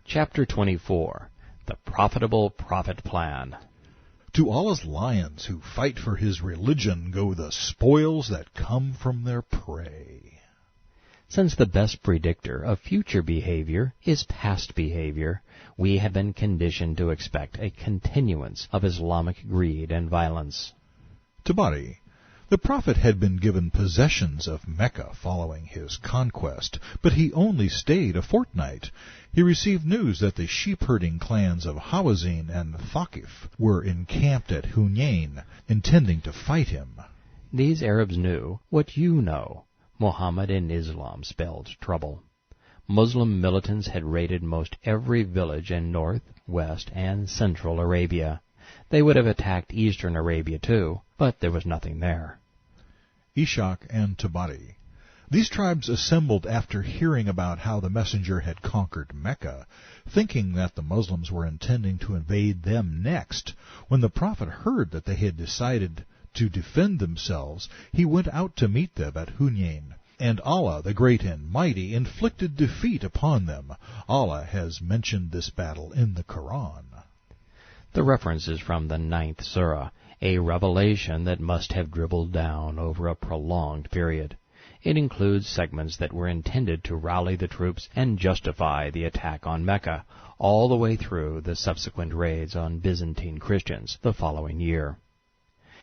Chapter 24, The Profitable Prophet Plan. To Allah's lions who fight for his religion go the spoils that come from their prey. Since the best predictor of future behavior is past behavior, we have been conditioned to expect a continuance of Islamic greed and violence. Tabari. The Prophet had been given possessions of Mecca following his conquest, but he only stayed a fortnight. He received news that the sheep-herding clans of Hawazin and Thaqif were encamped at Hunayn, intending to fight him. These Arabs knew what you know. Muhammad in Islam spelled trouble. Muslim militants had raided most every village in north, west, and central Arabia. They would have attacked eastern Arabia too, but there was nothing there. Ishaq and Tabari. These tribes assembled after hearing about how the messenger had conquered Mecca, thinking that the Muslims were intending to invade them next. When the Prophet heard that they had decided to defend themselves, he went out to meet them at Hunayn. And Allah, the Great and Mighty, inflicted defeat upon them. Allah has mentioned this battle in the Quran. The reference is from the 9th surah, a revelation that must have dribbled down over a prolonged period. It includes segments that were intended to rally the troops and justify the attack on Mecca, all the way through the subsequent raids on Byzantine Christians the following year.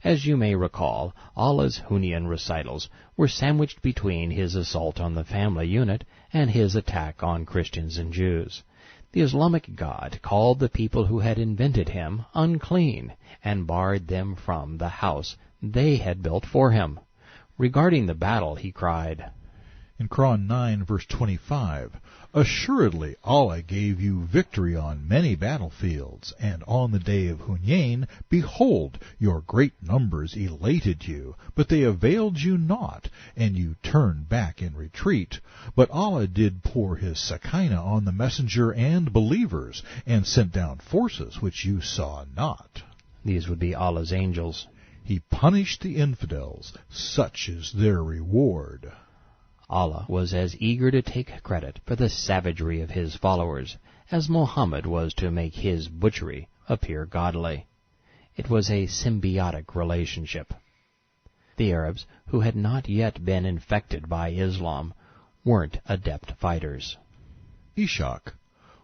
As you may recall, Allah's Hunayn recitals were sandwiched between his assault on the family unit and his attack on Christians and Jews. The Islamic God called the people who had invented him unclean and barred them from the house they had built for him. Regarding the battle, he cried, in Quran 9, verse 25, Assuredly Allah gave you victory on many battlefields, and on the day of Hunayn, behold, your great numbers elated you, but they availed you not, and you turned back in retreat. But Allah did pour his Sakina on the messenger and believers, and sent down forces which you saw not. These would be Allah's angels. He punished the infidels. Such is their reward. Allah was as eager to take credit for the savagery of his followers as Muhammad was to make his butchery appear godly. It was a symbiotic relationship. The Arabs, who had not yet been infected by Islam, weren't adept fighters. Ishaq.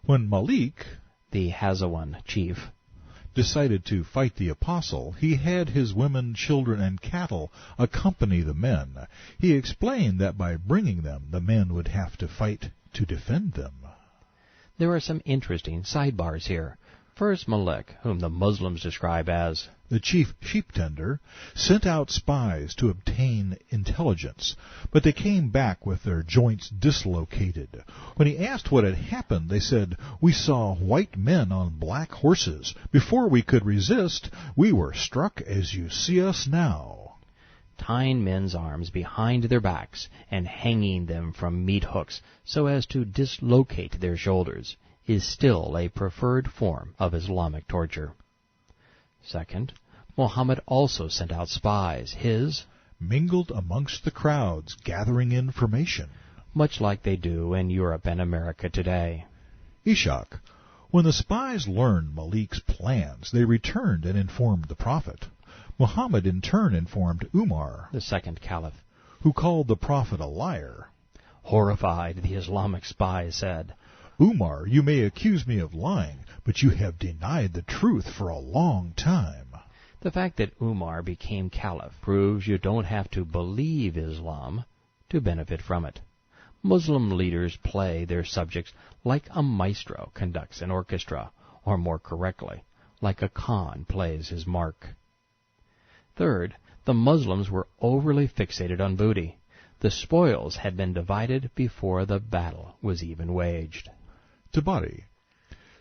When Malik, the Hazawan chief, decided to fight the apostle, he had his women, children, and cattle accompany the men. He explained that by bringing them, the men would have to fight to defend them. There are some interesting sidebars here. First, Malik, whom the Muslims describe as the chief sheep-tender, sent out spies to obtain intelligence, but they came back with their joints dislocated. When he asked what had happened, they said, We saw white men on black horses. Before we could resist, we were struck as you see us now. Tying men's arms behind their backs and hanging them from meat hooks so as to dislocate their shoulders is still a preferred form of Islamic torture. Second, Muhammad also sent out spies, mingled amongst the crowds, gathering information, much like they do in Europe and America today. Ishaq. When the spies learned Malik's plans, they returned and informed the Prophet. Muhammad in turn informed Umar, the second caliph, who called the Prophet a liar. Horrified, the Islamic spy said, Umar, you may accuse me of lying, but you have denied the truth for a long time. The fact that Umar became caliph proves you don't have to believe Islam to benefit from it. Muslim leaders play their subjects like a maestro conducts an orchestra, or more correctly, like a Khan plays his mark. Third, the Muslims were overly fixated on booty. The spoils had been divided before the battle was even waged. Tabari.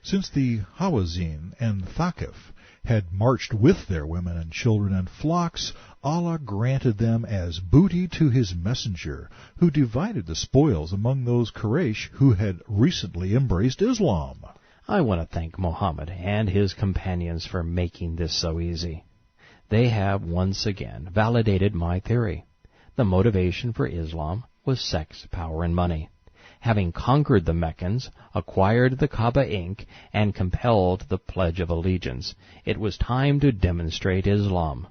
Since the Hawazin and Thaqif had marched with their women and children and flocks, Allah granted them as booty to his messenger, who divided the spoils among those Quraysh who had recently embraced Islam. I want to thank Muhammad and his companions for making this so easy. They have once again validated my theory. The motivation for Islam was sex, power, and money. having conquered the Meccans, acquired the Kaaba ink, and compelled the Pledge of Allegiance, it was time to demonstrate Islam.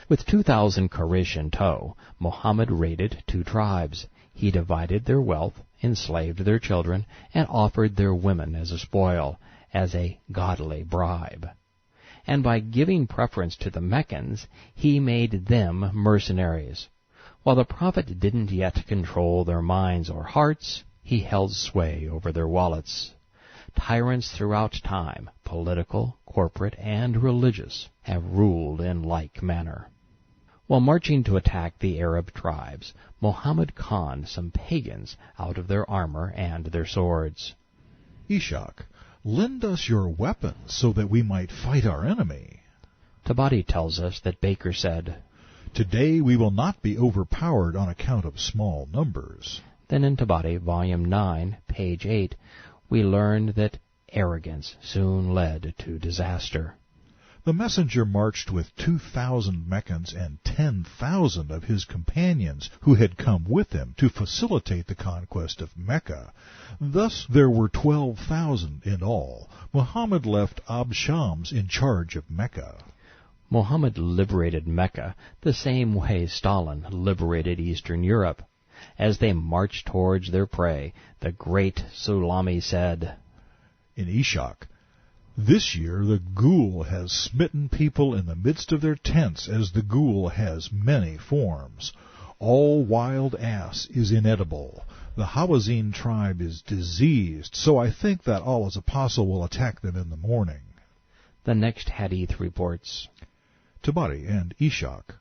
With 2,000 Quraysh in tow, Muhammad raided 2 tribes. He divided their wealth, enslaved their children, and offered their women as a spoil, as a godly bribe. And by giving preference to the Meccans, he made them mercenaries. While the Prophet didn't yet control their minds or hearts, he held sway over their wallets. Tyrants throughout time, political, corporate, and religious, have ruled in like manner. While marching to attack the Arab tribes, Muhammad conned some pagans out of their armor and their swords. Ishak, lend us your weapons so that we might fight our enemy. Tabari tells us that Baker said, Today we will not be overpowered on account of small numbers. Then in Tabari, volume 9, page 8, we learn that arrogance soon led to disaster. The messenger marched with 2,000 Meccans and 10,000 of his companions who had come with him to facilitate the conquest of Mecca. Thus there were 12,000 in all. Muhammad left Shams in charge of Mecca. Muhammad liberated Mecca the same way Stalin liberated Eastern Europe. As they marched towards their prey, the great Sulami said, In Ishak, this year the ghoul has smitten people in the midst of their tents, as the ghoul has many forms. All wild ass is inedible. The Hawazin tribe is diseased, so I think that Allah's apostle will attack them in the morning. The next hadith reports, Tabari and Ishak,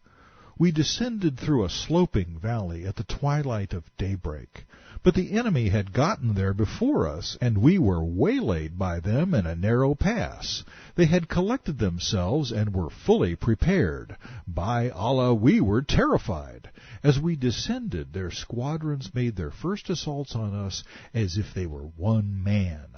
we descended through a sloping valley at the twilight of daybreak. But the enemy had gotten there before us, and we were waylaid by them in a narrow pass. They had collected themselves and were fully prepared. By Allah, we were terrified. As we descended, their squadrons made their first assaults on us as if they were one man.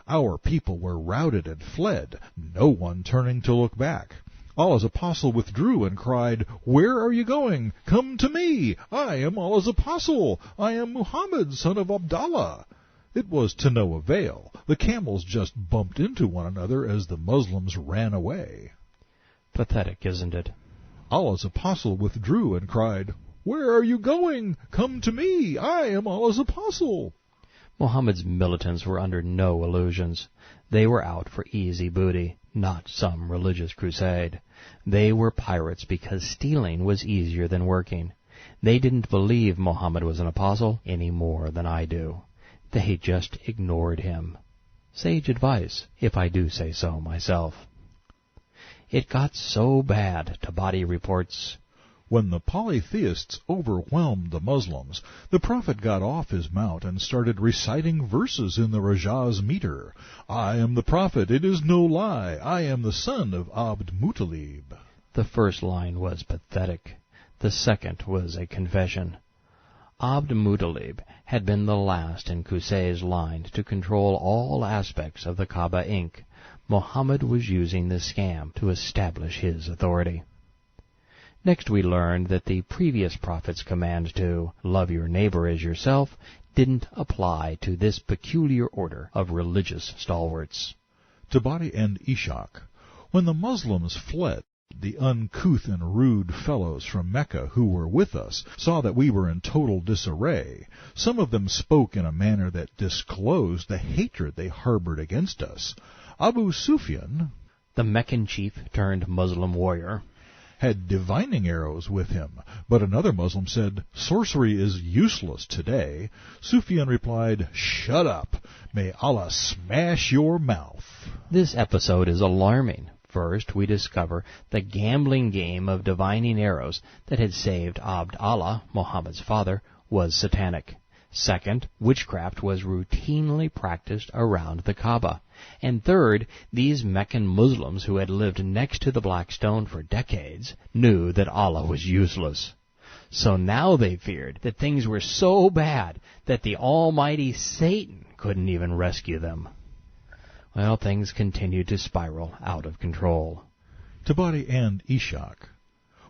Our people were routed and fled, no one turning to look back. Allah's apostle withdrew and cried, Where are you going? Come to me! I am Allah's apostle! I am Muhammad, son of Abdallah! It was to no avail. The camels just bumped into one another as the Muslims ran away. Pathetic, isn't it? Allah's apostle withdrew and cried, Where are you going? Come to me! I am Allah's apostle! Muhammad's militants were under no illusions. They were out for easy booty, not some religious crusade. They were pirates because stealing was easier than working. They didn't believe Muhammad was an apostle any more than I do. They just ignored him. Sage advice, if I do say so myself. It got so bad, Tabari reports, when the polytheists overwhelmed the Muslims, the Prophet got off his mount and started reciting verses in the Rajaz meter. I am the Prophet, it is no lie. I am the son of Abd Muttalib. The first line was pathetic. The second was a confession. Abd Muttalib had been the last in Qusay's line to control all aspects of the Kaaba ink. Muhammad was using the scam to establish his authority. Next we learned that the previous prophet's command to love your neighbor as yourself didn't apply to this peculiar order of religious stalwarts. Tabari and Ishak, when the Muslims fled, the uncouth and rude fellows from Mecca who were with us saw that we were in total disarray. Some of them spoke in a manner that disclosed the hatred they harbored against us. Abu Sufyan, the Meccan chief turned Muslim warrior, had divining arrows with him, but another Muslim said, Sorcery is useless today. Sufyan replied, Shut up! May Allah smash your mouth. This episode is alarming. First, we discover the gambling game of divining arrows that had saved Abd Allah, Muhammad's father, was satanic. Second, witchcraft was routinely practiced around the Kaaba. And third, these Meccan Muslims who had lived next to the Black Stone for decades knew that Allah was useless. So now they feared that things were so bad that the almighty Satan couldn't even rescue them. Well, things continued to spiral out of control. Tabari and Ishak.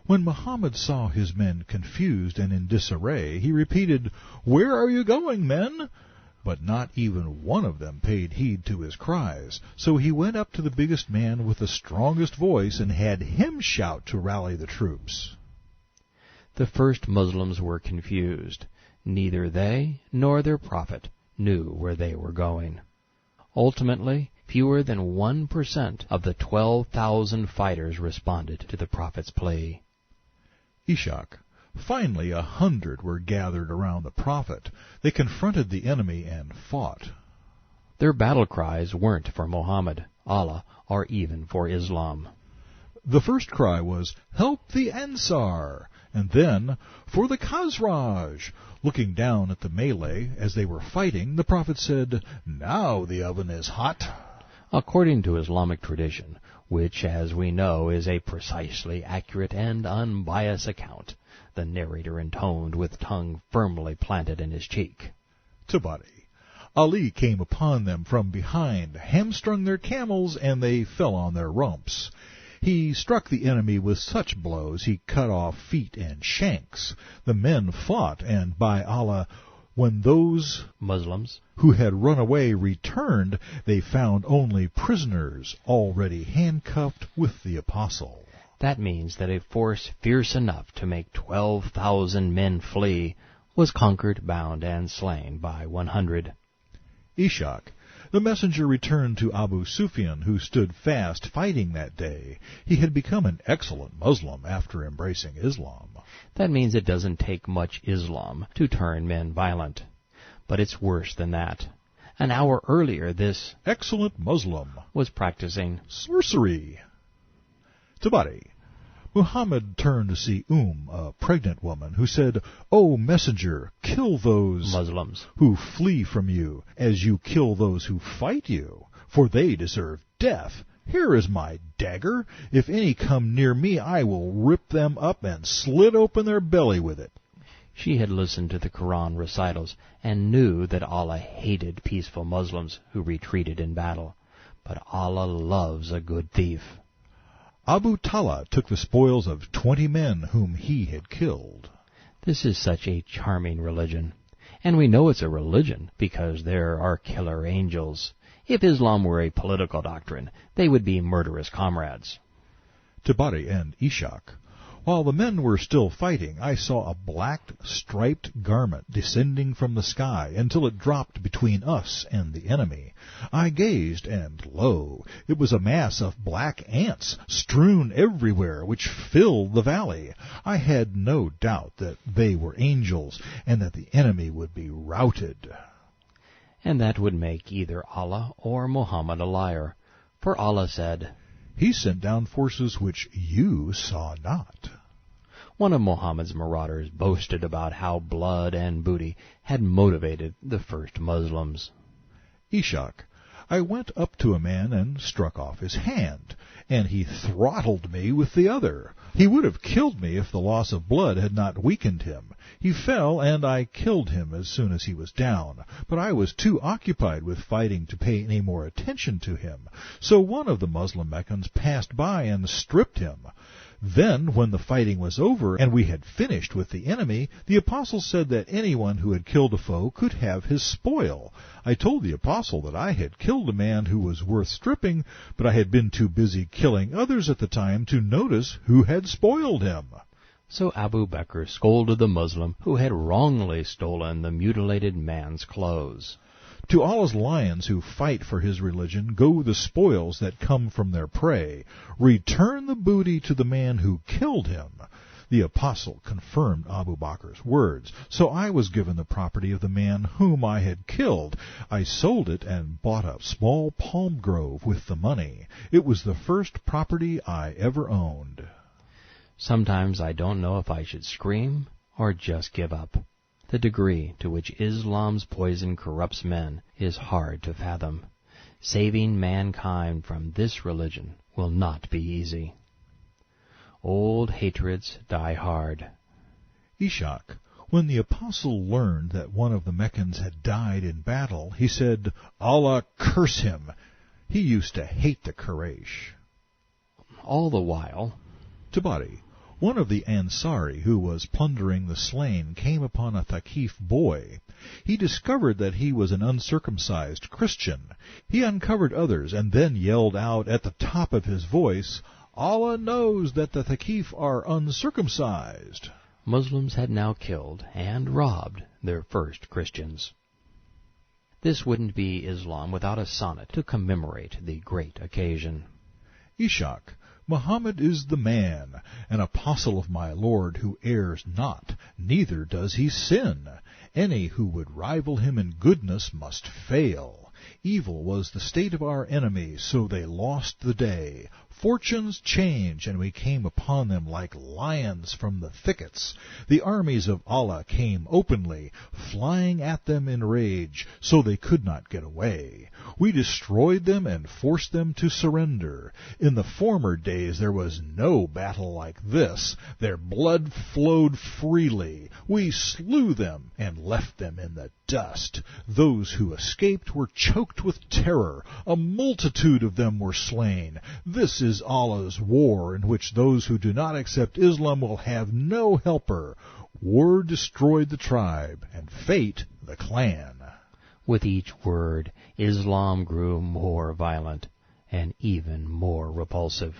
When Muhammad saw his men confused and in disarray, he repeated, Where are you going, men? But not even one of them paid heed to his cries, so he went up to the biggest man with the strongest voice and had him shout to rally the troops. The first Muslims were confused. Neither they nor their prophet knew where they were going. Ultimately, fewer than 1% of the 12,000 fighters responded to the prophet's plea. Ishak. Finally 100 were gathered around the prophet. They confronted the enemy and fought. Their battle cries weren't for Muhammad, Allah, or even for Islam. The first cry was, "Help the Ansar!" and then, "For the Khazraj!" Looking down at the melee as they were fighting, the prophet said, "Now the oven is hot." According to Islamic tradition, which, as we know, is a precisely accurate and unbiased account, the narrator intoned with tongue firmly planted in his cheek. Tabari. Ali came upon them from behind, hamstrung their camels, and they fell on their rumps. He struck the enemy with such blows he cut off feet and shanks. The men fought, and by Allah, when those Muslims who had run away returned, they found only prisoners already handcuffed with the apostle. That means that a force fierce enough to make 12,000 men flee was conquered, bound, and slain by 100. Ishak. The messenger returned to Abu Sufyan, who stood fast fighting that day. He had become an excellent Muslim after embracing Islam. That means it doesn't take much Islam to turn men violent. But it's worse than that. An hour earlier, this excellent Muslim was practicing sorcery. Tabari. Muhammad turned to see a pregnant woman, who said, "O messenger, kill those Muslims who flee from you, as you kill those who fight you, for they deserve death. Here is my dagger. If any come near me, I will rip them up and slit open their belly with it." She had listened to the Quran recitals and knew that Allah hated peaceful Muslims who retreated in battle. But Allah loves a good thief. Abu Talha took the spoils of 20 men whom he had killed. This is such a charming religion. And we know it's a religion because there are killer angels. If Islam were a political doctrine, they would be murderous comrades. Tabari and Ishak. While the men were still fighting, I saw a black striped garment descending from the sky until it dropped between us and the enemy. I gazed, and lo, it was a mass of black ants strewn everywhere, which filled the valley. I had no doubt that they were angels, and that the enemy would be routed. And that would make either Allah or Muhammad a liar. For Allah said, "He sent down forces which you saw not." One of Muhammad's marauders boasted about how blood and booty had motivated the first Muslims. Ishak. I went up to a man and struck off his hand, and he throttled me with the other. He would have killed me if the loss of blood had not weakened him. He fell, and I killed him as soon as he was down, but I was too occupied with fighting to pay any more attention to him. So one of the Muslim Meccans passed by and stripped him. Then, when the fighting was over and we had finished with the enemy, the apostle said that anyone who had killed a foe could have his spoil. I told the apostle that I had killed a man who was worth stripping, but I had been too busy killing others at the time to notice who had spoiled him. So Abu Bakr scolded the Muslim who had wrongly stolen the mutilated man's clothes. To Allah's lions who fight for his religion go the spoils that come from their prey. Return the booty to the man who killed him. The apostle confirmed Abu Bakr's words, so I was given the property of the man whom I had killed. I sold it and bought a small palm grove with the money. It was the first property I ever owned. Sometimes I don't know if I should scream or just give up. The degree to which Islam's poison corrupts men is hard to fathom. Saving mankind from this religion will not be easy. Old hatreds die hard. Ishak. When the apostle learned that one of the Meccans had died in battle, he said, "Allah curse him." He used to hate the Quraysh. All the while, Tabari. One of the Ansari who was plundering the slain came upon a Thaqif boy. He discovered that he was an uncircumcised Christian. He uncovered others and then yelled out at the top of his voice, "Allah knows that the Thaqif are uncircumcised." Muslims had now killed and robbed their first Christians. This wouldn't be Islam without a sonnet to commemorate the great occasion. Ishaq, Muhammad is the man, an apostle of my Lord, who errs not, neither does he sin. Any who would rival him in goodness must fail. Evil was the state of our enemies, so they lost the day. Fortunes change, and we came upon them like lions from the thickets. The armies of Allah came openly, flying at them in rage, so they could not get away. We destroyed them and forced them to surrender. In the former days there was no battle like this. Their blood flowed freely. We slew them and left them in the dust. Those who escaped were choked with terror. A multitude of them were slain. This is Allah's war, in which those who do not accept Islam will have no helper. War destroyed the tribe, and fate the clan. With each word, Islam grew more violent and even more repulsive.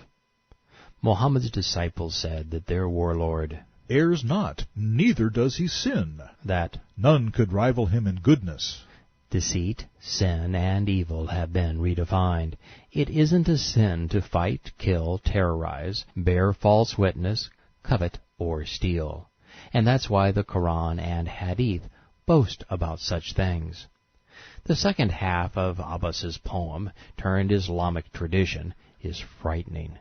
Muhammad's disciples said that their warlord errs not, neither does he sin. That none could rival him in goodness. Deceit, sin, and evil have been redefined. It isn't a sin to fight, kill, terrorize, bear false witness, covet, or steal. And that's why the Quran and Hadith boast about such things. The second half of Abbas's poem, turned Islamic tradition, is frightening.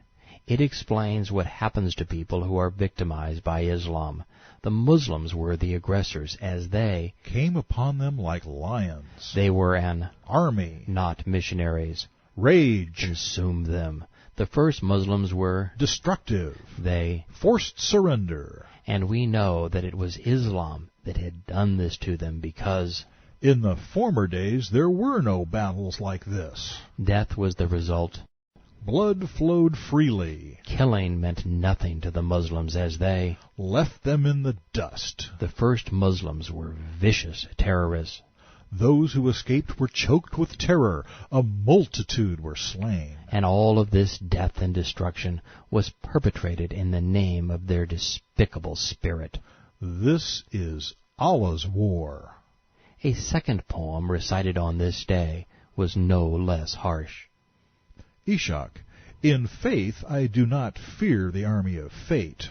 It explains what happens to people who are victimized by Islam. The Muslims were the aggressors, as they came upon them like lions. They were an army, not missionaries. Rage consumed them. The first Muslims were destructive. They forced surrender. And we know that it was Islam that had done this to them because in the former days there were no battles like this. Death was the result. Blood flowed freely. Killing meant nothing to the Muslims, as they left them in the dust. The first Muslims were vicious terrorists. Those who escaped were choked with terror. A multitude were slain. And all of this death and destruction was perpetrated in the name of their despicable spirit. This is Allah's war. A second poem recited on this day was no less harsh. Ishaq, in faith I do not fear the army of fate.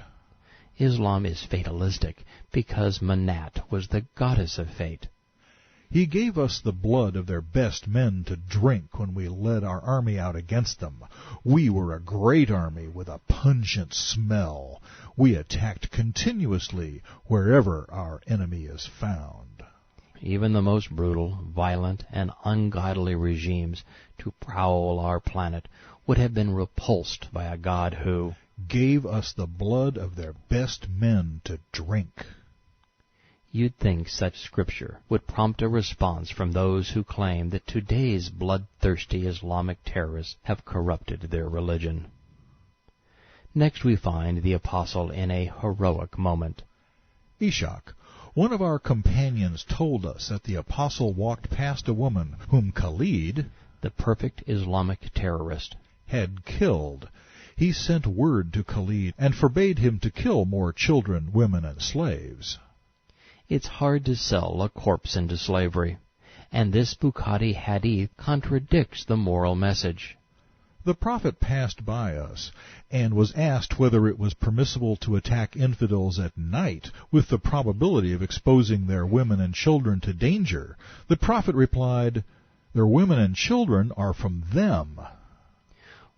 Islam is fatalistic because Manat was the goddess of fate. He gave us the blood of their best men to drink when we led our army out against them. We were a great army with a pungent smell. We attacked continuously wherever our enemy is found. Even the most brutal, violent, and ungodly regimes to prowl our planet would have been repulsed by a God who gave us the blood of their best men to drink. You'd think such scripture would prompt a response from those who claim that today's bloodthirsty Islamic terrorists have corrupted their religion. Next we find the apostle in a heroic moment. Ishaq, one of our companions told us that the apostle walked past a woman whom Khalid, the perfect Islamic terrorist, had killed. He sent word to Khalid and forbade him to kill more children, women, and slaves. It's hard to sell a corpse into slavery, and this Bukhari hadith contradicts the moral message. The prophet passed by us and was asked whether it was permissible to attack infidels at night with the probability of exposing their women and children to danger. The prophet replied, "Their women and children are from them."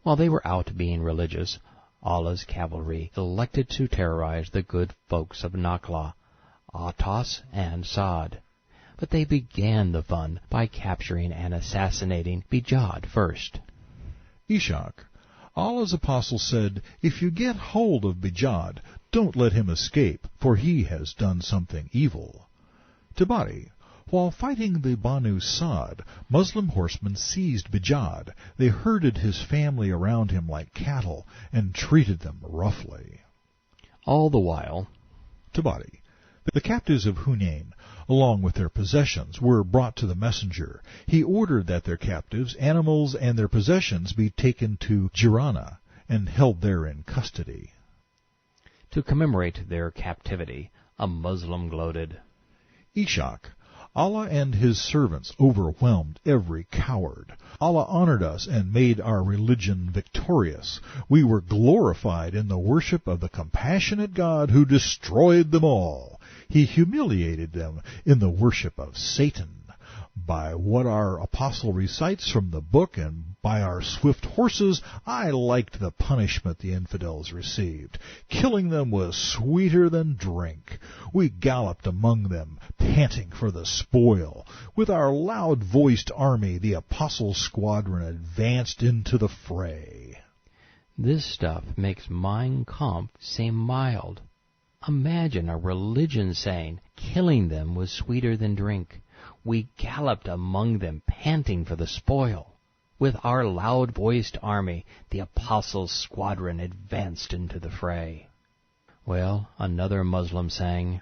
While they were out being religious, Allah's cavalry elected to terrorize the good folks of Nakhla, Atas, and Saad. But they began the fun by capturing and assassinating Bijad first. Ishaq, Allah's apostle said, "If you get hold of Bijad, don't let him escape, for he has done something evil." Tabari, while fighting the Banu Saad, Muslim horsemen seized Bijad. They herded his family around him like cattle and treated them roughly. All the while, Tabari. The captives of Hunain, along with their possessions, were brought to the messenger. He ordered that their captives, animals, and their possessions be taken to Jirana and held there in custody. to commemorate their captivity, a Muslim gloated. Ishak. Allah and His servants overwhelmed every coward. Allah honored us and made our religion victorious. We were glorified in the worship of the compassionate God who destroyed them all. He humiliated them in the worship of Satan. By what our apostle recites from the book and by our swift horses, I liked the punishment the infidels received. Killing them was sweeter than drink. We galloped among them, panting for the spoil. With our loud-voiced army, the apostles' squadron advanced into the fray. This stuff makes Mein Kampf seem mild. Imagine a religion saying killing them was sweeter than drink. We galloped among them, panting for the spoil. With our loud-voiced army, the apostles' squadron advanced into the fray. Well, another Muslim sang,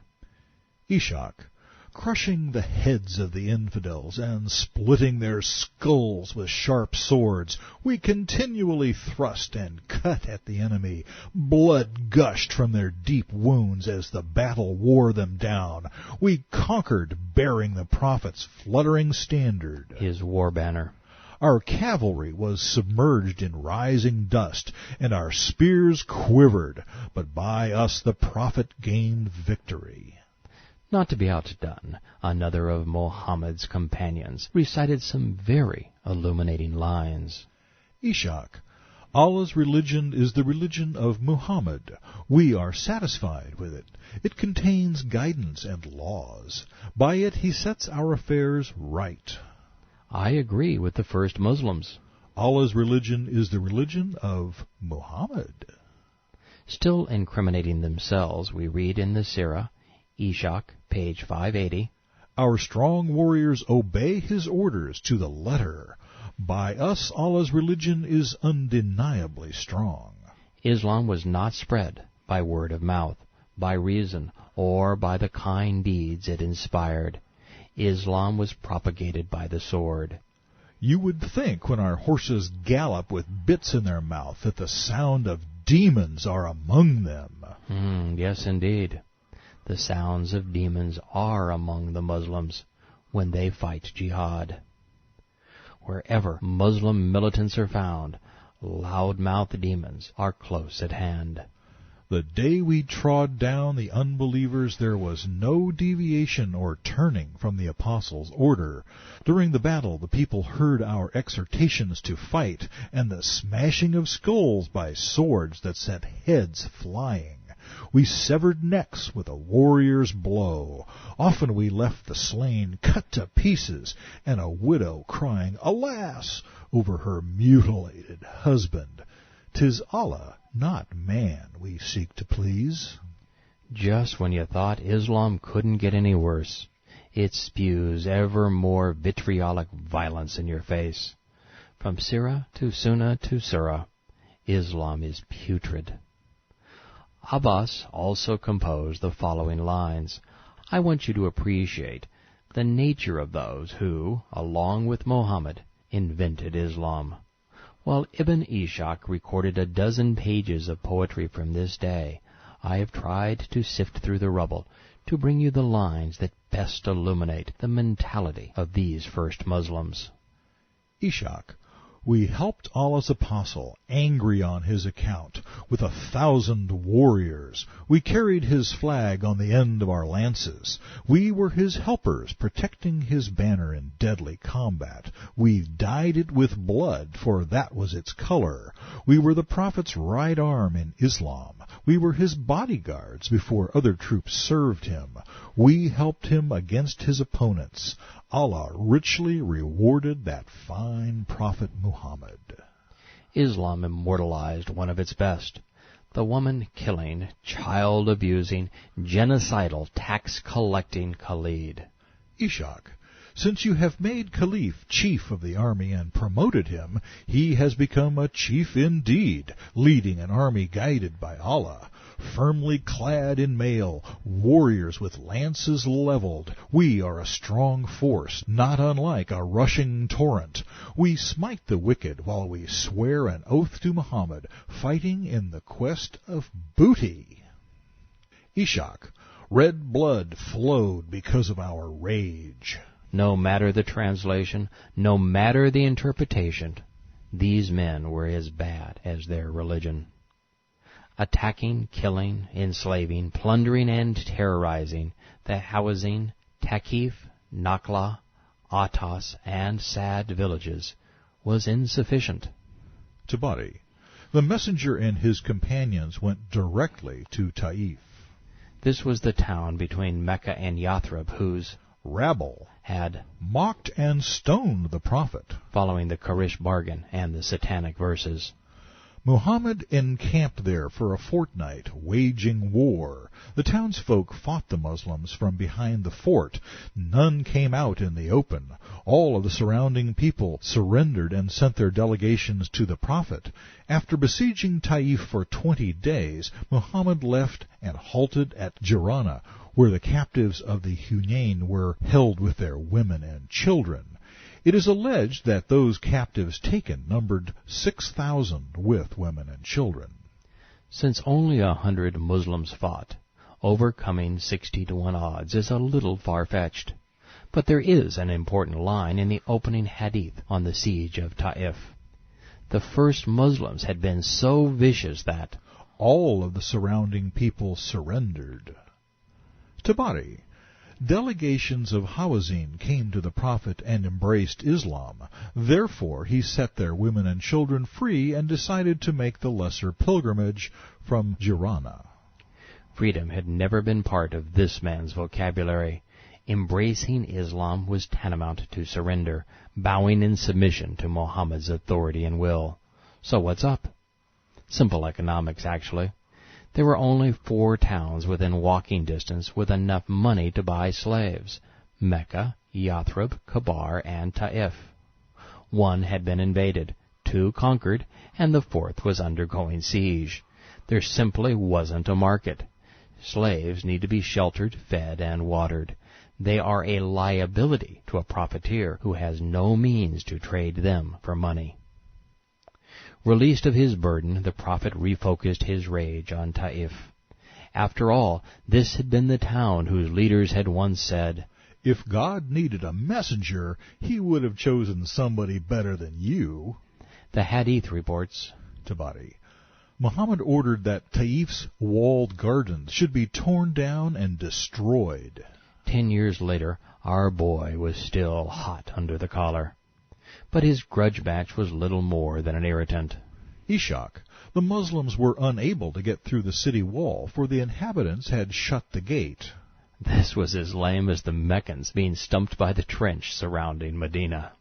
Ishak. Crushing the heads of the infidels and splitting their skulls with sharp swords, we continually thrust and cut at the enemy. Blood gushed from their deep wounds as the battle wore them down. We conquered, bearing the prophet's fluttering standard, his war banner. Our cavalry was submerged in rising dust, and our spears quivered, but by us the prophet gained victory. Not to be outdone, another of Muhammad's companions recited some very illuminating lines. Ishak. Allah's religion is the religion of Muhammad. We are satisfied with it. It contains guidance and laws. By it he sets our affairs right. I agree with the first Muslims. Allah's religion is the religion of Muhammad. Still incriminating themselves, we read in the Sirah, Ishak, page 580, Our strong warriors obey his orders to the letter. By us Allah's religion is undeniably strong. Islam was not spread by word of mouth, by reason, or by the kind deeds it inspired. Islam was propagated by the sword. You would think when our horses gallop with bits in their mouth that the sound of demons are among them. Yes, indeed. The sounds of demons are among the Muslims when they fight jihad. Wherever Muslim militants are found, loud-mouthed demons are close at hand. The day we trod down the unbelievers, there was no deviation or turning from the apostles' order. During the battle, the people heard our exhortations to fight and the smashing of skulls by swords that sent heads flying. We severed necks with a warrior's blow. Often we left the slain cut to pieces, and a widow crying, Alas! over her mutilated husband. 'Tis Allah, not man, we seek to please. Just when you thought Islam couldn't get any worse, it spews ever more vitriolic violence in your face. From Sirah to Sunnah to Surah, Islam is putrid. Abbas also composed the following lines. I want you to appreciate the nature of those who, along with Muhammad, invented Islam. While Ibn Ishaq recorded a dozen pages of poetry from this day, I have tried to sift through the rubble to bring you the lines that best illuminate the mentality of these first Muslims. Ishaq. We helped Allah's apostle, angry on his account, with 1,000 warriors. We carried his flag on the end of our lances. We were his helpers, protecting his banner in deadly combat. We dyed it with blood, for that was its color. We were the Prophet's right arm in Islam. We were his bodyguards before other troops served him. We helped him against his opponents. Allah richly rewarded that fine Prophet Muhammad. Islam immortalized one of its best, the woman-killing, child-abusing, genocidal, tax-collecting Khalid. Ishaq. Since you have made Caliph chief of the army and promoted him, he has become a chief indeed, leading an army guided by Allah. firmly clad in mail, warriors with lances leveled. We are a strong force, not unlike a rushing torrent. We smite the wicked while we swear an oath to Muhammad, fighting in the quest of booty. Ishak, red blood flowed because of our rage. No matter the translation, no matter the interpretation, these men were as bad as their religion. Attacking, killing, enslaving, plundering, and terrorizing the Hawazin, Thaqif, Nakhla, Atas, and Sad villages was insufficient. Tabari. The messenger and his companions went directly to Taif. This was the town between Mecca and Yathrib whose rabble had mocked and stoned the prophet, following the Quraysh bargain and the satanic verses. Muhammad encamped there for a fortnight, waging war. The townsfolk fought the Muslims from behind the fort. None came out in the open. All of the surrounding people surrendered and sent their delegations to the prophet. After besieging Taif for 20 days, Muhammad left and halted at Jirana, where the captives of the Hunayn were held with their women and children. It is alleged that those captives taken numbered 6,000 with women and children. Since only 100 Muslims fought, overcoming 60-1 odds is a little far-fetched. But there is an important line in the opening hadith on the siege of Taif. The first Muslims had been so vicious that all of the surrounding people surrendered. Tabari. Delegations of Hawazin came to the prophet and embraced Islam. Therefore he set their women and children free and decided to make the lesser pilgrimage from Jirana. Freedom had never been part of this man's vocabulary. Embracing Islam was tantamount to surrender, bowing in submission to Muhammad's authority and will. So what's up? Simple economics, actually. There were only 4 towns within walking distance with enough money to buy slaves: Mecca, Yathrib, Kabar, and Taif. 1 had been invaded, 2 conquered, and the 4th was undergoing siege. There simply wasn't a market. Slaves need to be sheltered, fed, and watered. They are a liability to a profiteer who has no means to trade them for money. Released of his burden, the prophet refocused his rage on Taif. After all, this had been the town whose leaders had once said, "If God needed a messenger, he would have chosen somebody better than you." The hadith reports, Tabari. Muhammad ordered that Taif's walled gardens should be torn down and destroyed. 10 years later, our boy was still hot under the collar. But his grudge match was little more than an irritant. Ishak. The Muslims were unable to get through the city wall, for the inhabitants had shut the gate. This was as lame as the Meccans being stumped by the trench surrounding Medina.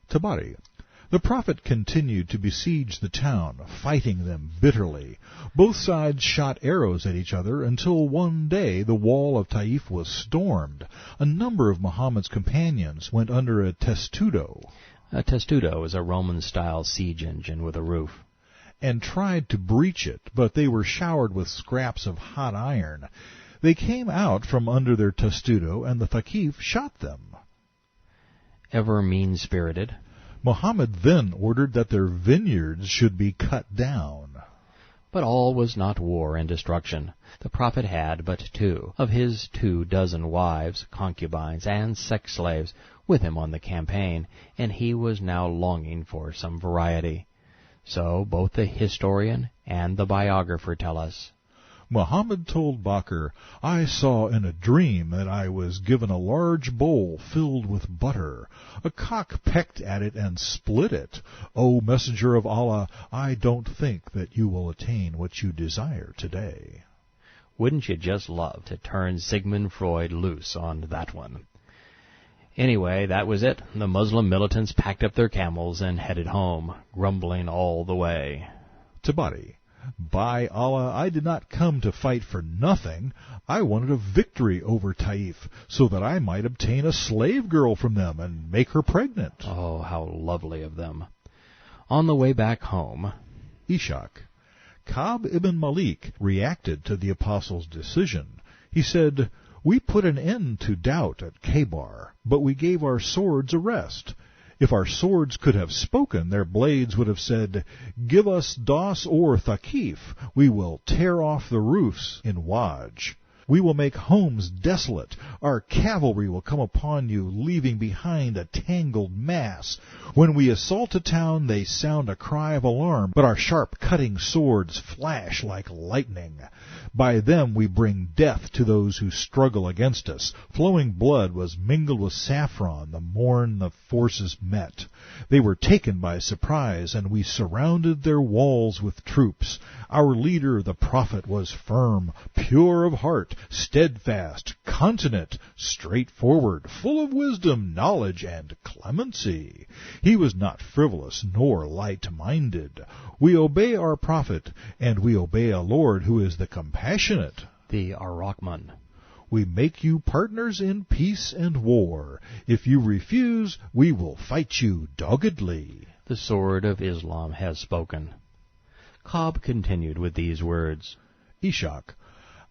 Tabari. The prophet continued to besiege the town, fighting them bitterly. Both sides shot arrows at each other until one day the wall of Taif was stormed. A number of Muhammad's companions went under a testudo. A testudo is a Roman-style siege engine with a roof. And tried to breach it, but they were showered with scraps of hot iron. They came out from under their testudo, and the Thaqif shot them. Ever mean-spirited, Muhammad then ordered that their vineyards should be cut down. But all was not war and destruction. The prophet had but 2 of his 24 wives, concubines, and sex slaves with him on the campaign, and he was now longing for some variety. So both the historian and the biographer tell us, Muhammad told Bakr, "I saw in a dream that I was given a large bowl filled with butter. A cock pecked at it and split it. O Messenger of Allah, I don't think that you will attain what you desire today." Wouldn't you just love to turn Sigmund Freud loose on that one? Anyway, that was it. The Muslim militants packed up their camels and headed home, grumbling all the way. Tabari. By Allah, I did not come to fight for nothing. I wanted a victory over Taif, so that I might obtain a slave girl from them and make her pregnant. Oh, how lovely of them. On the way back home, Ishak. Ka'b ibn Malik reacted to the apostles' decision. He said, "We put an end to doubt at Kabar, but we gave our swords a rest. If our swords could have spoken, their blades would have said, 'Give us Das or Thaqif. We will tear off the roofs in Waj. We will make homes desolate. Our cavalry will come upon you, leaving behind a tangled mass. When we assault a town, they sound a cry of alarm, but our sharp cutting swords flash like lightning. By them we bring death to those who struggle against us. Flowing blood was mingled with saffron the morn the forces met. They were taken by surprise, and we surrounded their walls with troops. Our leader, the prophet, was firm, pure of heart, steadfast, continent, straightforward, full of wisdom, knowledge, and clemency. He was not frivolous nor light-minded. We obey our prophet, and we obey a Lord who is the compassionate. The Ar-Rahman. We make you partners in peace and war. If you refuse, we will fight you doggedly. The sword of Islam has spoken. Ka'b continued with these words, Ishak,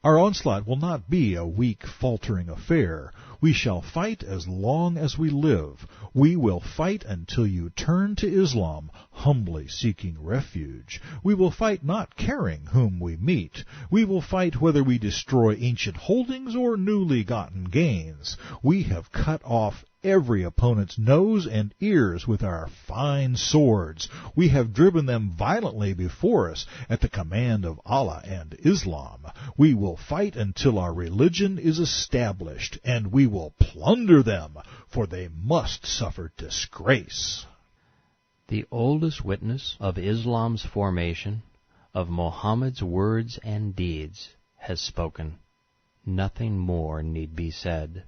our onslaught will not be a weak, faltering affair. We shall fight as long as we live. We will fight until you turn to Islam, humbly seeking refuge. We will fight not caring whom we meet. We will fight whether we destroy ancient holdings or newly gotten gains. We have cut off every opponent's nose and ears with our fine swords. We have driven them violently before us at the command of Allah and Islam. We will fight until our religion is established, and we will plunder them, for they must suffer disgrace. The oldest witness of Islam's formation, of Muhammad's words and deeds, has spoken. Nothing more need be said.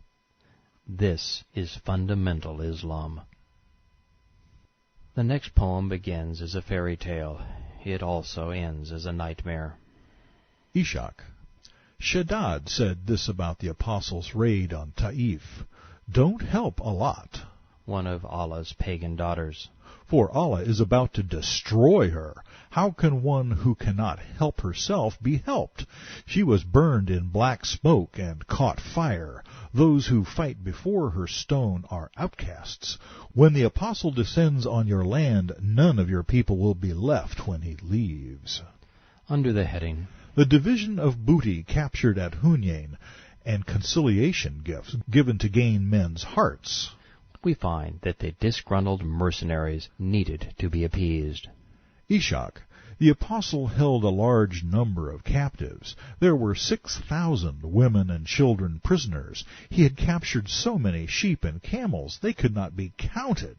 This is fundamental Islam. The next poem begins as a fairy tale. It also ends as a nightmare. Ishak. Shaddad said this about the apostles' raid on Taif: "Don't help a lot." One of Allah's pagan daughters. For Allah is about to destroy her. How can one who cannot help herself be helped? She was burned in black smoke and caught fire. Those who fight before her stone are outcasts. When the apostle descends on your land, none of your people will be left when he leaves. Under the heading, The division of booty captured at Hunayn, and conciliation gifts given to gain men's hearts. we find that the disgruntled mercenaries needed to be appeased. Ishak, the apostle held a large number of captives. There were 6,000 women and children prisoners. He had captured so many sheep and camels they could not be counted.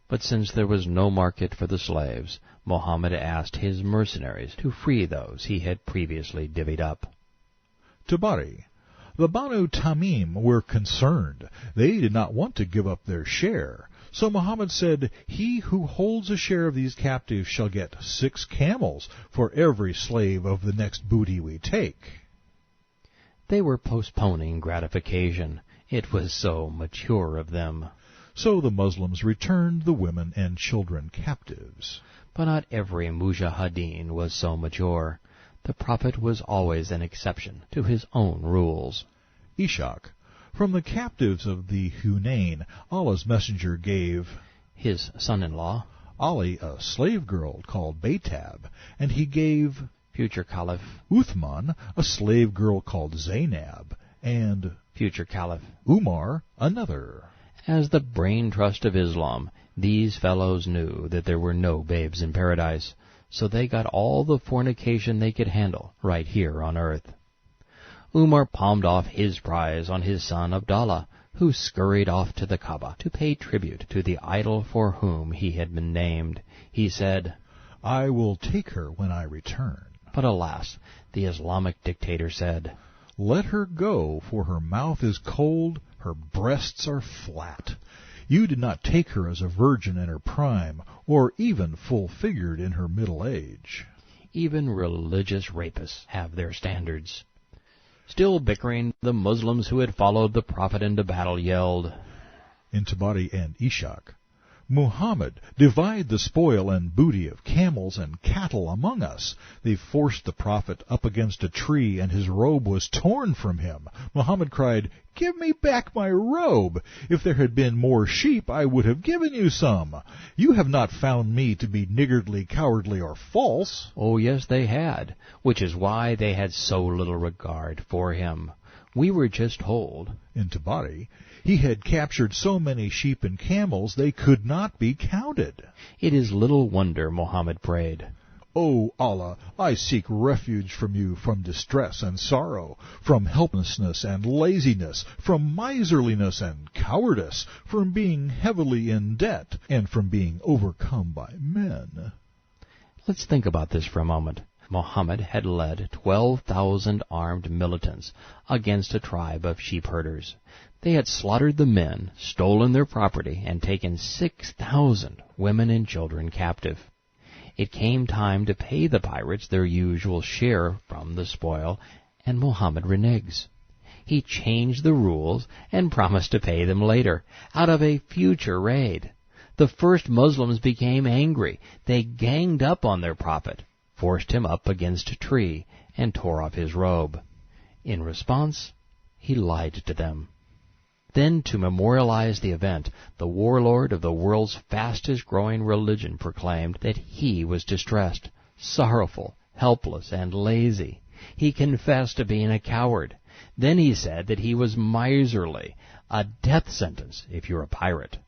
But since there was no market for the slaves, Mohammed asked his mercenaries to free those he had previously divvied up. Tabari. The Banu Tamim were concerned. They did not want to give up their share. So Muhammad said, "He who holds a share of these captives shall get 6 camels for every slave of the next booty we take." They were postponing gratification. It was so mature of them. So the Muslims returned the women and children captives. But not every mujahideen was so mature. The Prophet was always an exception to his own rules. Ishak. From the captives of the Hunayn, Allah's messenger gave his son-in-law, Ali, a slave girl called Baitab, and he gave future Caliph Uthman, a slave girl called Zainab, and future Caliph Umar, another. As the brain trust of Islam, these fellows knew that there were no babes in paradise, so they got all the fornication they could handle right here on earth. Umar palmed off his prize on his son Abdallah, who scurried off to the Kaaba to pay tribute to the idol for whom he had been named. He said, "I will take her when I return." But alas, the Islamic dictator said, "Let her go, for her mouth is cold, her breasts are flat. You did not take her as a virgin in her prime, or even full-figured in her middle age." Even religious rapists have their standards. Still bickering, the Muslims who had followed the Prophet into battle yelled, In Tabari and Ishak. Muhammad, divide the spoil and booty of camels and cattle among us. They forced the Prophet up against a tree, and his robe was torn from him. Muhammad cried, Give me back my robe. If there had been more sheep, I would have given you some. You have not found me to be niggardly, cowardly, or false. Oh, yes, they had, which is why they had so little regard for him. We were just told, in Tabari, he had captured so many sheep and camels they could not be counted. It is little wonder Muhammad prayed, O Allah, I seek refuge from you from distress and sorrow, from helplessness and laziness, from miserliness and cowardice, from being heavily in debt, and from being overcome by men. Let's think about this for a moment. Muhammad had led 12,000 armed militants against a tribe of sheep herders. They had slaughtered the men, stolen their property, and taken 6,000 women and children captive. It came time to pay the pirates their usual share from the spoil, and Muhammad reneges. He changed the rules and promised to pay them later, out of a future raid. The first Muslims became angry. They ganged up on their prophet, forced him up against a tree, and tore off his robe. In response, he lied to them. Then, to memorialize the event, the warlord of the world's fastest-growing religion proclaimed that he was distressed, sorrowful, helpless, and lazy. He confessed to being a coward. Then he said that he was miserly, a death sentence if you're a pirate.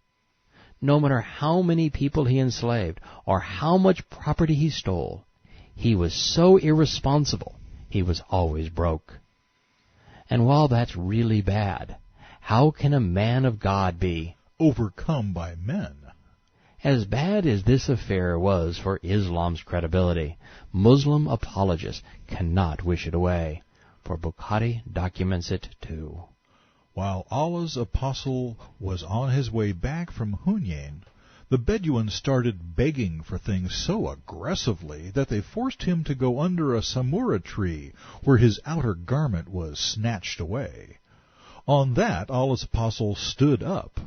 No matter how many people he enslaved or how much property he stole, he was so irresponsible, he was always broke. And while that's really bad, how can a man of God be overcome by men? As bad as this affair was for Islam's credibility, Muslim apologists cannot wish it away, for Bukhari documents it too. While Allah's apostle was on his way back from Hunayn, the Bedouins started begging for things so aggressively that they forced him to go under a samura tree, where his outer garment was snatched away. On that, Allah's apostle stood up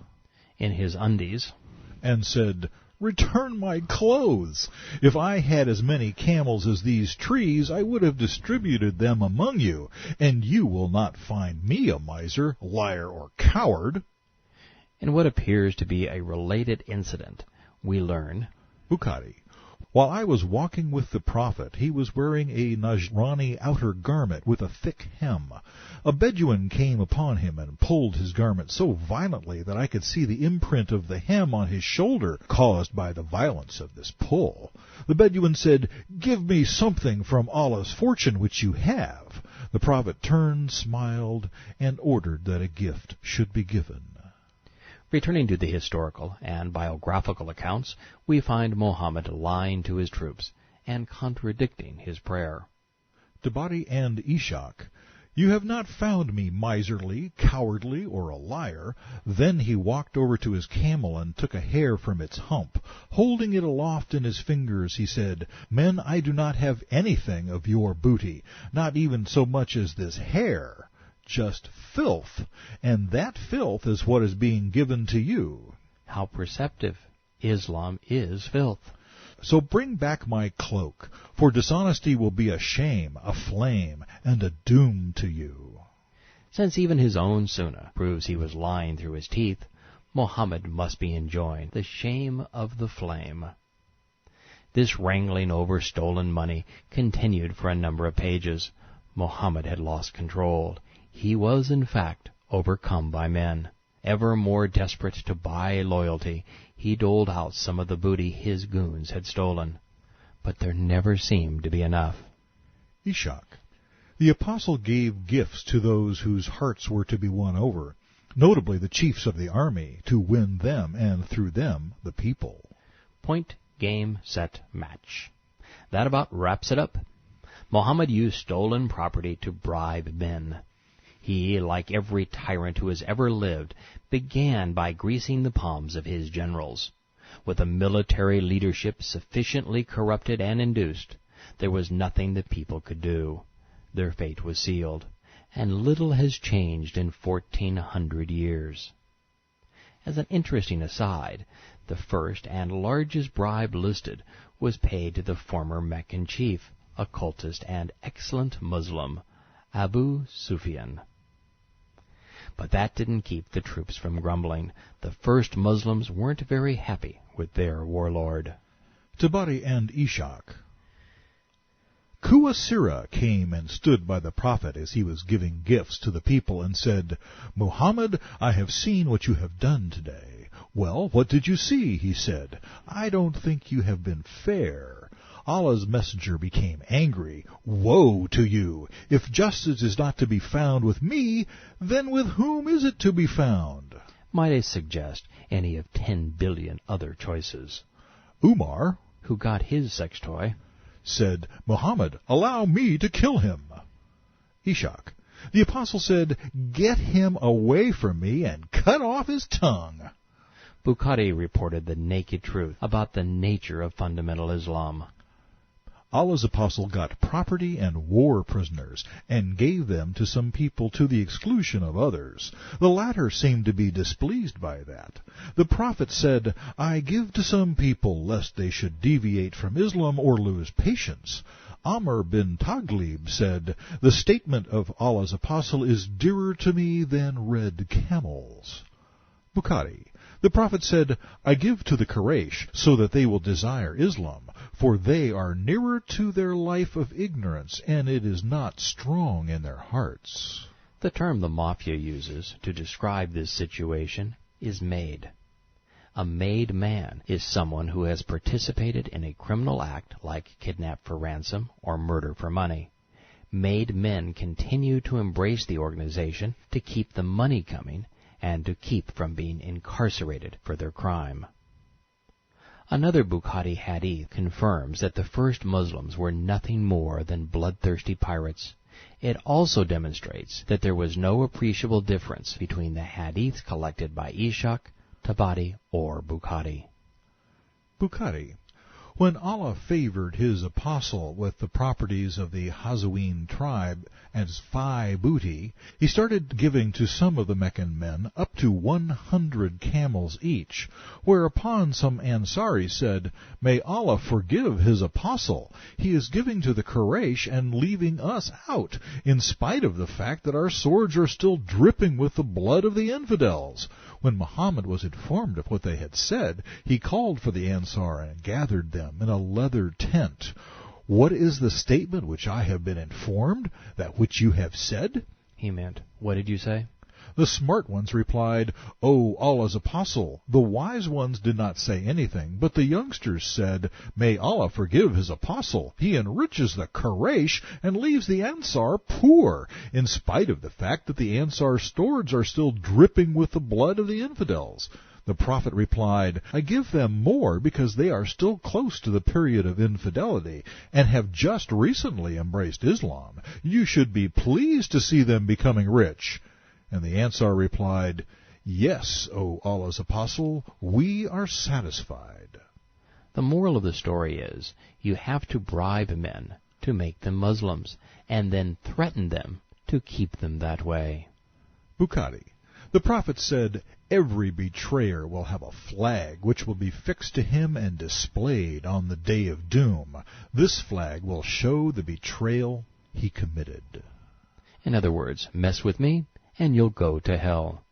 in his undies and said, Return my clothes. If I had as many camels as these trees, I would have distributed them among you, and you will not find me a miser, liar, or coward. In what appears to be a related incident, we learn, Bukhari, while I was walking with the Prophet, he was wearing a Najrani outer garment with a thick hem. A Bedouin came upon him and pulled his garment so violently that I could see the imprint of the hem on his shoulder, caused by the violence of this pull. The Bedouin said, Give me something from Allah's fortune which you have. The Prophet turned, smiled, and ordered that a gift should be given. Returning to the historical and biographical accounts, we find Muhammad lying to his troops and contradicting his prayer. Tabari and Ishaq, You have not found me miserly, cowardly, or a liar. Then he walked over to his camel and took a hair from its hump. Holding it aloft in his fingers, he said, Men, I do not have anything of your booty, not even so much as this hair. Just filth, and that filth is what is being given to you. How perceptive. Islam is filth. So bring back my cloak, for dishonesty will be a shame, a flame, and a doom to you. Since even his own sunnah proves he was lying through his teeth, Muhammad must be enjoined the shame of the flame. This wrangling over stolen money continued for a number of pages. Muhammad had lost control. He was, in fact, overcome by men. Ever more desperate to buy loyalty, he doled out some of the booty his goons had stolen. But there never seemed to be enough. Ishaq, the apostle gave gifts to those whose hearts were to be won over, notably the chiefs of the army, to win them, and through them, the people. Point, game, set, match. That about wraps it up. Muhammad used stolen property to bribe men. He, like every tyrant who has ever lived, began by greasing the palms of his generals. With a military leadership sufficiently corrupted and induced, there was nothing the people could do. Their fate was sealed, and little has changed in 1,400 years. As an interesting aside, the first and largest bribe listed was paid to the former Meccan chief, occultist, and excellent Muslim, Abu Sufyan. But that didn't keep the troops from grumbling. The first Muslims weren't very happy with their warlord. Tabari and Ishak. Kuasira came and stood by the prophet as he was giving gifts to the people and said, "Muhammad, I have seen what you have done today." "Well, what did you see?" he said. "I don't think you have been fair." Allah's messenger became angry. "Woe to you! If justice is not to be found with me, then with whom is it to be found?" Might I suggest any of 10 billion other choices? Umar, who got his sex toy, said, "Muhammad, allow me to kill him." Ishak, the apostle said, "Get him away from me and cut off his tongue." Bukhari reported the naked truth about the nature of fundamental Islam. Allah's apostle got property and war prisoners and gave them to some people to the exclusion of others. The latter seemed to be displeased by that. The prophet said, "I give to some people lest they should deviate from Islam or lose patience." Amr bin Taglib said, "The statement of Allah's apostle is dearer to me than red camels." Bukhari, the prophet said, "I give to the Quraysh so that they will desire Islam, for they are nearer to their life of ignorance, and it is not strong in their hearts." The term the Mafia uses to describe this situation is made. A made man is someone who has participated in a criminal act like kidnap for ransom or murder for money. Made men continue to embrace the organization to keep the money coming and to keep from being incarcerated for their crime. Another Bukhari hadith confirms that the first Muslims were nothing more than bloodthirsty pirates. It also demonstrates that there was no appreciable difference between the hadiths collected by Ishaq, Tabari, or Bukhari. Bukhari, when Allah favored His apostle with the properties of the Hazawin tribe as fai booty, He started giving to some of the Meccan men up to 100 camels each, whereupon some Ansari said, "May Allah forgive His apostle. He is giving to the Quraysh and leaving us out, in spite of the fact that our swords are still dripping with the blood of the infidels." When Muhammad was informed of what they had said, he called for the Ansar and gathered them in a leather tent. "What is the statement which I have been informed, that which you have said?" He meant, "What did you say?" The smart ones replied, "O Allah's apostle, the wise ones did not say anything, but the youngsters said, 'May Allah forgive His apostle. He enriches the Quraysh and leaves the Ansar poor, in spite of the fact that the Ansar swords are still dripping with the blood of the infidels.'" The prophet replied, "I give them more because they are still close to the period of infidelity and have just recently embraced Islam. You should be pleased to see them becoming rich." And the Ansar replied, "Yes, O Allah's apostle, we are satisfied." The moral of the story is, you have to bribe men to make them Muslims, and then threaten them to keep them that way. Bukhari, the prophet said, "Every betrayer will have a flag which will be fixed to him and displayed on the day of doom. This flag will show the betrayal he committed." In other words, mess with me, and you'll go to hell.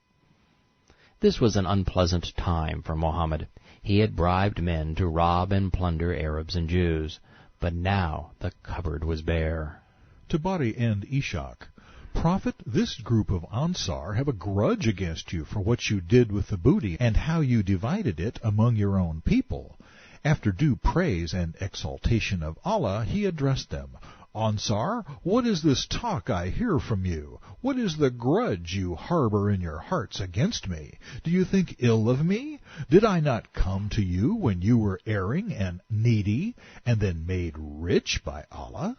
This was an unpleasant time for Muhammad. He had bribed men to rob and plunder Arabs and Jews, but now the cupboard was bare. Tabari and Ishaq, "Prophet, this group of Ansar have a grudge against you for what you did with the booty and how you divided it among your own people." After due praise and exaltation of Allah, he addressed them, "Ansar, what is this talk I hear from you? What is the grudge you harbor in your hearts against me? Do you think ill of me? Did I not come to you when you were erring and needy, and then made rich by Allah?"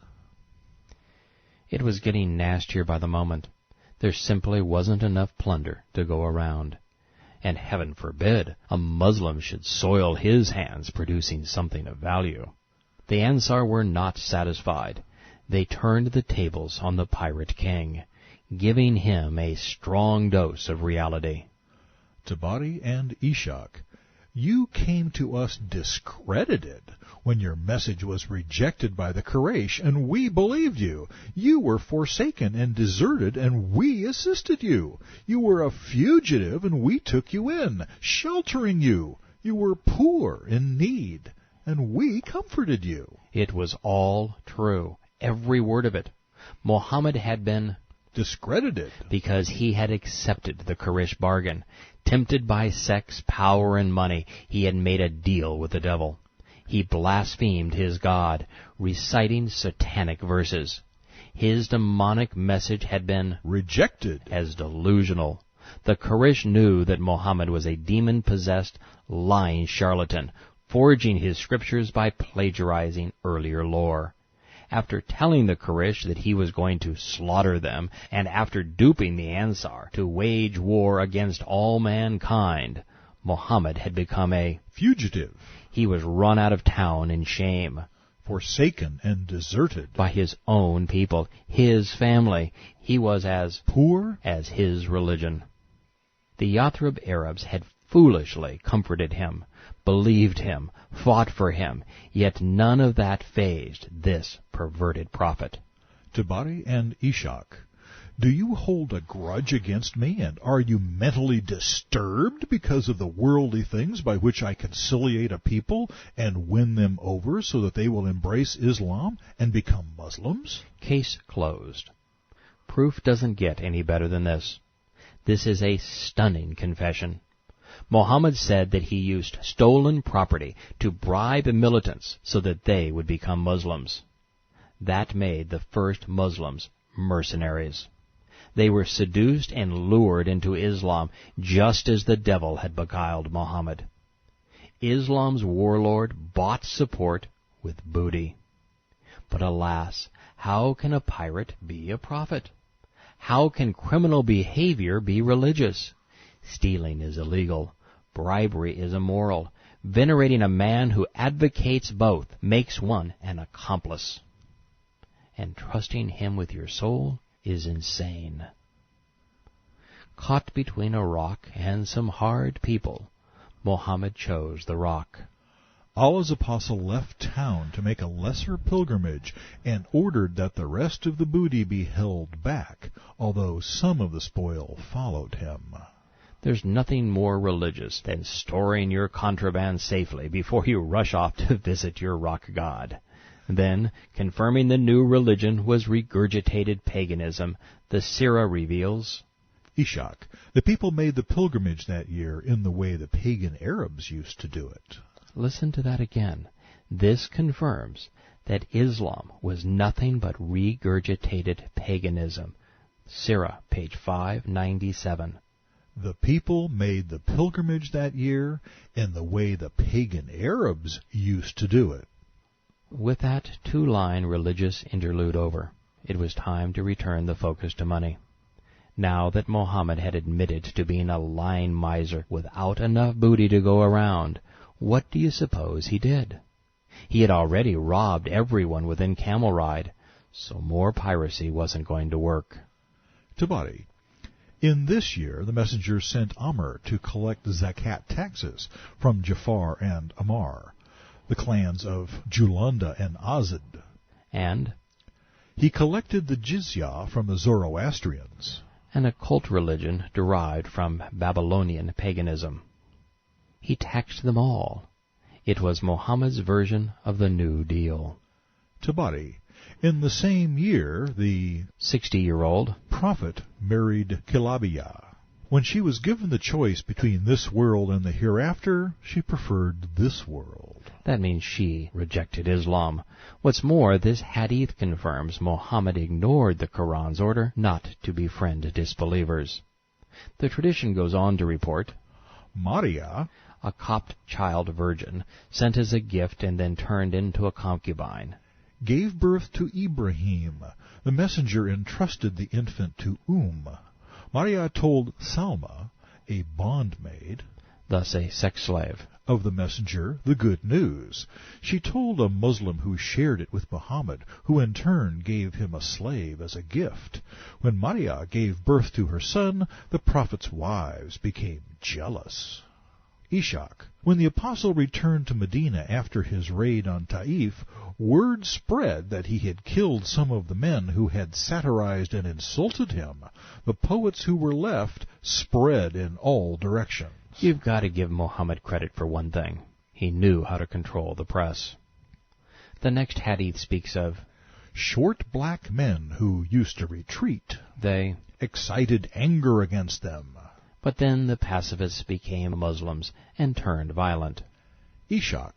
It was getting nastier by the moment. There simply wasn't enough plunder to go around. And heaven forbid a Muslim should soil his hands producing something of value. The Ansar were not satisfied. They turned the tables on the pirate king, giving him a strong dose of reality. Tabari and Eshach, you came to us discredited when your message was rejected by the Quraysh, and we believed you. You were forsaken and deserted, and we assisted you. You were a fugitive, and we took you in, sheltering you. You were poor, in need, and we comforted you. It was all true, every word of it. Muhammad had been discredited because he had accepted the Quraysh bargain. Tempted by sex, power, and money, he had made a deal with the devil. He blasphemed his God, reciting satanic verses. His demonic message had been rejected as delusional. The Quraysh knew that Muhammad was a demon-possessed, lying charlatan, forging his scriptures by plagiarizing earlier lore. After telling the Quraysh that he was going to slaughter them, and after duping the Ansar to wage war against all mankind, Muhammad had become a fugitive. He was run out of town in shame, forsaken and deserted by his own people, his family. He was as poor as his religion. The Yathrib Arabs had foolishly comforted him, believed him, fought for him, yet none of that fazed this perverted prophet. Tabari and Eshach, do you hold a grudge against me, and are you mentally disturbed because of the worldly things by which I conciliate a people and win them over so that they will embrace Islam and become Muslims? Case closed. Proof doesn't get any better than this. This is a stunning confession. Muhammad said that he used stolen property to bribe militants so that they would become Muslims. That made the first Muslims mercenaries. They were seduced and lured into Islam just as the devil had beguiled Muhammad. Islam's warlord bought support with booty. But alas, how can a pirate be a prophet? How can criminal behavior be religious? Stealing is illegal. Bribery is immoral. Venerating a man who advocates both makes one an accomplice. And trusting him with your soul is insane. Caught between a rock and some hard people, Muhammad chose the rock. Allah's apostle left town to make a lesser pilgrimage and ordered that the rest of the booty be held back, although some of the spoil followed him. There's nothing more religious than storing your contraband safely before you rush off to visit your rock god. Then, confirming the new religion was regurgitated paganism, the Sirah reveals, Eshach, the people made the pilgrimage that year in the way the pagan Arabs used to do it. Listen to that again. This confirms that Islam was nothing but regurgitated paganism. Sirah, page 597. The people made the pilgrimage that year in the way the pagan Arabs used to do it. With that two-line religious interlude over, it was time to return the focus to money. Now that Muhammad had admitted to being a lying miser without enough booty to go around, what do you suppose he did? He had already robbed everyone within camel ride, so more piracy wasn't going to work. Tabari, in this year the messenger sent Amr to collect zakat taxes from Jafar and Ammar, the clans of Julanda and Azad. And he collected the jizya from the Zoroastrians, an occult religion derived from Babylonian paganism. He taxed them all. It was Muhammad's version of the New Deal. Tabari, in the same year the 60-year-old prophet married Kilabiyah. When she was given the choice between this world and the hereafter, she preferred this world. That means she rejected Islam. What's more, this hadith confirms Muhammad ignored the Quran's order not to befriend disbelievers. The tradition goes on to report, Maria, a Copt child virgin, sent as a gift and then turned into a concubine, gave birth to Ibrahim. The messenger entrusted the infant to Maria told Salma, a bondmaid, thus a sex slave. Of the messenger, the good news. She told a Muslim who shared it with Muhammad, who in turn gave him a slave as a gift. When Maria gave birth to her son, the prophet's wives became jealous. Ishaq. When the apostle returned to Medina after his raid on Taif, word spread that he had killed some of the men who had satirized and insulted him. The poets who were left spread in all directions. You've got to give Muhammad credit for one thing. He knew how to control the press. The next hadith speaks of short black men who used to retreat. They excited anger against them. But then the pacifists became Muslims and turned violent. Ishaq.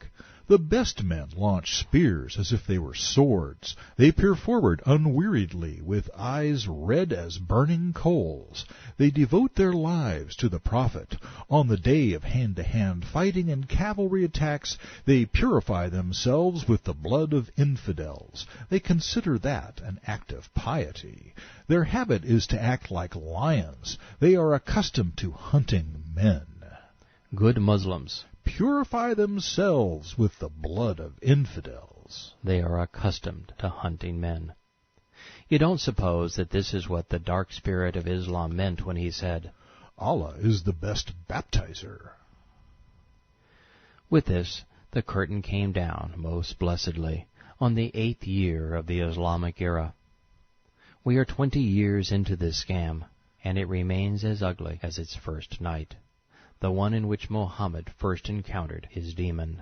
The best men launch spears as if they were swords. They peer forward unweariedly with eyes red as burning coals. They devote their lives to the Prophet. On the day of hand-to-hand fighting and cavalry attacks, they purify themselves with the blood of infidels. They consider that an act of piety. Their habit is to act like lions. They are accustomed to hunting men. Good Muslims purify themselves with the blood of infidels. They are accustomed to hunting men. You don't suppose that this is what the dark spirit of Islam meant when he said, Allah is the best baptizer. With this, the curtain came down most blessedly on the 8th year of the Islamic era. We are 20 years into this scam, and it remains as ugly as its first night, the one in which Muhammad first encountered his demon.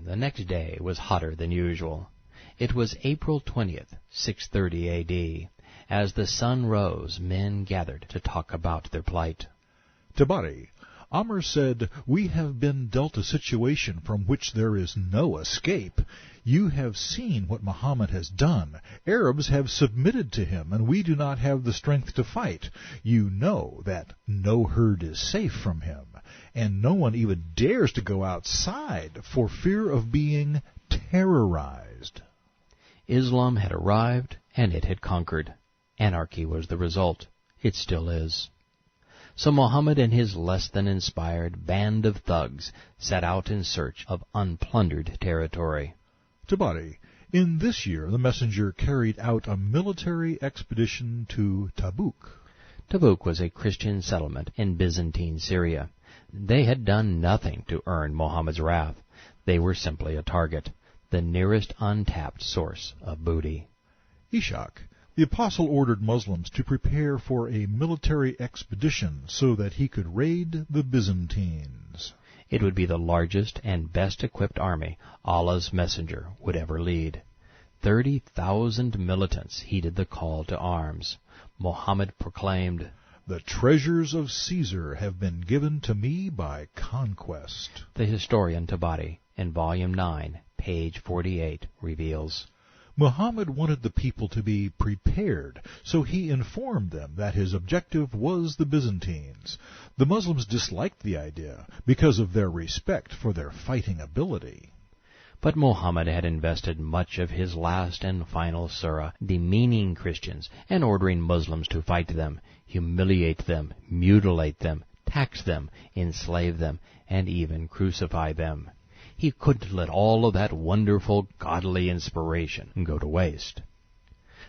The next day was hotter than usual. It was April 20th, 630 A.D. As the sun rose, men gathered to talk about their plight. Tabari. Amr said, "We have been dealt a situation from which there is no escape. You have seen what Muhammad has done. Arabs have submitted to him, and we do not have the strength to fight. You know that no herd is safe from him, and no one even dares to go outside for fear of being terrorized." Islam had arrived, and it had conquered. Anarchy was the result. It still is. So Muhammad and his less-than-inspired band of thugs set out in search of unplundered territory. Tabari. In this year, the messenger carried out a military expedition to Tabuk. Tabuk was a Christian settlement in Byzantine Syria. They had done nothing to earn Muhammad's wrath. They were simply a target, the nearest untapped source of booty. Ishaq. The apostle ordered Muslims to prepare for a military expedition so that he could raid the Byzantines. It would be the largest and best-equipped army Allah's messenger would ever lead. 30,000 militants heeded the call to arms. Muhammad proclaimed, "The treasures of Caesar have been given to me by conquest." The historian Tabari, in Volume 9, page 48, reveals, Muhammad wanted the people to be prepared, so he informed them that his objective was the Byzantines. The Muslims disliked the idea because of their respect for their fighting ability. But Muhammad had invested much of his last and final surah demeaning Christians and ordering Muslims to fight them, humiliate them, mutilate them, tax them, enslave them, and even crucify them. He couldn't let all of that wonderful godly inspiration go to waste.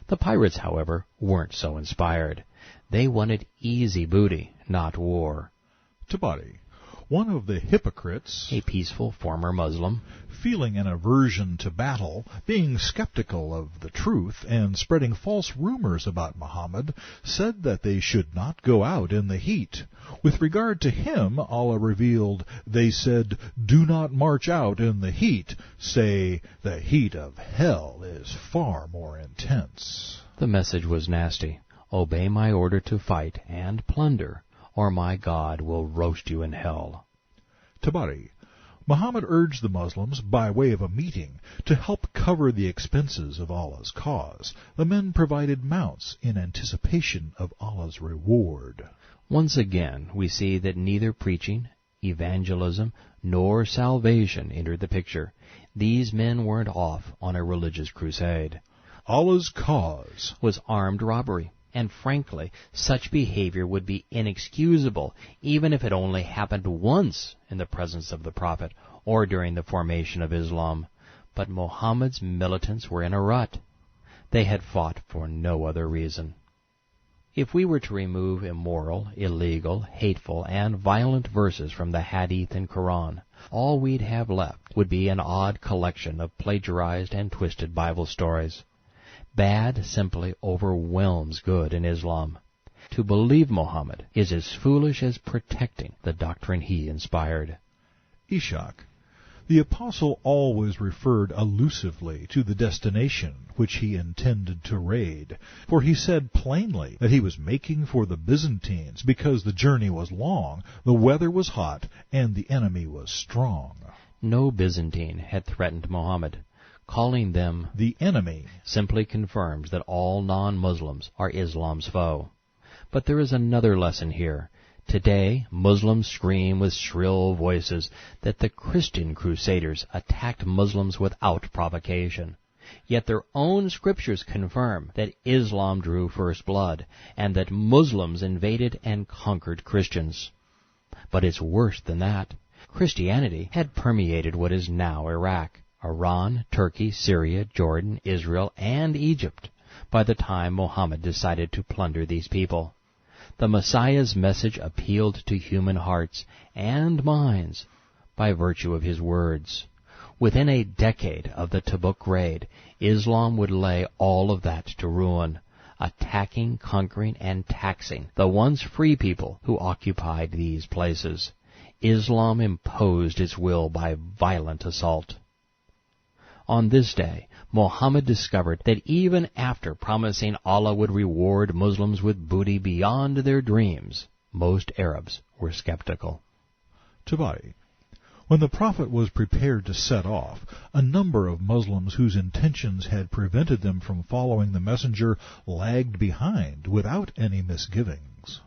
The pirates, however, weren't so inspired. They wanted easy booty, not war. Tabari. One of the hypocrites, a peaceful former Muslim, feeling an aversion to battle, being skeptical of the truth, and spreading false rumors about Muhammad, said that they should not go out in the heat. With regard to him, Allah revealed, they said, "Do not march out in the heat. Say, the heat of hell is far more intense." The message was nasty. Obey my order to fight and plunder, or my God will roast you in hell. Tabari. Muhammad urged the Muslims, by way of a meeting, to help cover the expenses of Allah's cause. The men provided mounts in anticipation of Allah's reward. Once again, we see that neither preaching, evangelism, nor salvation entered the picture. These men weren't off on a religious crusade. Allah's cause was armed robbery. And frankly, such behavior would be inexcusable, even if it only happened once in the presence of the Prophet or during the formation of Islam. But Muhammad's militants were in a rut. They had fought for no other reason. If we were to remove immoral, illegal, hateful, and violent verses from the Hadith and Quran, all we'd have left would be an odd collection of plagiarized and twisted Bible stories. Bad simply overwhelms good in Islam. To believe Muhammad is as foolish as protecting the doctrine he inspired. Ishaq. The apostle always referred allusively to the destination which he intended to raid, for he said plainly that he was making for the Byzantines because the journey was long, the weather was hot, and the enemy was strong. No Byzantine had threatened Muhammad. Calling them the enemy simply confirms that all non-Muslims are Islam's foe. But there is another lesson here. Today, Muslims scream with shrill voices that the Christian crusaders attacked Muslims without provocation. Yet their own scriptures confirm that Islam drew first blood, and that Muslims invaded and conquered Christians. But it's worse than that. Christianity had permeated what is now Iraq, Iran, Turkey, Syria, Jordan, Israel, and Egypt by the time Muhammad decided to plunder these people. The Messiah's message appealed to human hearts and minds by virtue of his words. Within a decade of the Tabuk raid, Islam would lay all of that to ruin, attacking, conquering, and taxing the once free people who occupied these places. Islam imposed its will by violent assault. On this day, Muhammad discovered that even after promising Allah would reward Muslims with booty beyond their dreams, most Arabs were skeptical. Tabari. When the Prophet was prepared to set off, a number of Muslims whose intentions had prevented them from following the messenger lagged behind without any misgivings.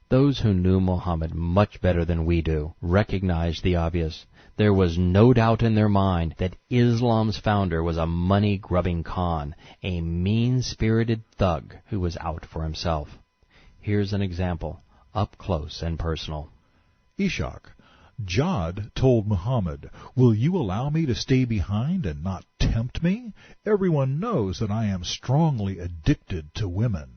Those who knew Muhammad much better than we do recognized the obvious. There was no doubt in their mind that Islam's founder was a money-grubbing Khan, a mean-spirited thug who was out for himself. Here's an example, up close and personal. Ishaq. Jad told Muhammad, "Will you allow me to stay behind and not tempt me? Everyone knows that I am strongly addicted to women.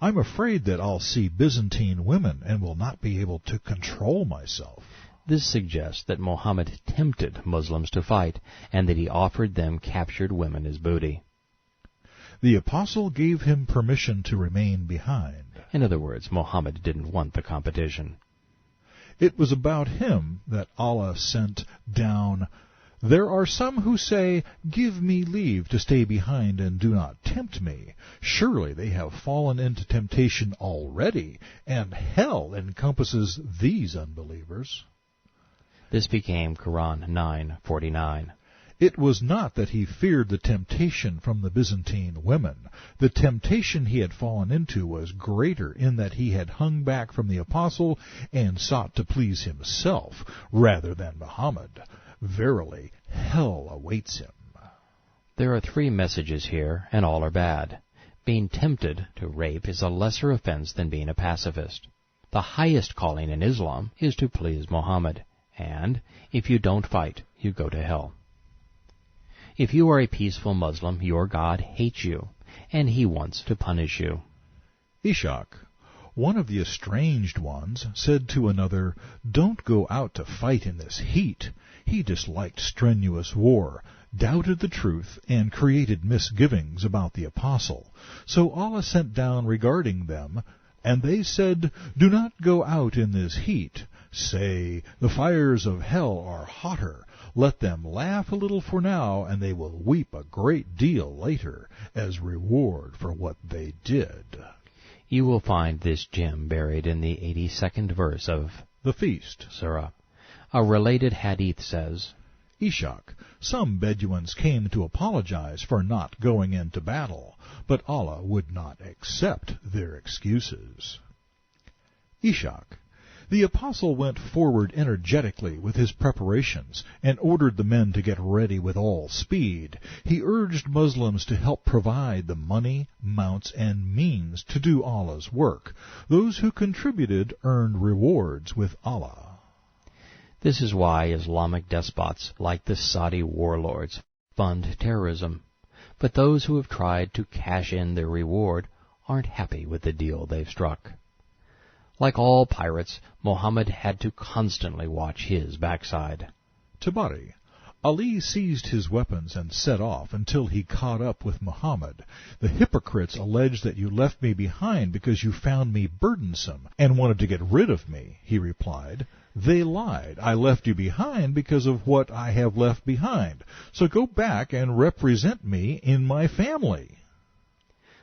I'm afraid that I'll see Byzantine women and will not be able to control myself." This suggests that Muhammad tempted Muslims to fight, and that he offered them captured women as booty. The apostle gave him permission to remain behind. In other words, Muhammad didn't want the competition. It was about him that Allah sent down, "There are some who say, 'Give me leave to stay behind and do not tempt me.' Surely they have fallen into temptation already, and hell encompasses these unbelievers." This became Quran 9:49. It was not that he feared the temptation from the Byzantine women. The temptation he had fallen into was greater in that he had hung back from the apostle and sought to please himself rather than Muhammad. Verily, hell awaits him. There are 3 messages here, and all are bad. Being tempted to rape is a lesser offense than being a pacifist. The highest calling in Islam is to please Muhammad, and if you don't fight, you go to hell. If you are a peaceful Muslim, your God hates you, and he wants to punish you. Ishaq. One of the estranged ones said to another, "Don't go out to fight in this heat." He disliked strenuous war, doubted the truth, and created misgivings about the apostle. So Allah sent down regarding them, and they said, "Do not go out in this heat. Say, the fires of hell are hotter. Let them laugh a little for now, and they will weep a great deal later, as reward for what they did." You will find this gem buried in the 82nd verse of the feast surah. A related hadith says, Ishaq. Some Bedouins came to apologize for not going into battle, but Allah would not accept their excuses. Ishaq. The apostle went forward energetically with his preparations and ordered the men to get ready with all speed. He urged Muslims to help provide the money, mounts, and means to do Allah's work. Those who contributed earned rewards with Allah. This is why Islamic despots like the Saudi warlords fund terrorism. But those who have tried to cash in their reward aren't happy with the deal they've struck. Like all pirates, Muhammad had to constantly watch his backside. Tabari. Ali seized his weapons and set off until he caught up with Muhammad. The hypocrites alleged that you left me behind because you found me burdensome and wanted to get rid of me, he replied. They lied. I left you behind because of what I have left behind. So go back and represent me in my family.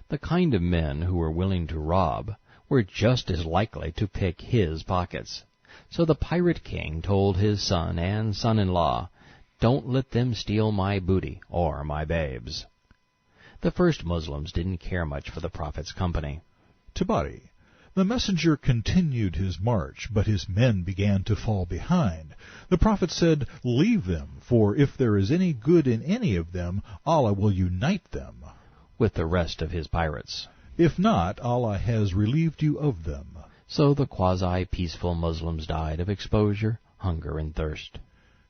The kind of men who were willing to rob were just as likely to pick his pockets. So the pirate king told his son and son-in-law, "Don't let them steal my booty or my babes." The first Muslims didn't care much for the Prophet's company. Tabari. The messenger continued his march, but his men began to fall behind. The Prophet said, "Leave them, for if there is any good in any of them, Allah will unite them with the rest of his pirates. If not, Allah has relieved you of them." So the quasi-peaceful Muslims died of exposure, hunger, and thirst.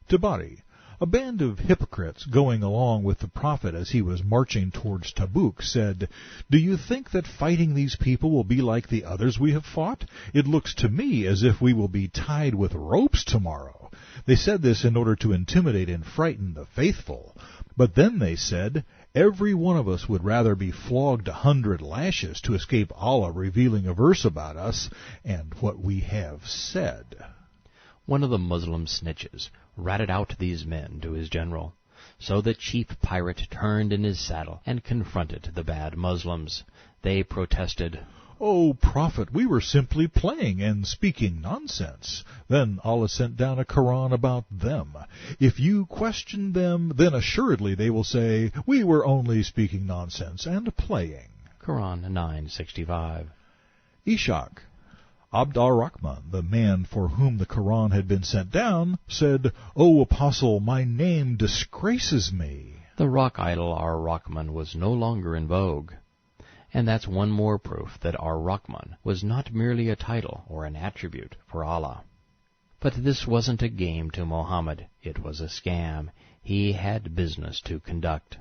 Tabari. A band of hypocrites going along with the Prophet as he was marching towards Tabuk said, "Do you think that fighting these people will be like the others we have fought? It looks to me as if we will be tied with ropes tomorrow." They said this in order to intimidate and frighten the faithful. But then they said, "Every one of us would rather be flogged 100 lashes to escape Allah revealing a verse about us and what we have said." One of the Muslim snitches ratted out these men to his general. So the chief pirate turned in his saddle and confronted the bad Muslims. They protested, "O Prophet, we were simply playing and speaking nonsense. Then Allah sent down a Quran about them. If you question them, then assuredly they will say, 'We were only speaking nonsense and playing.'" Quran 9:65. Ishaq. Abd al-Rahman, the man for whom the Quran had been sent down, said, "O Apostle, my name disgraces me." The rock idol Ar-Rahman was no longer in vogue. And that's one more proof that Ar-Rahman was not merely a title or an attribute for Allah. But this wasn't a game to Muhammad. It was a scam. He had business to conduct.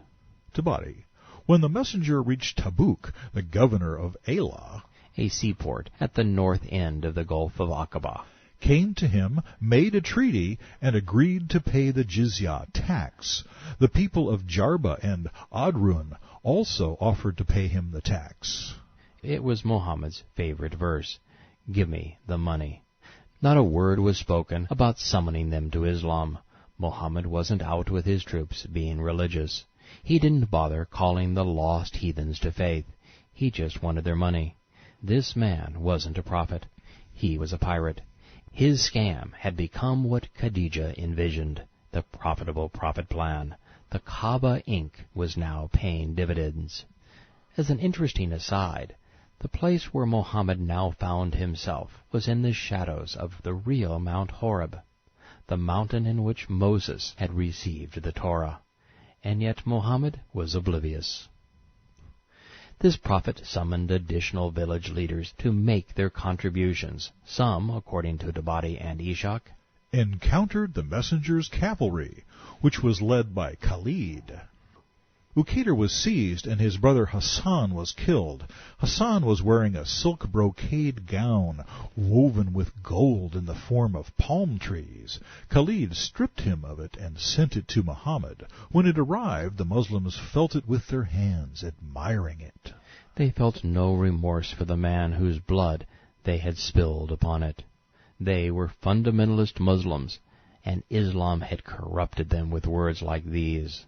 Tabari. When the messenger reached Tabuk, the governor of Elah, a seaport at the north end of the Gulf of Aqaba, came to him, made a treaty, and agreed to pay the jizya tax. The people of Jarba and Adrun also offered to pay him the tax. It was Muhammad's favorite verse, "Give me the money." Not a word was spoken about summoning them to Islam. Muhammad wasn't out with his troops being religious. He didn't bother calling the lost heathens to faith. He just wanted their money. This man wasn't a prophet. He was a pirate. His scam had become what Khadijah envisioned, the profitable prophet plan. The Kaaba ink was now paying dividends. As an interesting aside, the place where Muhammad now found himself was in the shadows of the real Mount Horeb, the mountain in which Moses had received the Torah. And yet Muhammad was oblivious. This prophet summoned additional village leaders to make their contributions. Some, according to Tabari and Ishaq, encountered the messenger's cavalry, which was led by Khalid. Uqadir was seized, and his brother Hassan was killed. Hassan was wearing a silk brocade gown woven with gold in the form of palm trees. Khalid stripped him of it and sent it to Muhammad. When it arrived, the Muslims felt it with their hands, admiring it. They felt no remorse for the man whose blood they had spilled upon it. They were fundamentalist Muslims, and Islam had corrupted them with words like these.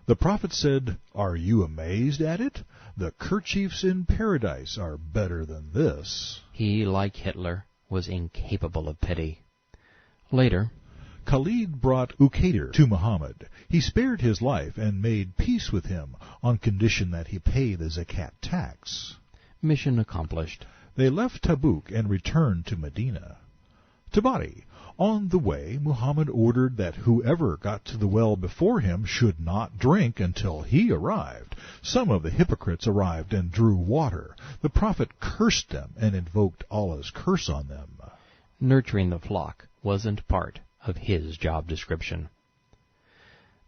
The Prophet said, "Are you amazed at it? The kerchiefs in paradise are better than this." He, like Hitler, was incapable of pity. Later, Khalid brought Uqadir to Muhammad. He spared his life and made peace with him on condition that he pay the zakat tax. Mission accomplished. They left Tabuk and returned to Medina. Tabari. On the way, Muhammad ordered that whoever got to the well before him should not drink until he arrived. Some of the hypocrites arrived and drew water. The Prophet cursed them and invoked Allah's curse on them. Nurturing the flock wasn't part of his job description.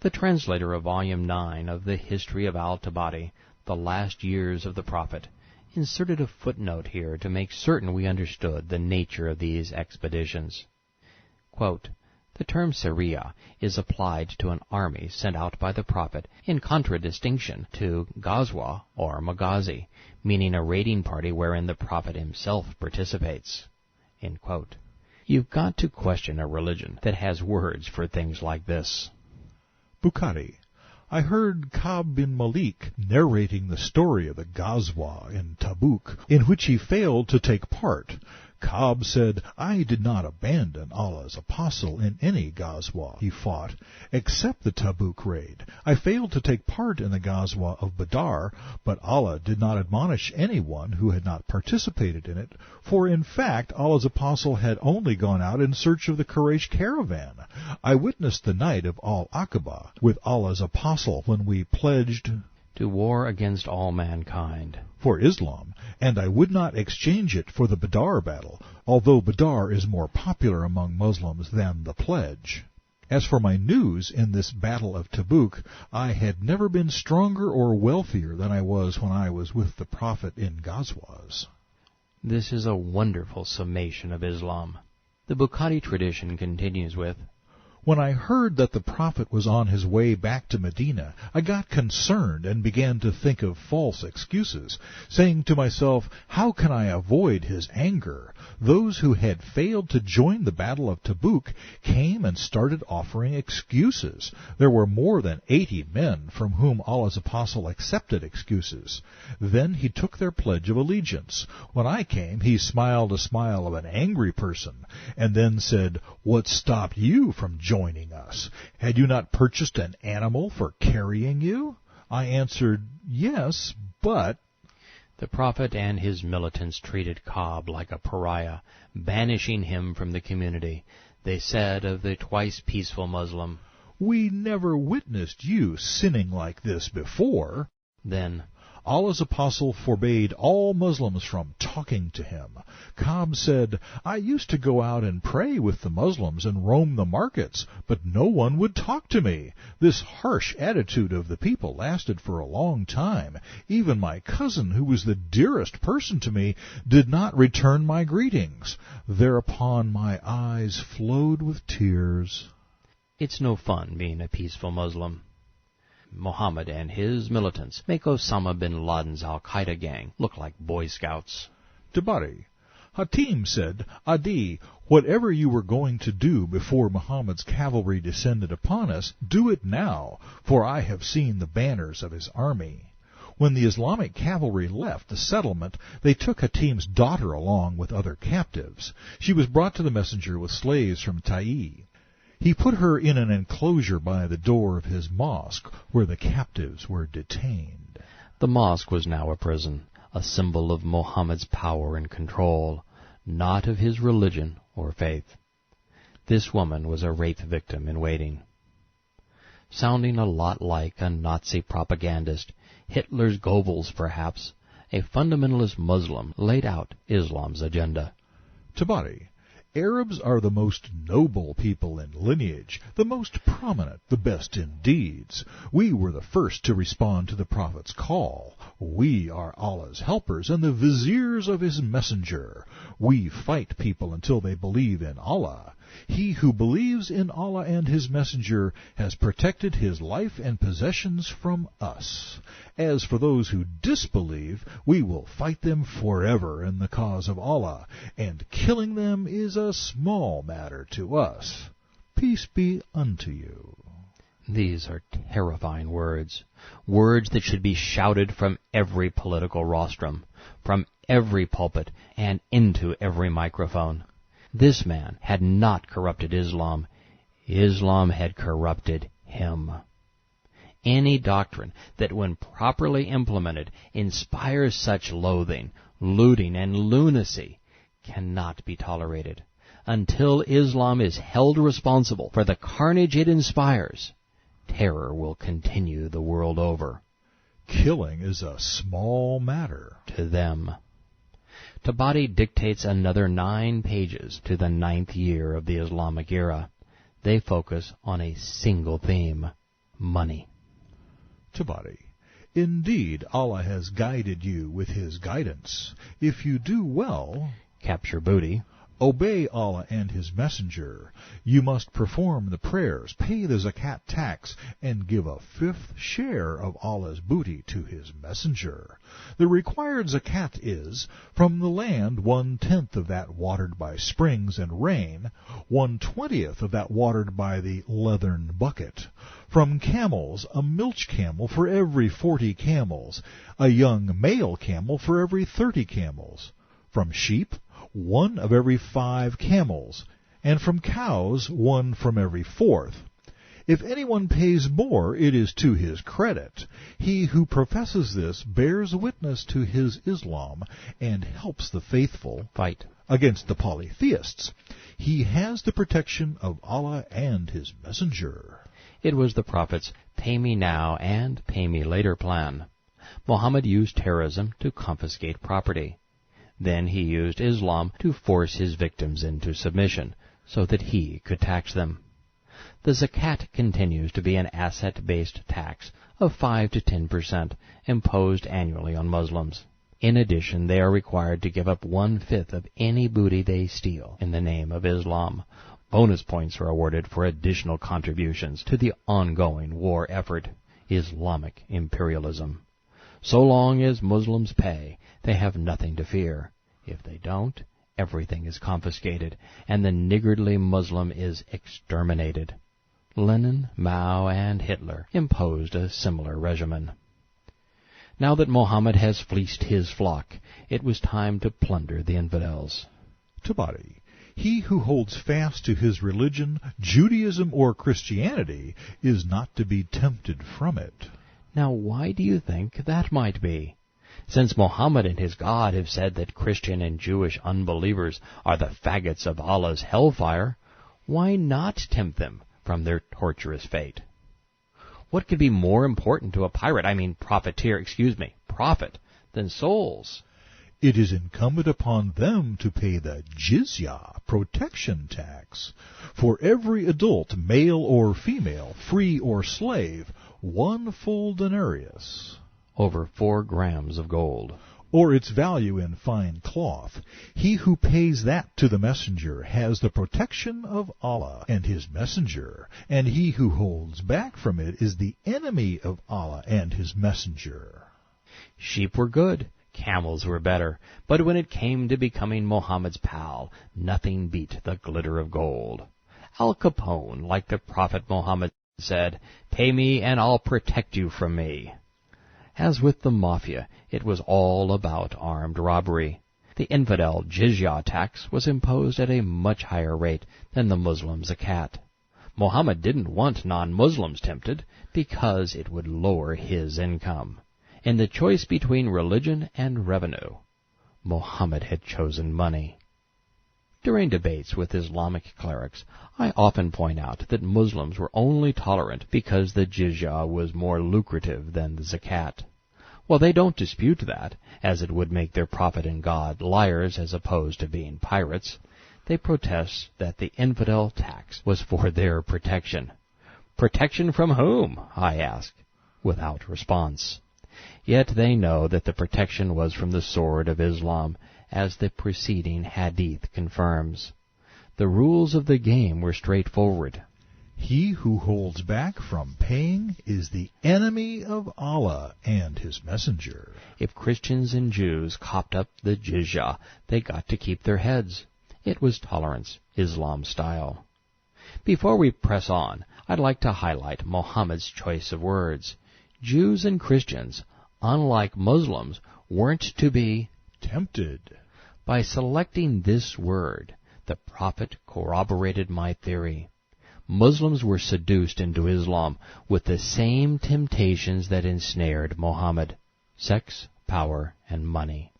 The translator of Volume 9 of the History of Al-Tabari, The Last Years of the Prophet, inserted a footnote here to make certain we understood the nature of these expeditions. Quote, the term Syria is applied to an army sent out by the Prophet in contradistinction to Ghazwa or Maghazi, meaning a raiding party wherein the Prophet himself participates. End quote. You've got to question a religion that has words for things like this. Bukhari. I heard Ka'b bin Malik narrating the story of the Ghazwa in Tabuk, in which he failed to take part. Ka'b said, I did not abandon Allah's apostle in any Ghazwa he fought, except the Tabuk raid. I failed to take part in the Ghazwa of Badr, but Allah did not admonish anyone who had not participated in it, for in fact Allah's apostle had only gone out in search of the Quraysh caravan. I witnessed the night of Al-Aqaba with Allah's apostle when we pledged to war against all mankind for Islam, and I would not exchange it for the Badr battle, although Badr is more popular among Muslims than the pledge. As for my news in this battle of Tabuk, I had never been stronger or wealthier than I was when I was with the Prophet in Ghazwas. This is a wonderful summation of Islam. The Bukhari tradition continues with, When I heard that the Prophet was on his way back to Medina, I got concerned and began to think of false excuses, saying to myself, how can I avoid his anger? Those who had failed to join the Battle of Tabuk came and started offering excuses. There were more than 80 men from whom Allah's apostle accepted excuses. Then he took their pledge of allegiance. When I came, he smiled a smile of an angry person, and then said, what stopped you from joining us? Had you not purchased an animal for carrying you? I answered, yes, but... The Prophet and his militants treated Ka'b like a pariah, banishing him from the community. They said of the twice peaceful Muslim, we never witnessed you sinning like this before. Then, Allah's apostle forbade all Muslims from talking to him. Ka'b said, I used to go out and pray with the Muslims and roam the markets, but no one would talk to me. This harsh attitude of the people lasted for a long time. Even my cousin, who was the dearest person to me, did not return my greetings. Thereupon my eyes flowed with tears. It's no fun being a peaceful Muslim. Muhammad and his militants make Osama bin Laden's Al-Qaeda gang look like Boy Scouts. Tabari. Hatim said, Adi, whatever you were going to do before Muhammad's cavalry descended upon us, do it now, for I have seen the banners of his army. When the Islamic cavalry left the settlement, they took Hatim's daughter along with other captives. She was brought to the messenger with slaves from Ta'i. He put her in an enclosure by the door of his mosque, where the captives were detained. The mosque was now a prison, a symbol of Muhammad's power and control, not of his religion or faith. This woman was a rape victim in waiting. Sounding a lot like a Nazi propagandist, Hitler's Goebbels perhaps, a fundamentalist Muslim laid out Islam's agenda. Tabari. Arabs are the most noble people in lineage, the most prominent, the best in deeds. We were the first to respond to the Prophet's call. We are Allah's helpers and the viziers of his messenger. We fight people until they believe in Allah. He who believes in Allah and his messenger has protected his life and possessions from us. As for those who disbelieve, we will fight them forever in the cause of Allah, and killing them is a small matter to us. Peace be unto you. These are terrifying words, words that should be shouted from every political rostrum, from every pulpit, and into every microphone. This man had not corrupted Islam. Islam had corrupted him. Any doctrine that, when properly implemented, inspires such loathing, looting, and lunacy cannot be tolerated. until Islam is held responsible for the carnage it inspires, terror will continue the world over. Killing is a small matter to them. Tabari dictates another 9 pages to the 9th year of the Islamic era. They focus on a single theme: money. Tabari. Indeed, Allah has guided you with His guidance. If you do well, capture booty, obey Allah and His Messenger. You must perform the prayers, pay the zakat tax, and give a 5th share of Allah's booty to His Messenger. The required zakat is, from the land 1/10 of that watered by springs and rain, 1/20 of that watered by the leathern bucket. From camels, a milch camel for every 40 camels, a young male camel for every 30 camels. From sheep, 1 of every 5 camels, and from cows 1 from every 4th. If anyone pays more, it is to his credit. He who professes this bears witness to his Islam and helps the faithful fight against the polytheists. He has the protection of Allah and His Messenger. It was the Prophet's pay me now and pay me later plan. Muhammad used terrorism to confiscate property. Then he used Islam to force his victims into submission so that he could tax them. The zakat continues to be an asset-based tax of 5 to 10% imposed annually on Muslims. In addition, they are required to give up 1/5 of any booty they steal in the name of Islam. Bonus points are awarded for additional contributions to the ongoing war effort, Islamic imperialism. So long as Muslims pay, they have nothing to fear. If they don't, everything is confiscated, and the niggardly Muslim is exterminated. Lenin, Mao, and Hitler imposed a similar regimen. Now that Muhammad has fleeced his flock, it was time to plunder the infidels. Tabari. He who holds fast to his religion, Judaism or Christianity, is not to be tempted from it. Now why do you think that might be? Since Muhammad and his God have said that Christian and Jewish unbelievers are the faggots of Allah's hellfire, why not tempt them from their torturous fate? What could be more important to a prophet, than souls? It is incumbent upon them to pay the jizya, protection tax. For every adult, male or female, free or slave, 1 full denarius. Over 4 grams of gold. Or its value in fine cloth. He who pays that to the messenger has the protection of Allah and His Messenger, and he who holds back from it is the enemy of Allah and His Messenger. Sheep were good, camels were better, but when it came to becoming Muhammad's pal, nothing beat the glitter of gold. Al Capone, like the Prophet Muhammad, said, "Pay me and I'll protect you from me." As with the mafia, it was all about armed robbery. The infidel jizya tax was imposed at a much higher rate than the Muslim zakat. Muhammad didn't want non-Muslims tempted because it would lower his income. In the choice between religion and revenue, Muhammad had chosen money. During debates with Islamic clerics, I often point out that Muslims were only tolerant because the jizya was more lucrative than the zakat. Well, they don't dispute that, as it would make their prophet and God liars as opposed to being pirates. They protest that the infidel tax was for their protection. Protection from whom, I ask, without response. Yet they know that the protection was from the sword of Islam, as the preceding hadith confirms. The rules of the game were straightforward. He who holds back from paying is the enemy of Allah and His Messenger. If Christians and Jews copped up the jizya, they got to keep their heads. It was tolerance, Islam style. Before we press on, I'd like to highlight Muhammad's choice of words. Jews and Christians, unlike Muslims, weren't to be tempted. By selecting this word, the Prophet corroborated my theory. Muslims were seduced into Islam with the same temptations that ensnared Muhammad: sex, power, and money.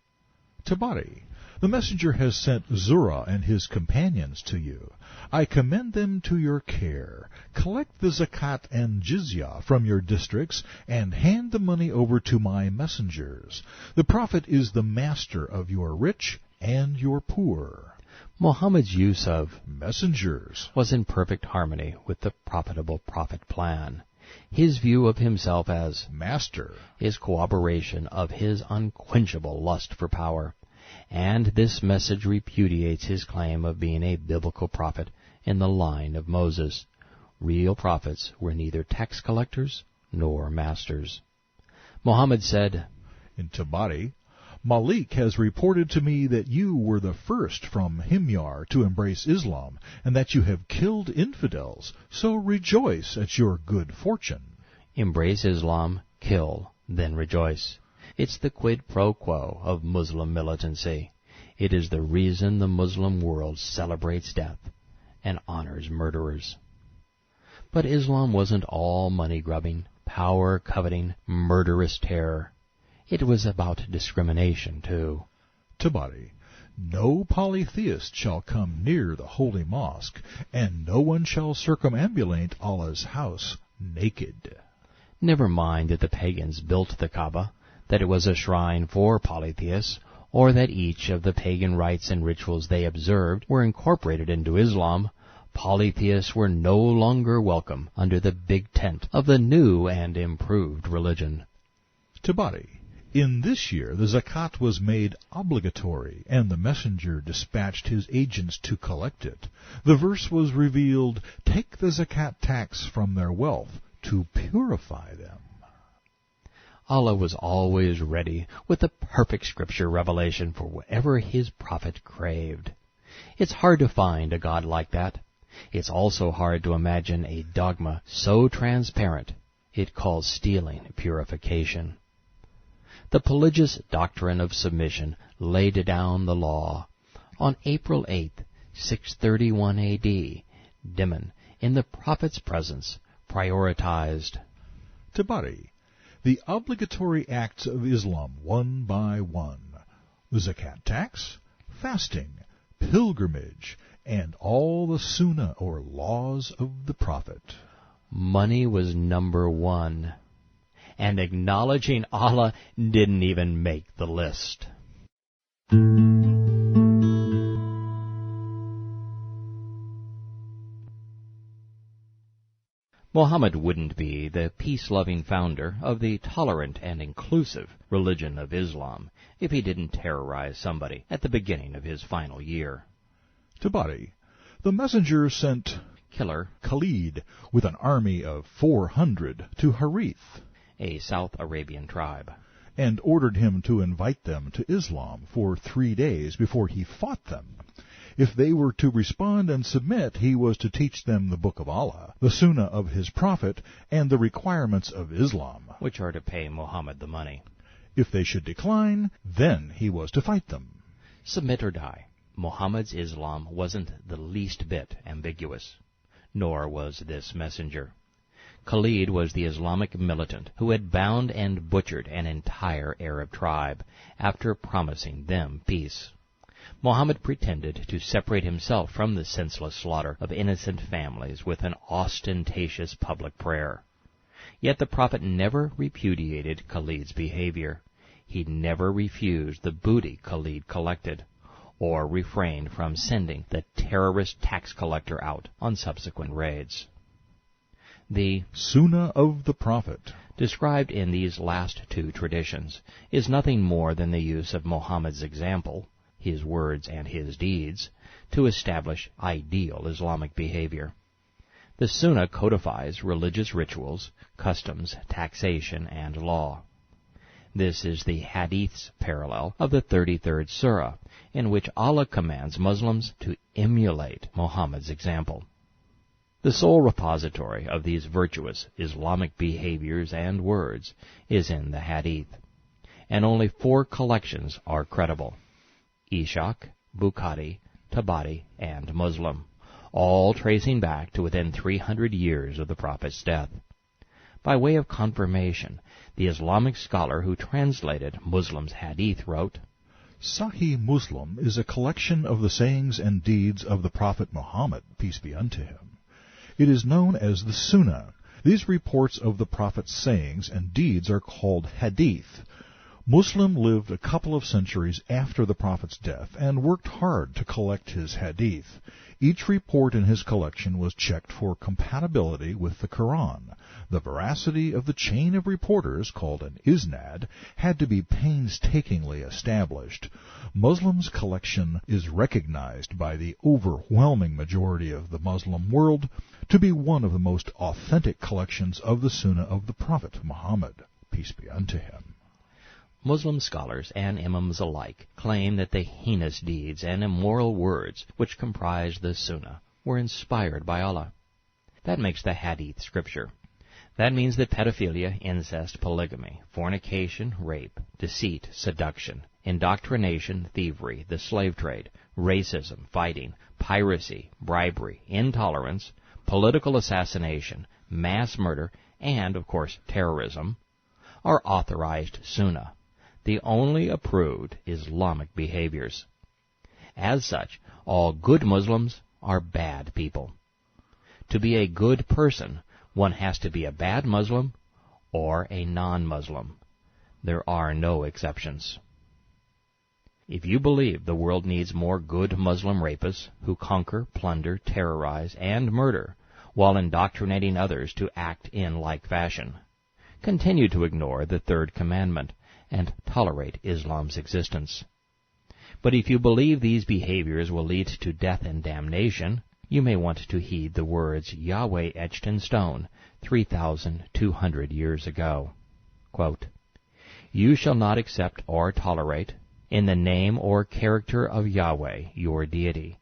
Tabari. The messenger has sent Zurah and his companions to you. I commend them to your care. Collect the zakat and jizya from your districts, and hand the money over to my messengers. The prophet is the master of your rich and your poor. Muhammad's use of messengers was in perfect harmony with the profitable prophet plan. His view of himself as master is corroboration of his unquenchable lust for power, and this message repudiates his claim of being a biblical prophet in the line of Moses. Real prophets were neither tax collectors nor masters. Muhammad said, in Tabari, Malik has reported to me that you were the first from Himyar to embrace Islam, and that you have killed infidels, so rejoice at your good fortune. Embrace Islam, kill, then rejoice. It's the quid pro quo of Muslim militancy. It is the reason the Muslim world celebrates death and honors murderers. But Islam wasn't all money-grubbing, power-coveting, murderous terror. It was about discrimination, too. Tabari, no polytheist shall come near the holy mosque, and no one shall circumambulate Allah's house naked. Never mind that the pagans built the Kaaba, that it was a shrine for polytheists, or that each of the pagan rites and rituals they observed were incorporated into Islam. Polytheists were no longer welcome under the big tent of the new and improved religion. Tabari, in this year the zakat was made obligatory, and the messenger dispatched his agents to collect it. The verse was revealed, take the zakat tax from their wealth to purify them. Allah was always ready with the perfect scripture revelation for whatever his prophet craved. It's hard to find a God like that. It's also hard to imagine a dogma so transparent it calls stealing purification. The Pelagius doctrine of submission laid down the law. On April 8, 631 A.D., Dimon, in the prophet's presence, prioritized Tabari, the obligatory acts of Islam one by one, the zakat tax, fasting, pilgrimage, and all the sunnah or laws of the prophet. Money was number one, and acknowledging Allah didn't even make the list. Muhammad wouldn't be the peace-loving founder of the tolerant and inclusive religion of Islam if he didn't terrorize somebody at the beginning of his final year. Tabari, the messenger sent Killer Khalid with an army of 400 to Harith, a South Arabian tribe, and ordered him to invite them to Islam for 3 days before he fought them. If they were to respond and submit, he was to teach them the Book of Allah, the Sunnah of his Prophet, and the requirements of Islam, which are to pay Muhammad the money. If they should decline, then he was to fight them. Submit or die. Muhammad's Islam wasn't the least bit ambiguous, nor was this messenger. Khalid was the Islamic militant who had bound and butchered an entire Arab tribe after promising them peace. Muhammad pretended to separate himself from the senseless slaughter of innocent families with an ostentatious public prayer. Yet the Prophet never repudiated Khalid's behavior. He never refused the booty Khalid collected, or refrained from sending the terrorist tax collector out on subsequent raids. The Sunnah of the Prophet, described in these last two traditions, is nothing more than the use of Muhammad's example, his words and his deeds, to establish ideal Islamic behavior. The Sunnah codifies religious rituals, customs, taxation, and law. This is the Hadith's parallel of the 33rd Surah, in which Allah commands Muslims to emulate Muhammad's example. The sole repository of these virtuous Islamic behaviors and words is in the Hadith, and only 4 collections are credible: Ishaq, Bukhari, Tabari, and Muslim, all tracing back to within 300 years of the Prophet's death. By way of confirmation, the Islamic scholar who translated Muslim's Hadith wrote, Sahih Muslim is a collection of the sayings and deeds of the Prophet Muhammad, peace be unto him. It is known as the Sunnah. These reports of the Prophet's sayings and deeds are called hadith. Muslim lived a couple of centuries after the Prophet's death and worked hard to collect his hadith. Each report in his collection was checked for compatibility with the Quran. The veracity of the chain of reporters, called an isnad, had to be painstakingly established. Muslim's collection is recognized by the overwhelming majority of the Muslim world to be one of the most authentic collections of the Sunnah of the Prophet Muhammad, peace be unto him. Muslim scholars and imams alike claim that the heinous deeds and immoral words which comprise the Sunnah were inspired by Allah. That makes the Hadith scripture. That means that pedophilia, incest, polygamy, fornication, rape, deceit, seduction, indoctrination, thievery, the slave trade, racism, fighting, piracy, bribery, intolerance, political assassination, mass murder, and, of course, terrorism, are authorized Sunnah, the only approved Islamic behaviors. As such, all good Muslims are bad people. To be a good person, one has to be a bad Muslim or a non-Muslim. There are no exceptions. If you believe the world needs more good Muslim rapists who conquer, plunder, terrorize, and murder while indoctrinating others to act in like fashion, continue to ignore the third commandment and tolerate Islam's existence. But if you believe these behaviors will lead to death and damnation, you may want to heed the words Yahweh etched in stone 3,200 years ago. Quote, "You shall not accept or tolerate, in the name or character of Yahweh, your deity,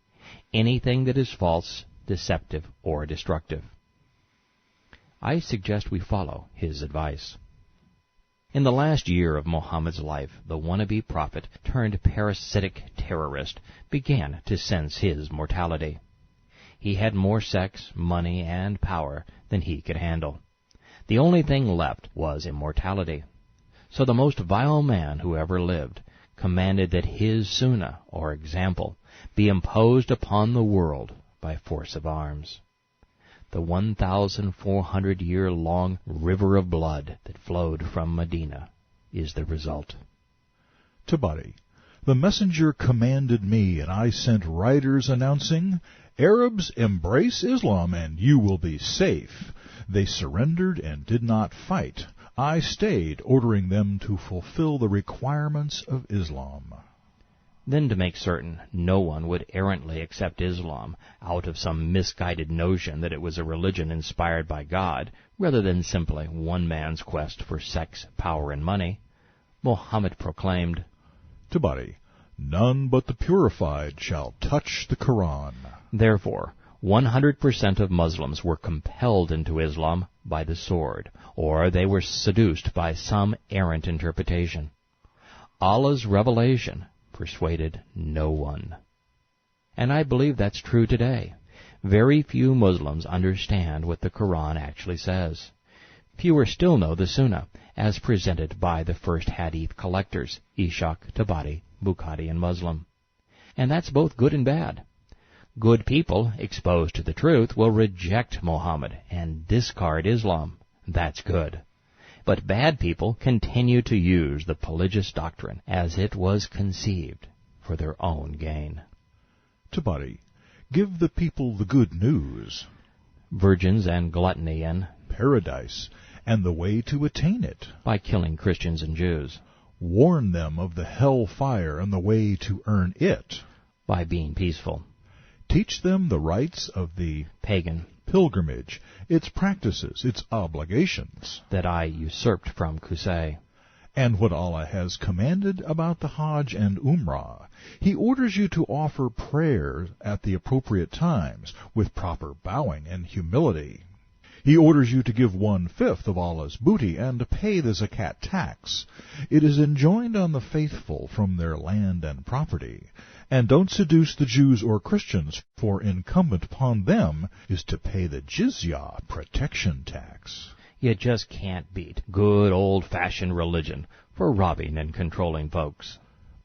anything that is false, deceptive, or destructive." I suggest we follow his advice. In the last year of Muhammad's life, the wannabe prophet turned parasitic terrorist began to sense his mortality. He had more sex, money, and power than he could handle. The only thing left was immortality. So the most vile man who ever lived commanded that his sunnah, or example, be imposed upon the world by force of arms. The 1,400-year-long river of blood that flowed from Medina is the result. Tabari, the messenger commanded me, and I sent riders announcing, "Arabs, embrace Islam, and you will be safe." They surrendered and did not fight. I stayed, ordering them to fulfill the requirements of Islam. Then, to make certain no one would errantly accept Islam out of some misguided notion that it was a religion inspired by God, rather than simply one man's quest for sex, power, and money, Muhammad proclaimed, Tabari, none but the purified shall touch the Quran. Therefore, 100% of Muslims were compelled into Islam by the sword, or they were seduced by some errant interpretation. Allah's revelation persuaded no one. And I believe that's true today. Very few Muslims understand what the Quran actually says. Fewer still know the Sunnah, as presented by the first Hadith collectors, Ishaq, Tabari, Bukhari, and Muslim. And that's both good and bad. Good people, exposed to the truth, will reject Muhammad and discard Islam. That's good. But bad people continue to use the religious doctrine as it was conceived for their own gain. Tabari, give the people the good news. Virgins and gluttony and paradise, and the way to attain it. By killing Christians and Jews. Warn them of the hell fire and the way to earn it. By being peaceful. Teach them the rights of the pagan pilgrimage, its practices, its obligations, that I usurped from Qusay, and what Allah has commanded about the Hajj and Umrah. He orders you to offer prayer at the appropriate times, with proper bowing and humility. He orders you to give 1/5 of Allah's booty and to pay the zakat tax. It is enjoined on the faithful from their land and property. And don't seduce the Jews or Christians, for incumbent upon them is to pay the jizya, protection tax. You just can't beat good old-fashioned religion for robbing and controlling folks.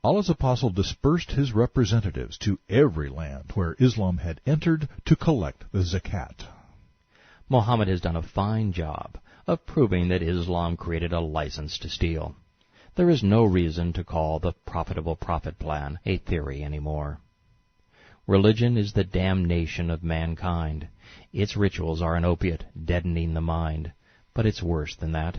Allah's apostle dispersed his representatives to every land where Islam had entered to collect the zakat. Muhammad has done a fine job of proving that Islam created a license to steal. There is no reason to call the profitable profit plan a theory anymore. Religion is the damnation of mankind. Its rituals are an opiate, deadening the mind. But it's worse than that.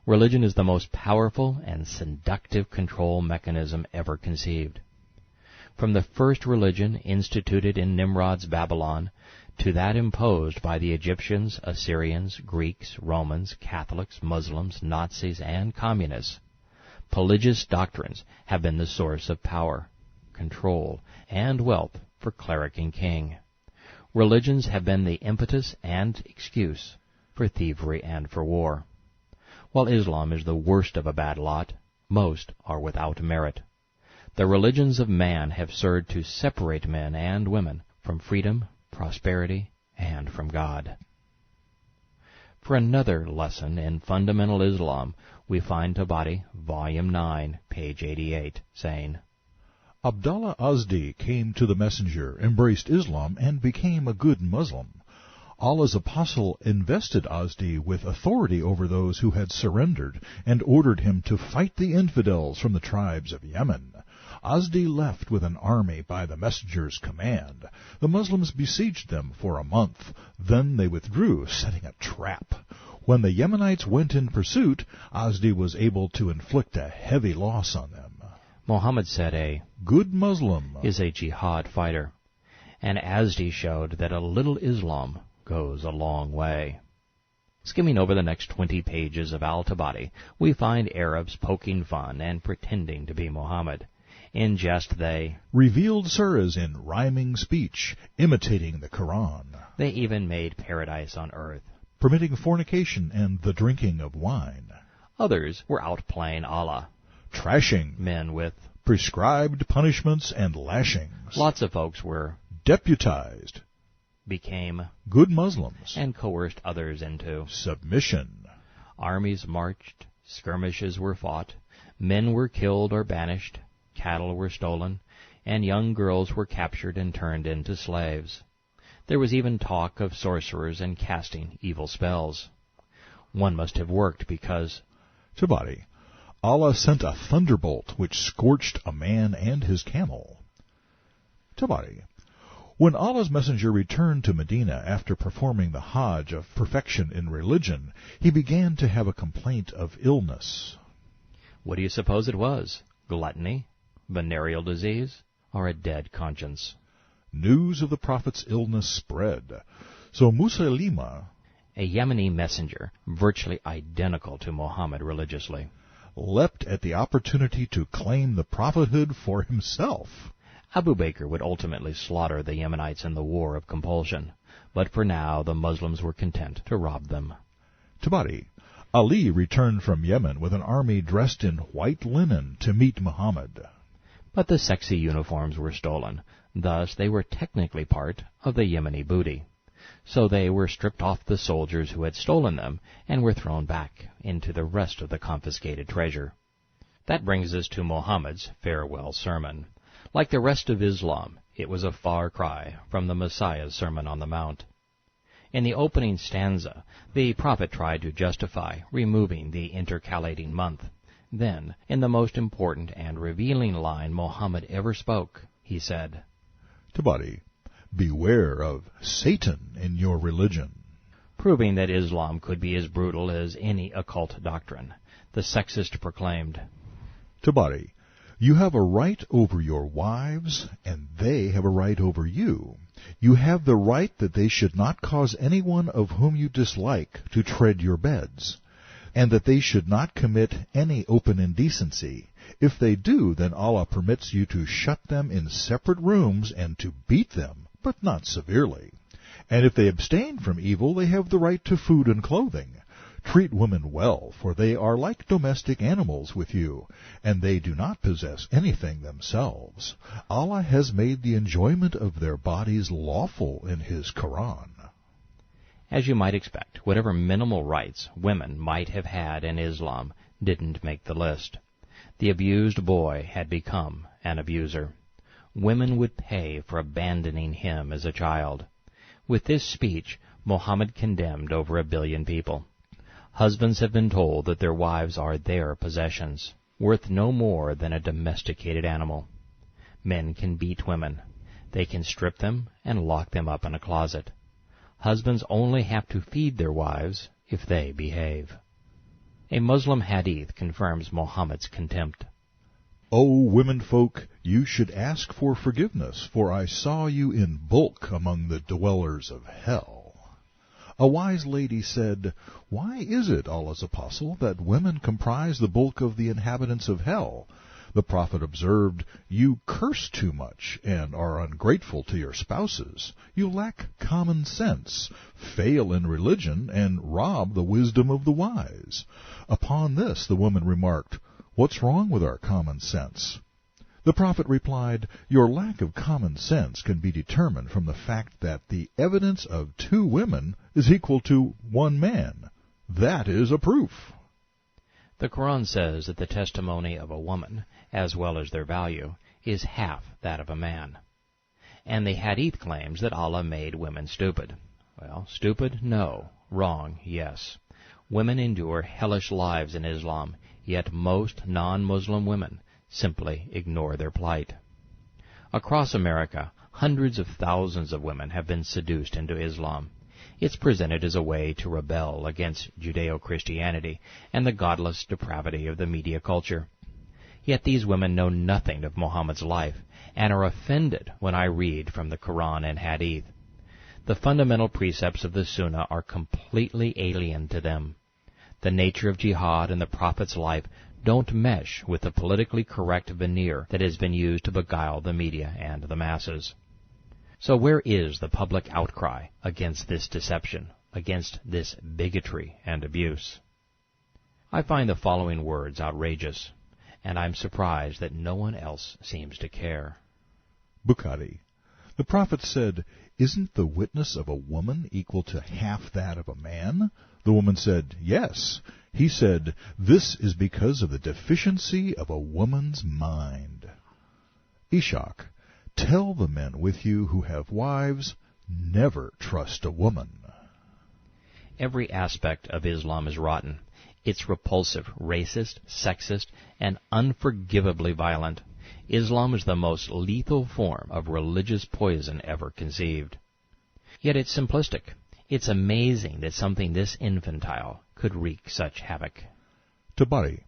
Religion is the most powerful and seductive control mechanism ever conceived. From the first religion instituted in Nimrod's Babylon to that imposed by the Egyptians, Assyrians, Greeks, Romans, Catholics, Muslims, Nazis, and Communists, pelagious doctrines have been the source of power, control, and wealth for cleric and king. Religions have been the impetus and excuse for thievery and for war. While Islam is the worst of a bad lot, most are without merit. The religions of man have served to separate men and women from freedom, prosperity, and from God. For another lesson in fundamental Islam, we find Tabari, Volume 9, page 88, saying, Abdallah Azdi came to the messenger, embraced Islam, and became a good Muslim. Allah's apostle invested Azdi with authority over those who had surrendered, and ordered him to fight the infidels from the tribes of Yemen. Azdi left with an army by the messenger's command. The Muslims besieged them for a month. Then they withdrew, setting a trap. When the Yemenites went in pursuit, Azdi was able to inflict a heavy loss on them. Muhammad said a good Muslim is a jihad fighter, and Azdi showed that a little Islam goes a long way. Skimming over the next 20 pages of Al-Tabari, we find Arabs poking fun and pretending to be Muhammad. In jest they revealed surahs in rhyming speech, imitating the Quran. They even made paradise on earth, permitting fornication and the drinking of wine. Others were outplaying Allah, trashing men with prescribed punishments and lashings. Lots of folks were deputized, became good Muslims, and coerced others into submission. Armies marched, skirmishes were fought, men were killed or banished, cattle were stolen, and young girls were captured and turned into slaves. There was even talk of sorcerers and casting evil spells. One must have worked because Tabari, Allah sent a thunderbolt which scorched a man and his camel. Tabari, when Allah's messenger returned to Medina after performing the Hajj of perfection in religion, he began to have a complaint of illness. What do you suppose it was? Gluttony? Venereal disease? Or a dead conscience? News of the Prophet's illness spread. So Musaylima, a Yemeni messenger, virtually identical to Muhammad religiously, leapt at the opportunity to claim the prophethood for himself. Abu Bakr would ultimately slaughter the Yemenites in the war of compulsion, but for now the Muslims were content to rob them. Tabari, Ali returned from Yemen with an army dressed in white linen to meet Muhammad. But the sexy uniforms were stolen, thus they were technically part of the Yemeni booty. So they were stripped off the soldiers who had stolen them and were thrown back into the rest of the confiscated treasure. That brings us to Muhammad's farewell sermon. Like the rest of Islam, it was a far cry from the Messiah's Sermon on the Mount. In the opening stanza, the prophet tried to justify removing the intercalating month. Then, in the most important and revealing line Muhammad ever spoke, he said, Tabari, beware of Satan in your religion. Proving that Islam could be as brutal as any occult doctrine, the sexist proclaimed, Tabari, you have a right over your wives, and they have a right over you. You have the right that they should not cause anyone of whom you dislike to tread your beds, and that they should not commit any open indecency. If they do, then Allah permits you to shut them in separate rooms and to beat them, but not severely. And if they abstain from evil, they have the right to food and clothing. Treat women well, for they are like domestic animals with you, and they do not possess anything themselves. Allah has made the enjoyment of their bodies lawful in His Quran. As you might expect, whatever minimal rights women might have had in Islam didn't make the list. The abused boy had become an abuser. Women would pay for abandoning him as a child. With this speech, Mohammed condemned over 1 billion people. Husbands have been told that their wives are their possessions, worth no more than a domesticated animal. Men can beat women. They can strip them and lock them up in a closet. Husbands only have to feed their wives if they behave. A Muslim hadith confirms Mohammed's contempt. O womenfolk, you should ask for forgiveness, for I saw you in bulk among the dwellers of hell. A wise lady said, Why is it, Allah's apostle, that women comprise the bulk of the inhabitants of hell? The Prophet observed, You curse too much, and are ungrateful to your spouses. You lack common sense, fail in religion, and rob the wisdom of the wise. Upon this the woman remarked, What's wrong with our common sense? The Prophet replied, Your lack of common sense can be determined from the fact that the evidence of 2 women is equal to 1 man. That is a proof. The Quran says that the testimony of a woman, as well as their value, is half that of a man. And the Hadith claims that Allah made women stupid. Well, stupid? No. Wrong? Yes. Women endure hellish lives in Islam, yet most non-Muslim women simply ignore their plight. Across America, hundreds of thousands of women have been seduced into Islam. It's presented as a way to rebel against Judeo-Christianity and the godless depravity of the media culture. Yet these women know nothing of Muhammad's life and are offended when I read from the Quran and Hadith. The fundamental precepts of the Sunnah are completely alien to them. The nature of jihad and the Prophet's life don't mesh with the politically correct veneer that has been used to beguile the media and the masses. So where is the public outcry against this deception, against this bigotry and abuse? I find the following words outrageous, and I'm surprised that no one else seems to care. Bukhari. The Prophet said, Isn't the witness of a woman equal to half that of a man? The woman said, Yes. He said, This is because of the deficiency of a woman's mind. Ishaq. Tell the men with you who have wives, never trust a woman. Every aspect of Islam is rotten. It's repulsive, racist, sexist, and unforgivably violent. Islam is the most lethal form of religious poison ever conceived. Yet it's simplistic. It's amazing that something this infantile could wreak such havoc. Tabari.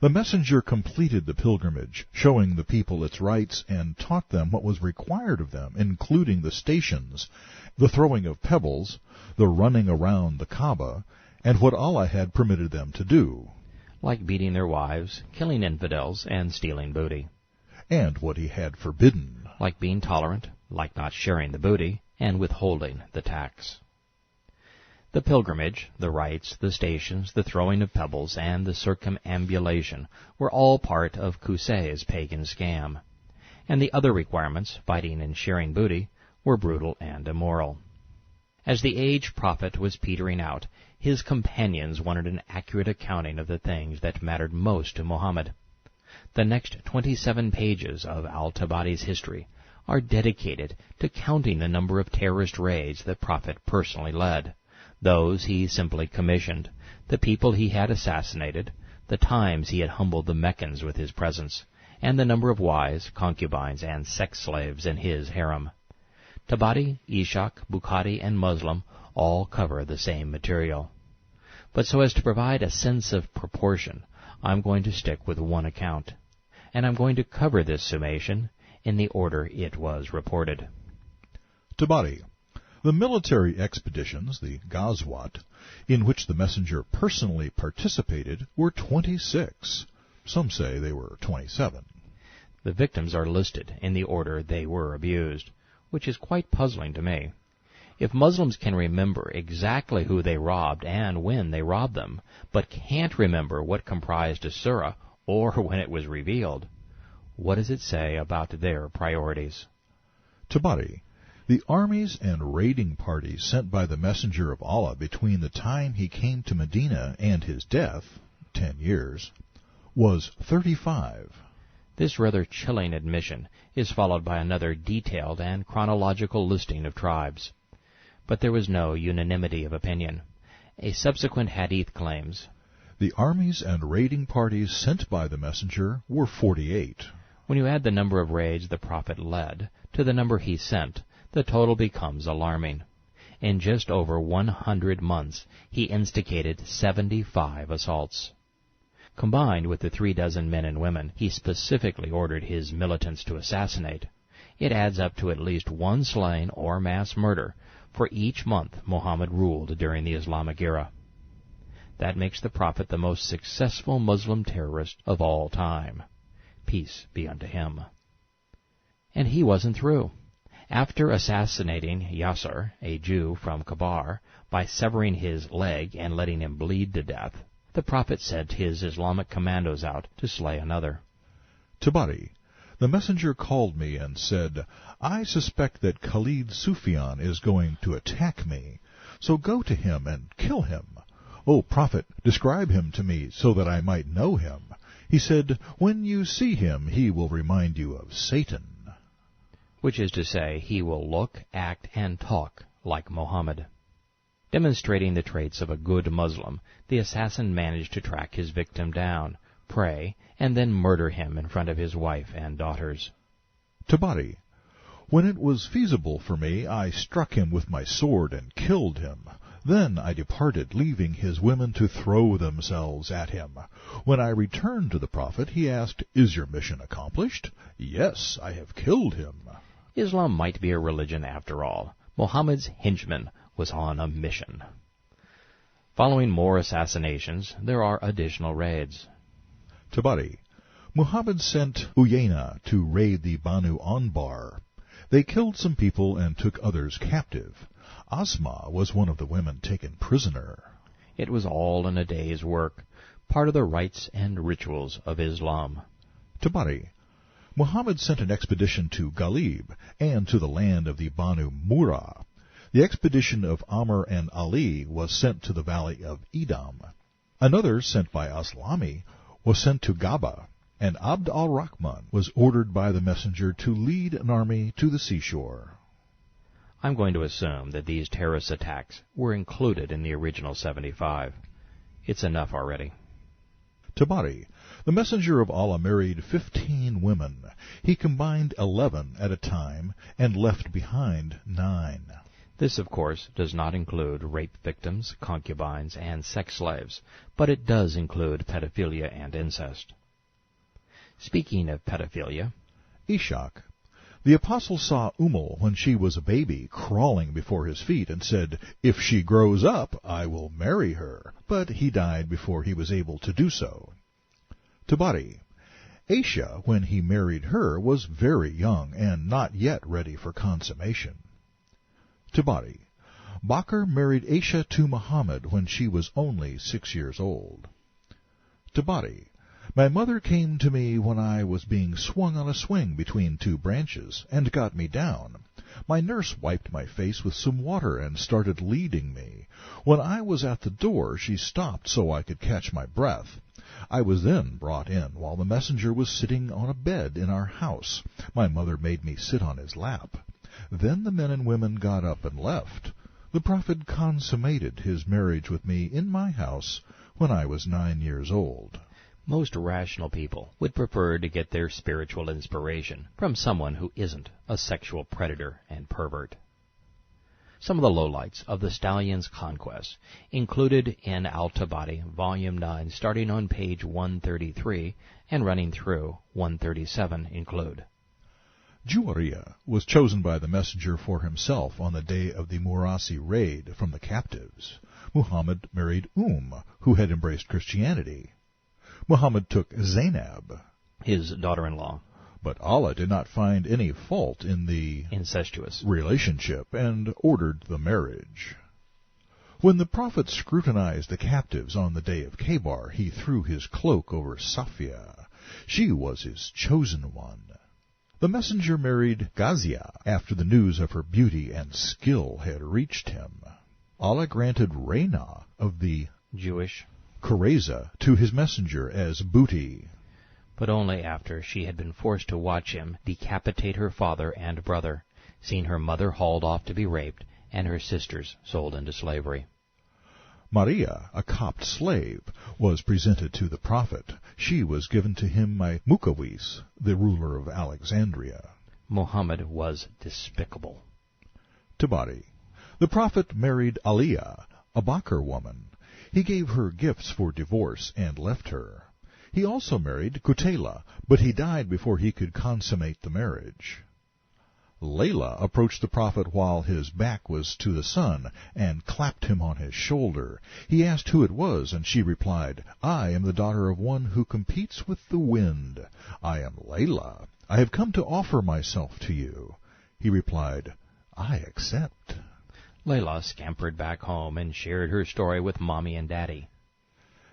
The messenger completed the pilgrimage, showing the people its rites, and taught them what was required of them, including the stations, the throwing of pebbles, the running around the Kaaba, and what Allah had permitted them to do, like beating their wives, killing infidels, and stealing booty. And what he had forbidden, like being tolerant, like not sharing the booty, and withholding the tax. The pilgrimage, the rites, the stations, the throwing of pebbles, and the circumambulation were all part of Qusay's pagan scam. And the other requirements, fighting and sharing booty, were brutal and immoral. As the aged prophet was petering out, his companions wanted an accurate accounting of the things that mattered most to Muhammad. The next 27 pages of al-Tabari's history are dedicated to counting the number of terrorist raids the prophet personally led, those he simply commissioned, the people he had assassinated, the times he had humbled the Meccans with his presence, and the number of wives, concubines, and sex slaves in his harem. Tabari, Ishaq, Bukhari, and Muslim all cover the same material. But so as to provide a sense of proportion, I'm going to stick with one account, and I'm going to cover this summation in the order it was reported. Tabari. The military expeditions, the Ghazwat, in which the messenger personally participated, were 26. Some say they were 27. The victims are listed in the order they were abused, which is quite puzzling to me. If Muslims can remember exactly who they robbed and when they robbed them, but can't remember what comprised a surah or when it was revealed, what does it say about their priorities? Tabari. The armies and raiding parties sent by the messenger of Allah between the time he came to Medina and his death, 10 years, was 35. This rather chilling admission is followed by another detailed and chronological listing of tribes. But there was no unanimity of opinion. A subsequent hadith claims, The armies and raiding parties sent by the messenger were 48. when you add the number of raids the prophet led to the number he sent, the total becomes alarming. In just over 100 months, he instigated 75 assaults. Combined with the 36 men and women he specifically ordered his militants to assassinate, it adds up to at least one slain or mass murder for each month Muhammad ruled during the Islamic era. That makes the prophet the most successful Muslim terrorist of all time. Peace be unto him. And he wasn't through. After assassinating Yasser, a Jew from Kabar, by severing his leg and letting him bleed to death, the prophet sent his Islamic commandos out to slay another. Tabari, the messenger called me and said, I suspect that Khalid Sufyan is going to attack me, so go to him and kill him. O prophet, describe him to me so that I might know him. He said, when you see him, he will remind you of Satan. Which is to say, he will look, act, and talk like Muhammad. Demonstrating the traits of a good Muslim, the assassin managed to track his victim down, pray, and then murder him in front of his wife and daughters. Tabari, when it was feasible for me, I struck him with my sword and killed him. Then I departed, leaving his women to throw themselves at him. When I returned to the prophet, he asked, Is your mission accomplished? Yes, I have killed him. Islam might be a religion after all. Muhammad's henchman was on a mission. Following more assassinations, there are additional raids. Tabari, Muhammad sent Uyayna to raid the Banu Anbar. They killed some people and took others captive. Asma was one of the women taken prisoner. It was all in a day's work, part of the rites and rituals of Islam. Tabari, Muhammad sent an expedition to Ghalib and to the land of the Banu Murrah. The expedition of Amr and Ali was sent to the valley of Edom. Another, sent by Aslami, was sent to Gaba, and Abd al-Rahman was ordered by the messenger to lead an army to the seashore. I'm going to assume that these terrorist attacks were included in the original 75. It's enough already. Tabari, the messenger of Allah married 15 women. He combined 11 at a time and left behind 9. This, of course, does not include rape victims, concubines, and sex slaves, but it does include pedophilia and incest. Speaking of pedophilia, Ishaq, the apostle saw when she was a baby, crawling before his feet, and said, If she grows up, I will marry her. But he died before he was able to do so. Tabari, Aisha, when he married her, was very young and not yet ready for consummation. Tabari, Bakr married Aisha to Muhammad when she was only 6 years old. Tabari, my mother came to me when I was being swung on a swing between 2 branches, and got me down. My nurse wiped my face with some water and started leading me. When I was at the door, she stopped so I could catch my breath. I was then brought in while the messenger was sitting on a bed in our house. My mother made me sit on his lap. Then the men and women got up and left. The prophet consummated his marriage with me in my house when I was 9 years old. Most rational people would prefer to get their spiritual inspiration from someone who isn't a sexual predator and pervert. Some of the lowlights of the stallion's conquest, included in Al-Tabari, Volume 9, starting on page 133 and running through 137, include: Juwariya was chosen by the messenger for himself on the day of the Murasi raid from the captives. Muhammad married who had embraced Christianity. Muhammad took Zainab, his daughter-in-law, but Allah did not find any fault in the incestuous relationship and ordered the marriage. When the prophet scrutinized the captives on the day of Kabar, he threw his cloak over Safia. She was his chosen one. The messenger married Ghazia after the news of her beauty and skill had reached him. Allah granted Reyna of the Jewish Kureza to his messenger as booty. But only after she had been forced to watch him decapitate her father and brother, seen her mother hauled off to be raped, and her sisters sold into slavery. Maria, a Copt slave, was presented to the prophet. She was given to him by Mukawis, the ruler of Alexandria. Muhammad was despicable. Tabari. The prophet married Aliyah, a Bakr woman. He gave her gifts for divorce and left her. He also married Kutela, but he died before he could consummate the marriage. Layla approached the prophet while his back was to the sun, and clapped him on his shoulder. He asked who it was, and she replied, "I am the daughter of one who competes with the wind. I am Layla. I have come to offer myself to you." He replied, "I accept." Layla scampered back home and shared her story with Mommy and Daddy.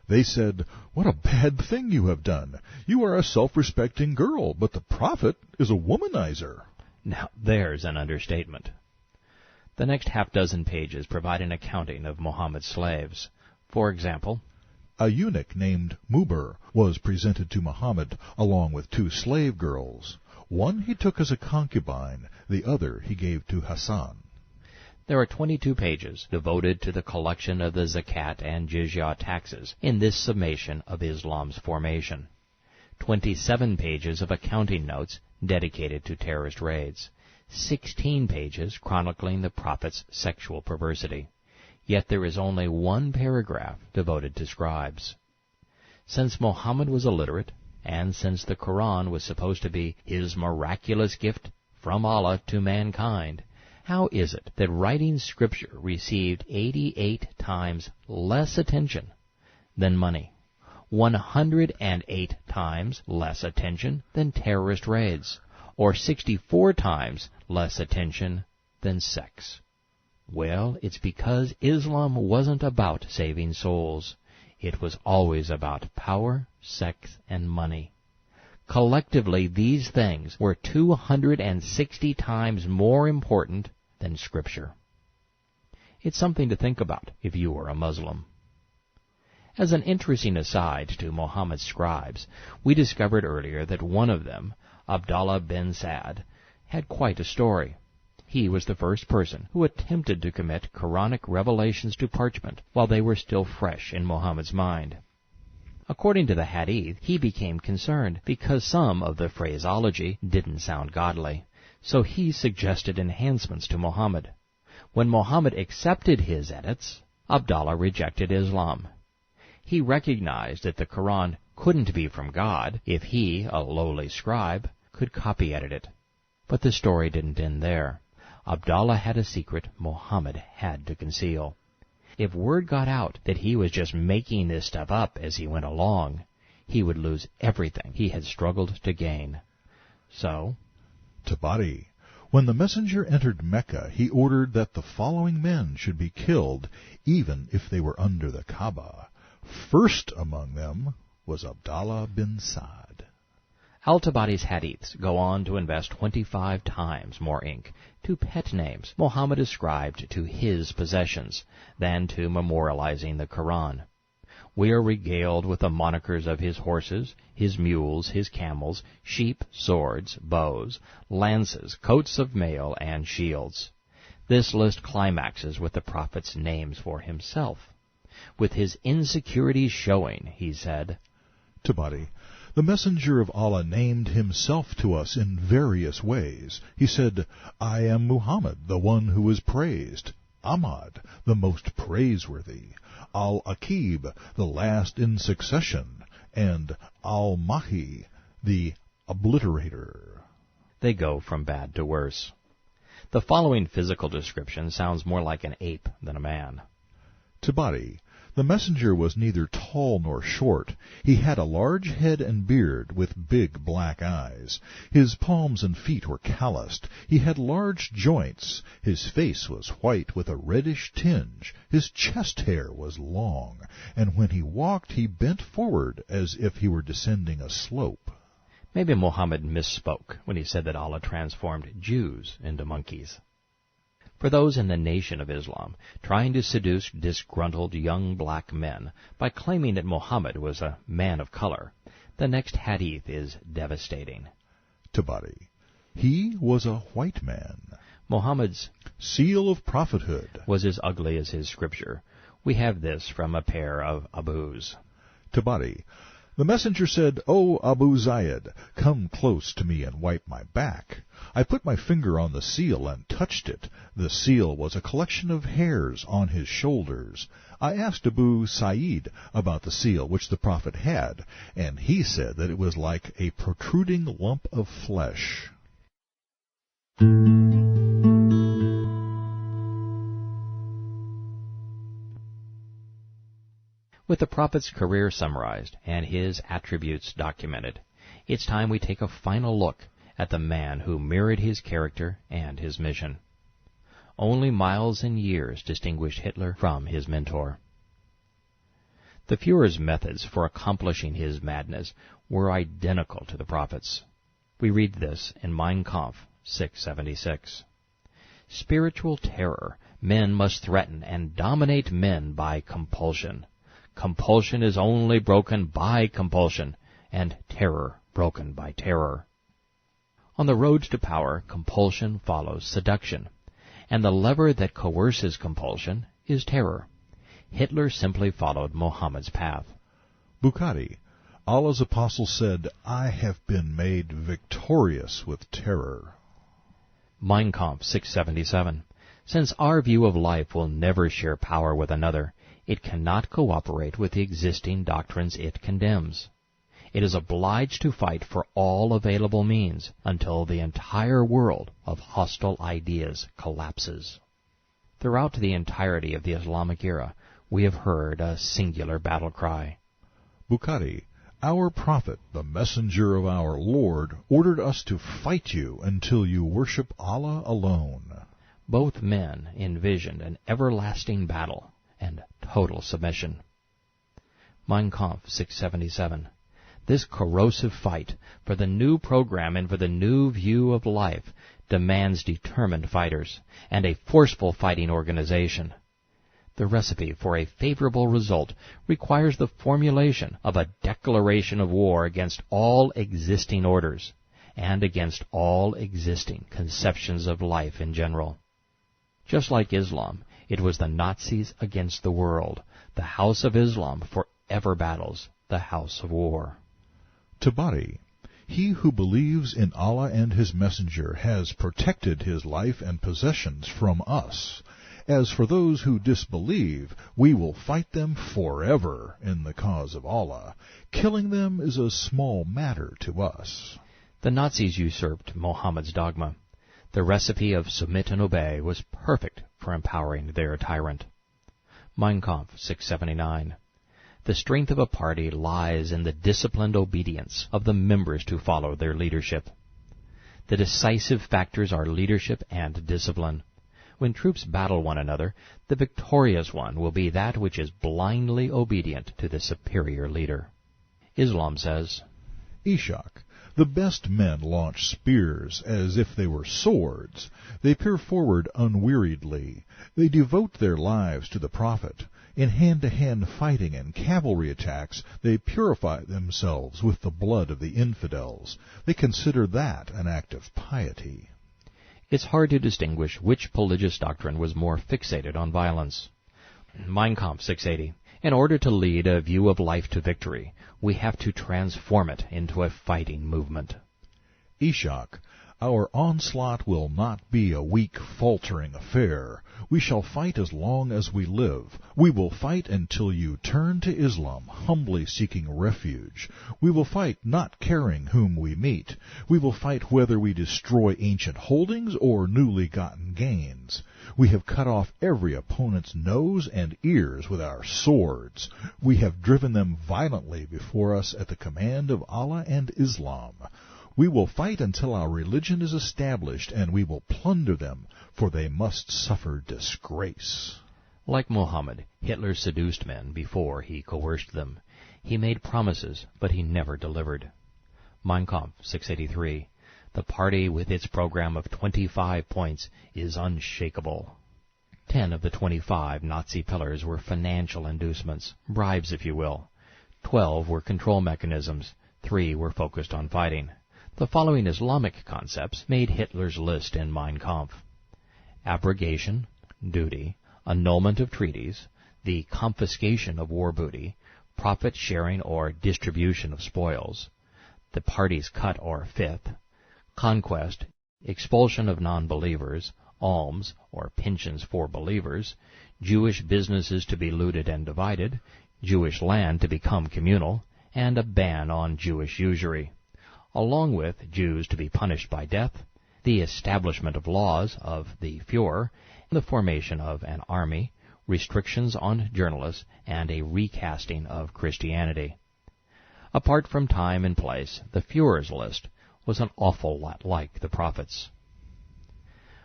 They said, "What a bad thing you have done. You are a self-respecting girl, but the prophet is a womanizer." Now there's an understatement. The next half-dozen pages provide an accounting of Muhammad's slaves. For example, a eunuch named Mubir was presented to Muhammad along with 2 slave girls. One he took as a concubine, the other he gave to Hassan. there are 22 pages devoted to the collection of the zakat and jizya taxes in this summation of Islam's formation. 27 pages of accounting notes dedicated to terrorist raids. 16 pages chronicling the Prophet's sexual perversity. Yet there is only 1 paragraph devoted to scribes. Since Muhammad was illiterate, and since the Quran was supposed to be his miraculous gift from Allah to mankind, how is it that writing scripture received 88 times less attention than money, 108 times less attention than terrorist raids, or 64 times less attention than sex? Well, it's because Islam wasn't about saving souls. It was always about power, sex, and money. Collectively, these things were 260 times more important than Scripture. It's something to think about if you are a Muslim. As an interesting aside to Muhammad's scribes, we discovered earlier that one of them, Abdallah bin Sa'd, had quite a story. He was the first person who attempted to commit Quranic revelations to parchment while they were still fresh in Muhammad's mind. According to the Hadith, he became concerned because some of the phraseology didn't sound godly, so he suggested enhancements to Muhammad. When Muhammad accepted his edits, Abdallah rejected Islam. He recognized that the Quran couldn't be from God if he, a lowly scribe, could copy-edit it. But the story didn't end there. Abdallah had a secret Muhammad had to conceal. If word got out that he was just making this stuff up as he went along, he would lose everything he had struggled to gain. So, Tabari. When the messenger entered Mecca, he ordered that the following men should be killed, even if they were under the Kaaba. First among them was Abdallah bin Sa'd. Al-Tabari's hadiths go on to invest 25 times more ink to pet names Muhammad ascribed to his possessions than to memorializing the Quran. We are regaled with the monikers of his horses, his mules, his camels, sheep, swords, bows, lances, coats of mail, and shields. This list climaxes with the Prophet's names for himself. With his insecurities showing, he said, Tabari. The messenger of Allah named himself to us in various ways. He said, I am Muhammad, the one who is praised. Ahmad, the most praiseworthy. Al-Aqib, the last in succession. And Al-Mahi, the obliterator. They go from bad to worse. The following physical description sounds more like an ape than a man. Tabari. The messenger was neither tall nor short. He had a large head and beard with big black eyes. His palms and feet were calloused. He had large joints. His face was white with a reddish tinge. His chest hair was long, and when he walked he bent forward as if he were descending a slope. Maybe Muhammad misspoke when he said that Allah transformed Jews into monkeys. for those in the Nation of Islam trying to seduce disgruntled young black men by claiming that Muhammad was a man of color, the next hadith is devastating. Tabari. He was a white man. Muhammad's seal of prophethood was as ugly as his scripture. We have this from a pair of Abus. Tabari. The messenger said, O Abu Zayd, come close to me and wipe my back. I put my finger on the seal and touched it. The seal was a collection of hairs on his shoulders. I asked Abu Sa'id about the seal which the prophet had, and he said that it was like a protruding lump of flesh. With the prophet's career summarized and his attributes documented, it's time we take a final look at the man who mirrored his character and his mission. Only miles and years distinguished Hitler from his mentor. The Führer's methods for accomplishing his madness were identical to the prophet's. We read this in Mein Kampf 676. Spiritual terror. Men must threaten and dominate men by compulsion. Compulsion is only broken by compulsion, and terror broken by terror. On the road to power, compulsion follows seduction, and the lever that coerces compulsion is terror. Hitler simply followed Muhammad's path. Bukhari. Allah's apostle said, I have been made victorious with terror. Mein Kampf 677. Since our view of life will never share power with another, it cannot cooperate with the existing doctrines it condemns. It is obliged to fight for all available means until the entire world of hostile ideas collapses. Throughout the entirety of the Islamic era, we have heard a singular battle cry. Bukhari. Our prophet, the messenger of our Lord, ordered us to fight you until you worship Allah alone. Both men envisioned an everlasting battle and total submission. Mein Kampf 677. This corrosive fight for the new program and for the new view of life demands determined fighters and a forceful fighting organization. The recipe for a favorable result requires the formulation of a declaration of war against all existing orders and against all existing conceptions of life in general. Just like Islam, it was the Nazis against the world. The House of Islam forever battles the House of War. Tabari. He who believes in Allah and His Messenger has protected his life and possessions from us. As for those who disbelieve, we will fight them forever in the cause of Allah. Killing them is a small matter to us. The Nazis usurped Muhammad's dogma. The recipe of submit and obey was perfect for empowering their tyrant. Mein Kampf 679. The strength of a party lies in the disciplined obedience of the members to follow their leadership. The decisive factors are leadership and discipline. When troops battle one another, the victorious one will be that which is blindly obedient to the superior leader. Islam says, Ishak. The best men launch spears as if they were swords. They peer forward unweariedly. They devote their lives to the Prophet. In hand-to-hand fighting and cavalry attacks, they purify themselves with the blood of the infidels. They consider that an act of piety. It's hard to distinguish which religious doctrine was more fixated on violence. Mein Kampf 680. In order to lead a view of life to victory, we have to transform it into a fighting movement. Ishak. Our onslaught will not be a weak, faltering affair. We shall fight as long as we live. We will fight until you turn to Islam, humbly seeking refuge. We will fight not caring whom we meet. We will fight whether we destroy ancient holdings or newly gotten gains. We have cut off every opponent's nose and ears with our swords. We have driven them violently before us at the command of Allah and Islam. We will fight until our religion is established, and we will plunder them, for they must suffer disgrace. Like Muhammad, Hitler seduced men before he coerced them. He made promises, but he never delivered. Mein Kampf 683. The party with its program of 25 points is unshakable. 10 of the 25 Nazi pillars were financial inducements, bribes if you will. 12 were control mechanisms, 3 were focused on fighting. The following Islamic concepts made Hitler's list in Mein Kampf: abrogation, duty, annulment of treaties, the confiscation of war booty, profit sharing or distribution of spoils, the party's cut or fifth, conquest, expulsion of non-believers, alms or pensions for believers, Jewish businesses to be looted and divided, Jewish land to become communal, and a ban on Jewish usury, along with Jews to be punished by death, the establishment of laws of the Führer, the formation of an army, restrictions on journalists, and a recasting of Christianity. Apart from time and place, the Führer's list was an awful lot like the prophets.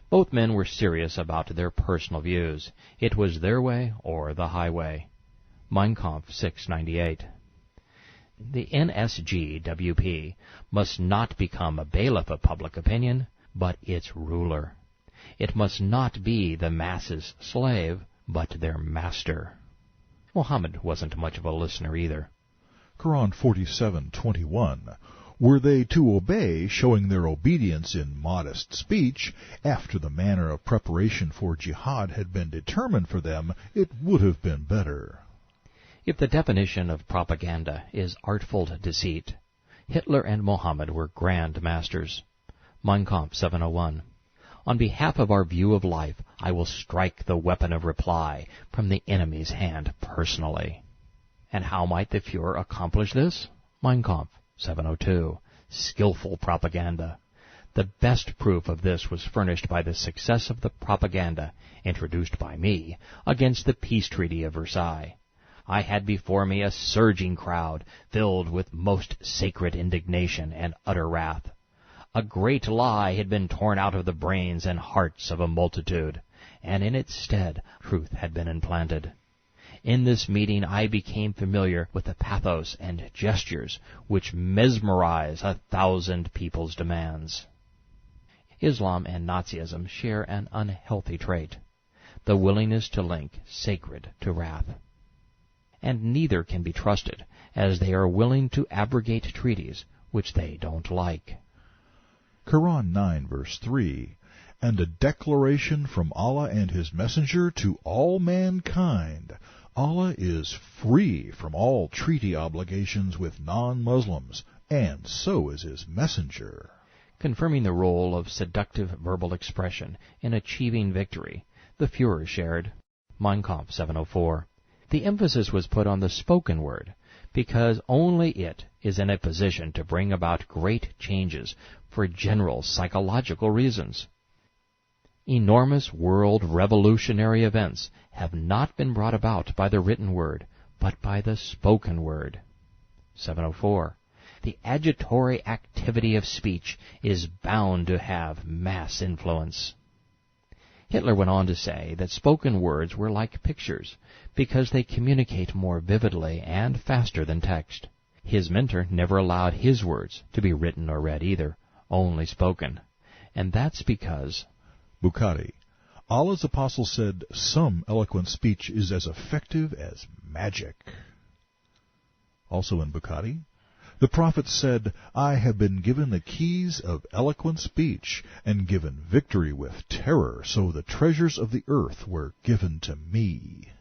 Both men were serious about their personal views. It was their way or the highway. Mein Kampf 698. The NSGWP must not become a bailiff of public opinion, but its ruler. It must not be the masses' slave, but their master. Muhammad wasn't much of a listener either. Quran 47:21. Were they to obey, showing their obedience in modest speech, after the manner of preparation for jihad had been determined for them, it would have been better. If the definition of propaganda is artful deceit, Hitler and Muhammad were grand masters. Mein Kampf 701. On behalf of our view of life, I will strike the weapon of reply from the enemy's hand personally. And how might the Führer accomplish this? Mein Kampf 702. Skillful propaganda. The best proof of this was furnished by the success of the propaganda introduced by me against the peace treaty of Versailles. I had before me a surging crowd filled with most sacred indignation and utter wrath. A great lie had been torn out of the brains and hearts of a multitude, and in its stead truth had been implanted. In this meeting I became familiar with the pathos and gestures which mesmerize 1,000 people's demands. Islam and Nazism share an unhealthy trait, the willingness to link sacred to wrath. And neither can be trusted, as they are willing to abrogate treaties which they don't like. Quran 9 verse 3. And a declaration from Allah and His Messenger to all mankind. Allah is free from all treaty obligations with non-Muslims, and so is His Messenger. Confirming the role of seductive verbal expression in achieving victory, the Führer shared Mein Kampf 704. The emphasis was put on the spoken word, because only it is in a position to bring about great changes for general psychological reasons. Enormous world revolutionary events have not been brought about by the written word, but by the spoken word. 704. The agitatory activity of speech is bound to have mass influence. Hitler went on to say that spoken words were like pictures, because they communicate more vividly and faster than text. His mentor never allowed his words to be written or read either, only spoken. And that's because Bukhari. Allah's apostle said, some eloquent speech is as effective as magic. Also in Bukhari, the prophet said, I have been given the keys of eloquent speech, and given victory with terror, so the treasures of the earth were given to me.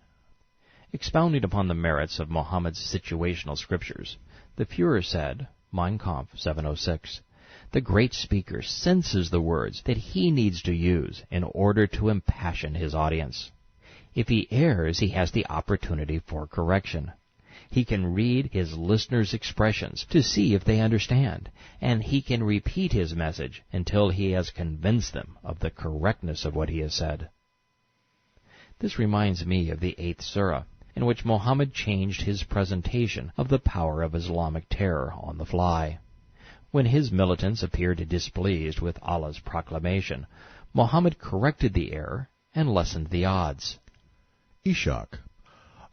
Expounding upon the merits of Muhammad's situational scriptures, the Führer said, Mein Kampf 706, the great speaker senses the words that he needs to use in order to impassion his audience. If he errs, he has the opportunity for correction. He can read his listeners' expressions to see if they understand, and he can repeat his message until he has convinced them of the correctness of what he has said. This reminds me of the 8th Surah, in which Muhammad changed his presentation of the power of Islamic terror on the fly. When his militants appeared displeased with Allah's proclamation, Muhammad corrected the error and lessened the odds. Ishaq.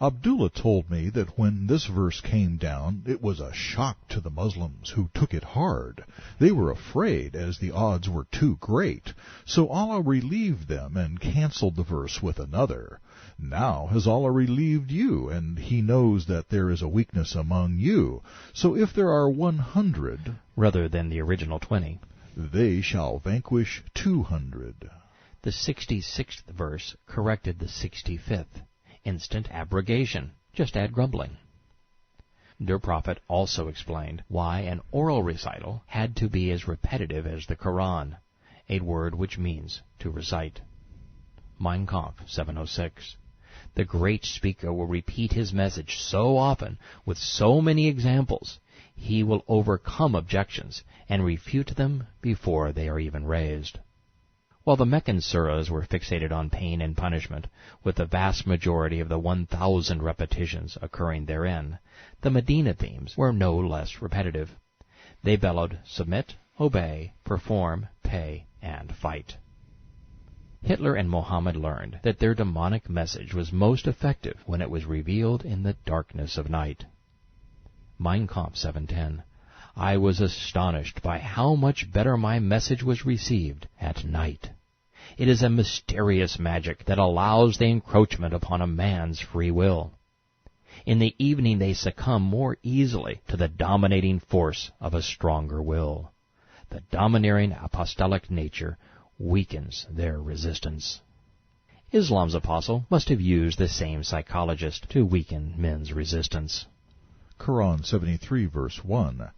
Abdullah told me that when this verse came down, it was a shock to the Muslims, who took it hard. They were afraid, as the odds were too great. So Allah relieved them and canceled the verse with another. Now has Allah relieved you, and He knows that there is a weakness among you. So if there are 100, rather than the original 20, they shall vanquish 200. The 66th verse corrected the 65th. Instant abrogation. Just add grumbling. Der Prophet also explained why an oral recital had to be as repetitive as the Quran, a word which means to recite. Mein Kampf 706. The great speaker will repeat his message so often, with so many examples, he will overcome objections and refute them before they are even raised. While the Meccan surahs were fixated on pain and punishment, with the vast majority of the 1,000 repetitions occurring therein, the Medina themes were no less repetitive. They bellowed, submit, obey, perform, pay, and fight. Hitler and Mohammed learned that their demonic message was most effective when it was revealed in the darkness of night. Mein Kampf 7:10. I was astonished by how much better my message was received at night. It is a mysterious magic that allows the encroachment upon a man's free will. In the evening they succumb more easily to the dominating force of a stronger will. The domineering apostolic nature weakens their resistance. Islam's apostle must have used the same psychologist to weaken men's resistance. Quran 73, verse 1.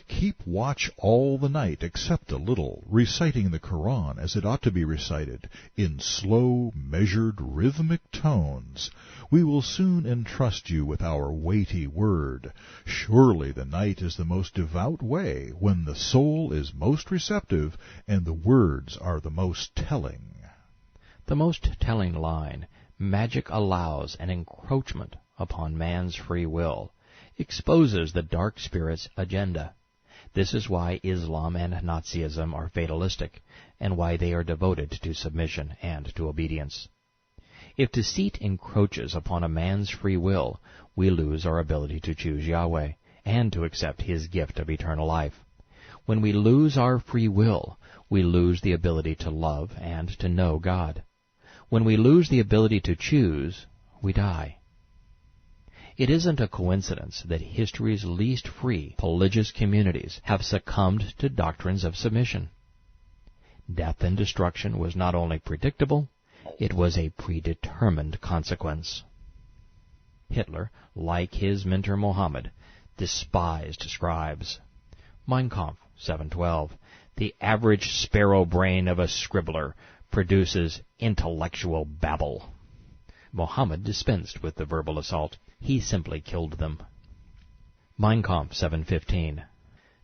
Keep watch all the night, except a little, reciting the Quran as it ought to be recited, in slow, measured, rhythmic tones. We will soon entrust you with our weighty word. Surely the night is the most devout way, when the soul is most receptive, and the words are the most telling. The most telling line, magic allows an encroachment upon man's free will, exposes the dark spirit's agenda. This is why Islam and Nazism are fatalistic, and why they are devoted to submission and to obedience. If deceit encroaches upon a man's free will, we lose our ability to choose Yahweh, and to accept His gift of eternal life. When we lose our free will, we lose the ability to love and to know God. When we lose the ability to choose, we die. It isn't a coincidence that history's least free, religious communities have succumbed to doctrines of submission. Death and destruction was not only predictable, it was a predetermined consequence. Hitler, like his mentor Mohammed, despised scribes. Mein Kampf 7:12. The average sparrow brain of a scribbler produces intellectual babble. Mohammed dispensed with the verbal assault. He simply killed them. Mein Kampf 7:15.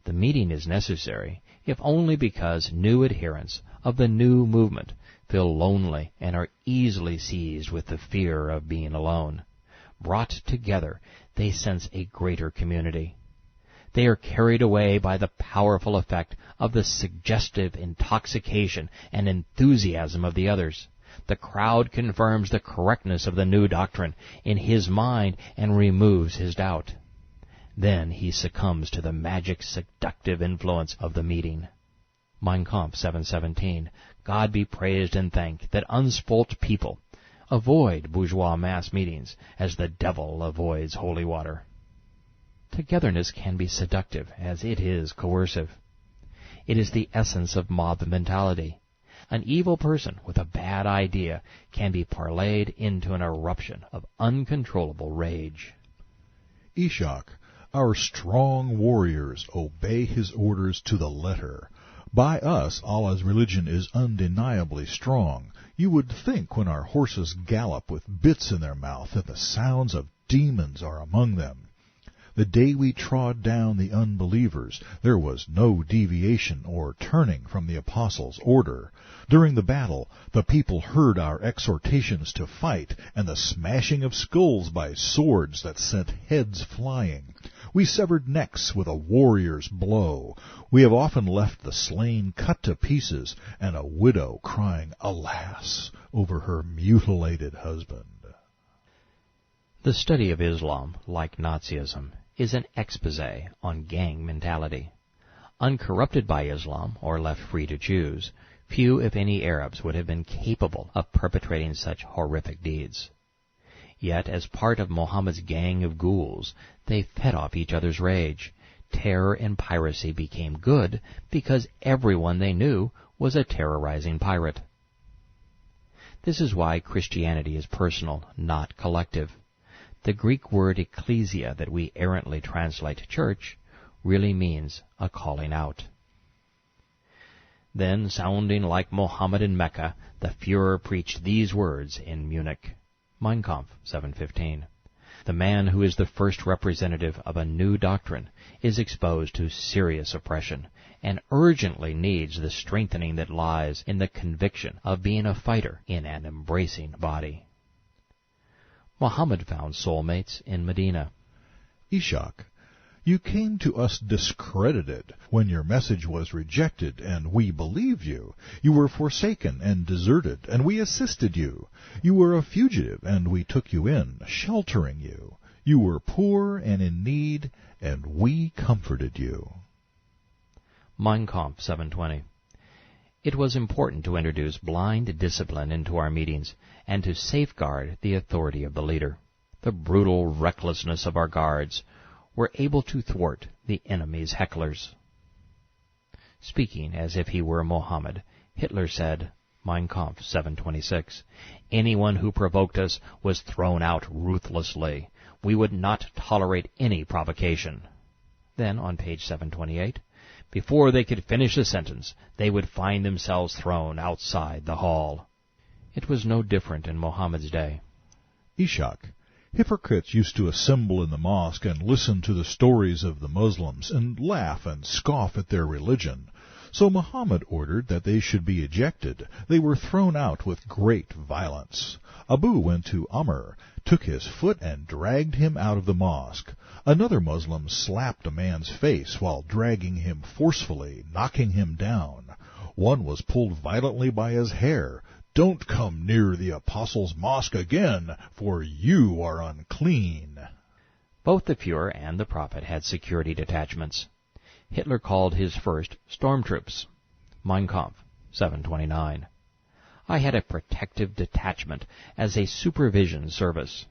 The meeting is necessary, if only because new adherents of the new movement feel lonely and are easily seized with the fear of being alone. Brought together, they sense a greater community. They are carried away by the powerful effect of the suggestive intoxication and enthusiasm of the others. The crowd confirms the correctness of the new doctrine in his mind and removes his doubt. Then he succumbs to the magic seductive influence of the meeting. Mein Kampf 7:17. God be praised and thanked that unspoilt people avoid bourgeois mass meetings as the devil avoids holy water. Togetherness can be seductive as it is coercive. It is the essence of mob mentality. An evil person with a bad idea can be parlayed into an eruption of uncontrollable rage. Ishak, our strong warriors obey His orders to the letter. By us, Allah's religion is undeniably strong. You would think when our horses gallop with bits in their mouth that the sounds of demons are among them. The day we trod down the unbelievers, there was no deviation or turning from the apostles' order. During the battle, the people heard our exhortations to fight and the smashing of skulls by swords that sent heads flying. We severed necks with a warrior's blow. We have often left the slain cut to pieces and a widow crying, alas, over her mutilated husband. The study of Islam, like Nazism, is an exposé on gang mentality. Uncorrupted by Islam, or left free to choose, few, if any, Arabs would have been capable of perpetrating such horrific deeds. Yet, as part of Muhammad's gang of ghouls, they fed off each other's rage. Terror and piracy became good because everyone they knew was a terrorizing pirate. This is why Christianity is personal, not collective. The Greek word ecclesia that we errantly translate church really means a calling out. Then, sounding like Mohammed in Mecca, the Führer preached these words in Munich. Mein Kampf, 7:15. The man who is the first representative of a new doctrine is exposed to serious oppression and urgently needs the strengthening that lies in the conviction of being a fighter in an embracing body. Muhammad found soulmates in Medina. Ishak, you came to us discredited when your message was rejected, and we believed you. You were forsaken and deserted, and we assisted you. You were a fugitive, and we took you in, sheltering you. You were poor and in need, and we comforted you. Mein Kampf, 7:20. It was important to introduce blind discipline into our meetings and to safeguard the authority of the leader. The brutal recklessness of our guards were able to thwart the enemy's hecklers. Speaking as if he were Mohammed, Hitler said, Mein Kampf, 7:26, anyone who provoked us was thrown out ruthlessly. We would not tolerate any provocation. Then, on page 728, before they could finish the sentence, they would find themselves thrown outside the hall. It was no different in Mohammed's day. Ishak, hypocrites used to assemble in the mosque and listen to the stories of the Muslims and laugh and scoff at their religion. So Muhammad ordered that they should be ejected. They were thrown out with great violence. Abu went to Amr, took his foot, and dragged him out of the mosque. Another Muslim slapped a man's face while dragging him forcefully, knocking him down. One was pulled violently by his hair. Don't come near the Apostles' mosque again, for you are unclean. Both the Führer and the Prophet had security detachments. Hitler called his first stormtroops. Mein Kampf, 7:29. I had a protective detachment as a supervision service.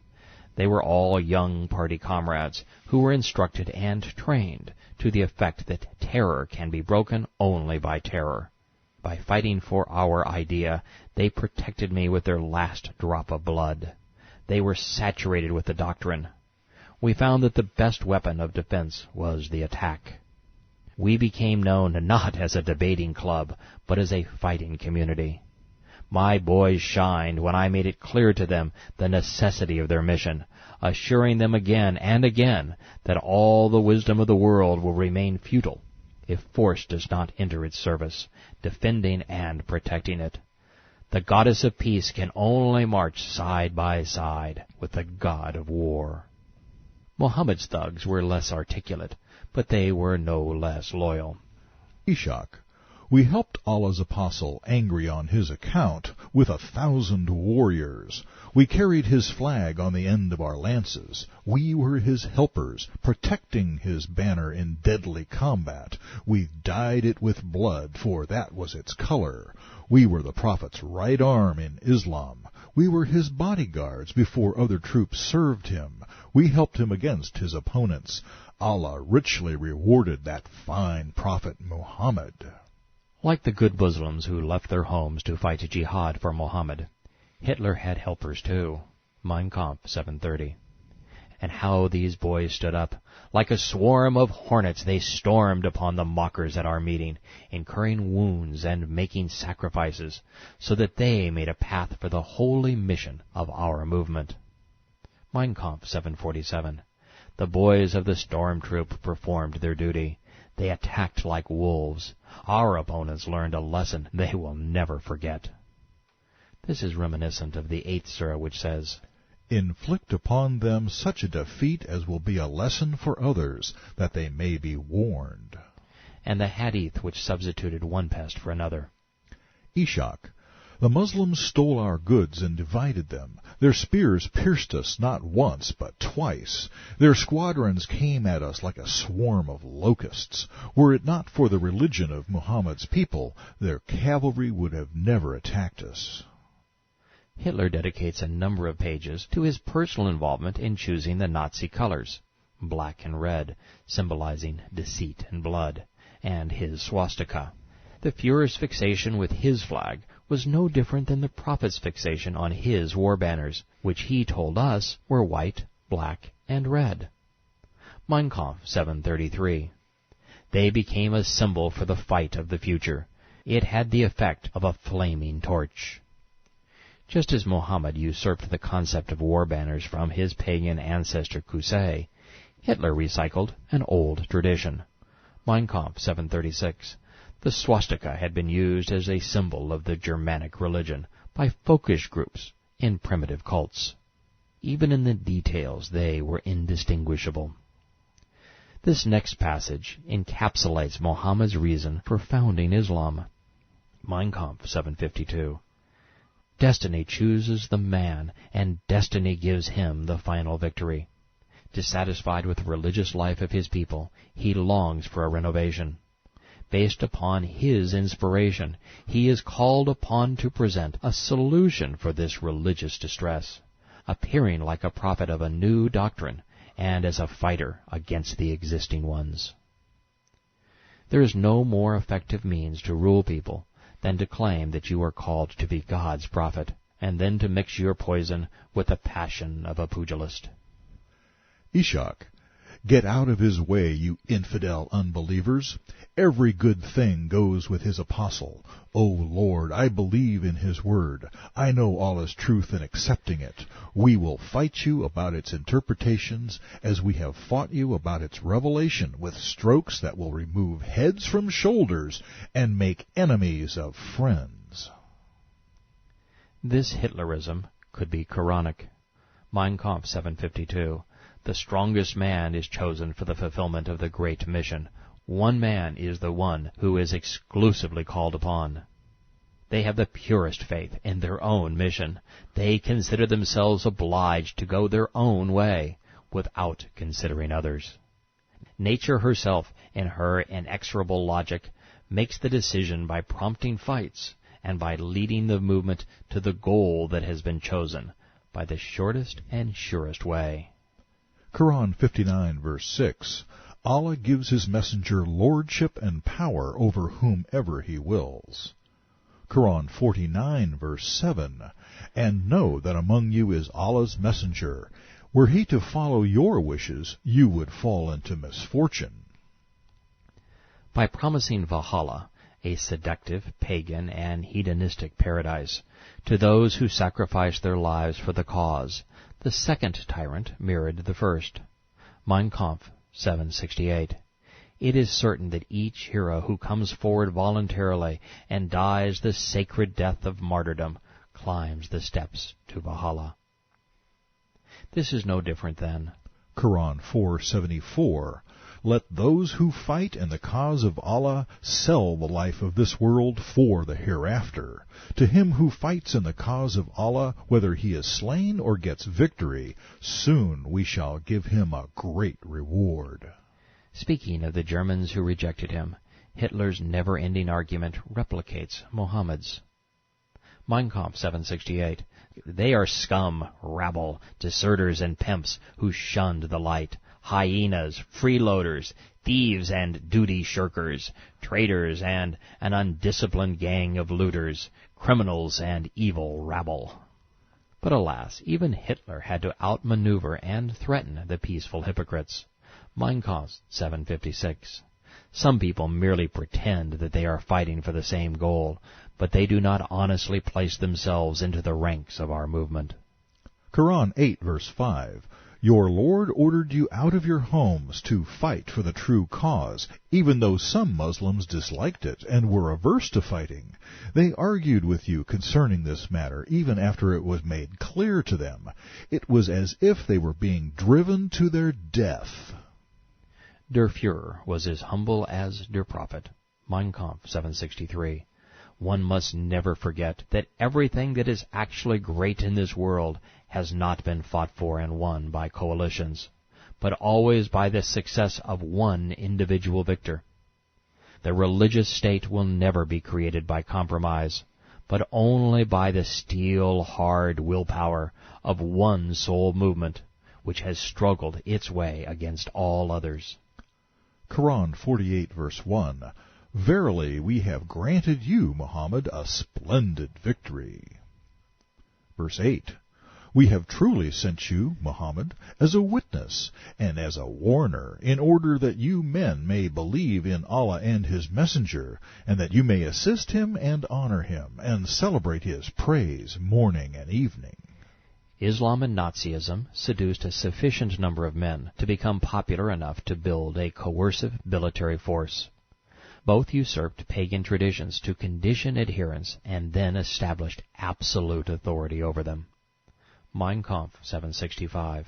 They were all young party comrades who were instructed and trained to the effect that terror can be broken only by terror. By fighting for our idea, they protected me with their last drop of blood. They were saturated with the doctrine. We found that the best weapon of defense was the attack. We became known not as a debating club, but as a fighting community. My boys shined when I made it clear to them the necessity of their mission, assuring them again and again that all the wisdom of the world will remain futile if force does not enter its service, defending and protecting it. The goddess of peace can only march side by side with the god of war. Muhammad's thugs were less articulate, but they were no less loyal. Ishak, we helped Allah's apostle, angry on his account, with 1,000 warriors. We carried his flag on the end of our lances. We were his helpers, protecting his banner in deadly combat. We dyed it with blood, for that was its color. We were the Prophet's right arm in Islam. We were his bodyguards before other troops served him. We helped him against his opponents. Allah richly rewarded that fine Prophet Muhammad. Like the good Muslims who left their homes to fight jihad for Muhammad, Hitler had helpers too. Mein Kampf, 7:30. And how these boys stood up. Like a swarm of hornets they stormed upon the mockers at our meeting, incurring wounds and making sacrifices, so that they made a path for the holy mission of our movement. Mein Kampf, 7:47. The boys of the storm troop performed their duty. They attacked like wolves. Our opponents learned a lesson they will never forget. This is reminiscent of the 8th surah, which says, Inflict upon them such a defeat as will be a lesson for others, that they may be warned. And the hadith, which substituted one pest for another. Ishak, The Muslims stole our goods and divided them. Their spears pierced us not once, but twice. Their squadrons came at us like a swarm of locusts. Were it not for the religion of Muhammad's people, their cavalry would have never attacked us. Hitler dedicates a number of pages to his personal involvement in choosing the Nazi colors, black and red, symbolizing deceit and blood, and his swastika. The Führer's fixation with his flag was no different than the Prophet's fixation on his war banners, which he told us were white, black, and red. Mein Kampf 7:33. They became a symbol for the fight of the future. It had the effect of a flaming torch. Just as Muhammad usurped the concept of war banners from his pagan ancestor Qusay, Hitler recycled an old tradition. Mein Kampf 7:36. The swastika had been used as a symbol of the Germanic religion by folkish groups in primitive cults. Even in the details they were indistinguishable. This next passage encapsulates Muhammad's reason for founding Islam. Mein Kampf 7:52. Destiny chooses the man, and destiny gives him the final victory. Dissatisfied with the religious life of his people, he longs for a renovation. Based upon his inspiration, he is called upon to present a solution for this religious distress, appearing like a prophet of a new doctrine and as a fighter against the existing ones. There is no more effective means to rule people than to claim that you are called to be God's prophet, and then to mix your poison with the passion of a pugilist. Ishak, get out of his way, you infidel unbelievers. Every good thing goes with his apostle. O Lord, I believe in his word. I know Allah's truth in accepting it. We will fight you about its interpretations as we have fought you about its revelation, with strokes that will remove heads from shoulders and make enemies of friends. This Hitlerism could be Quranic. Mein Kampf 7:52. The strongest man is chosen for the fulfillment of the great mission. One man is the one who is exclusively called upon. They have the purest faith in their own mission. They consider themselves obliged to go their own way, without considering others. Nature herself, in her inexorable logic, makes the decision by prompting fights, and by leading the movement to the goal that has been chosen, by the shortest and surest way. Quran 59, verse 6. Allah gives his messenger lordship and power over whomever he wills. Quran 49, verse 7. And know that among you is Allah's messenger. Were he to follow your wishes, you would fall into misfortune. By promising Valhalla, a seductive, pagan, and hedonistic paradise, to those who sacrifice their lives for the cause, the second tyrant mirrored the first. Mein Kampf 7:68. It is certain that each hero who comes forward voluntarily and dies the sacred death of martyrdom climbs the steps to Valhalla. This is no different than Quran 4:74. Let those who fight in the cause of Allah sell the life of this world for the hereafter. To him who fights in the cause of Allah, whether he is slain or gets victory, soon we shall give him a great reward. Speaking of the Germans who rejected him, Hitler's never-ending argument replicates Muhammad's. Mein Kampf 7:68. They are scum, rabble, deserters, and pimps who shunned the light, hyenas, freeloaders, thieves and duty shirkers, traitors and an undisciplined gang of looters, criminals and evil rabble. But alas, even Hitler had to outmaneuver and threaten the peaceful hypocrites. Mein Kampf 7:56. Some people merely pretend that they are fighting for the same goal, but they do not honestly place themselves into the ranks of our movement. Quran 8, verse 5. Your Lord ordered you out of your homes to fight for the true cause, even though some Muslims disliked it and were averse to fighting. They argued with you concerning this matter, even after it was made clear to them. It was as if they were being driven to their death. Der Führer was as humble as der Prophet. Mein Kampf 7:63. one must never forget that everything that is actually great in this world has not been fought for and won by coalitions, but always by the success of one individual victor. The religious state will never be created by compromise, but only by the steel-hard willpower of one sole movement, which has struggled its way against all others. Quran 48 verse 1, Verily we have granted you, Muhammad, a splendid victory. Verse 8, We have truly sent you, Muhammad, as a witness and as a warner, in order that you men may believe in Allah and His Messenger, and that you may assist Him and honor Him, and celebrate His praise morning and evening. Islam and Nazism seduced a sufficient number of men to become popular enough to build a coercive military force. Both usurped pagan traditions to condition adherents and then established absolute authority over them. Mein Kampf 765.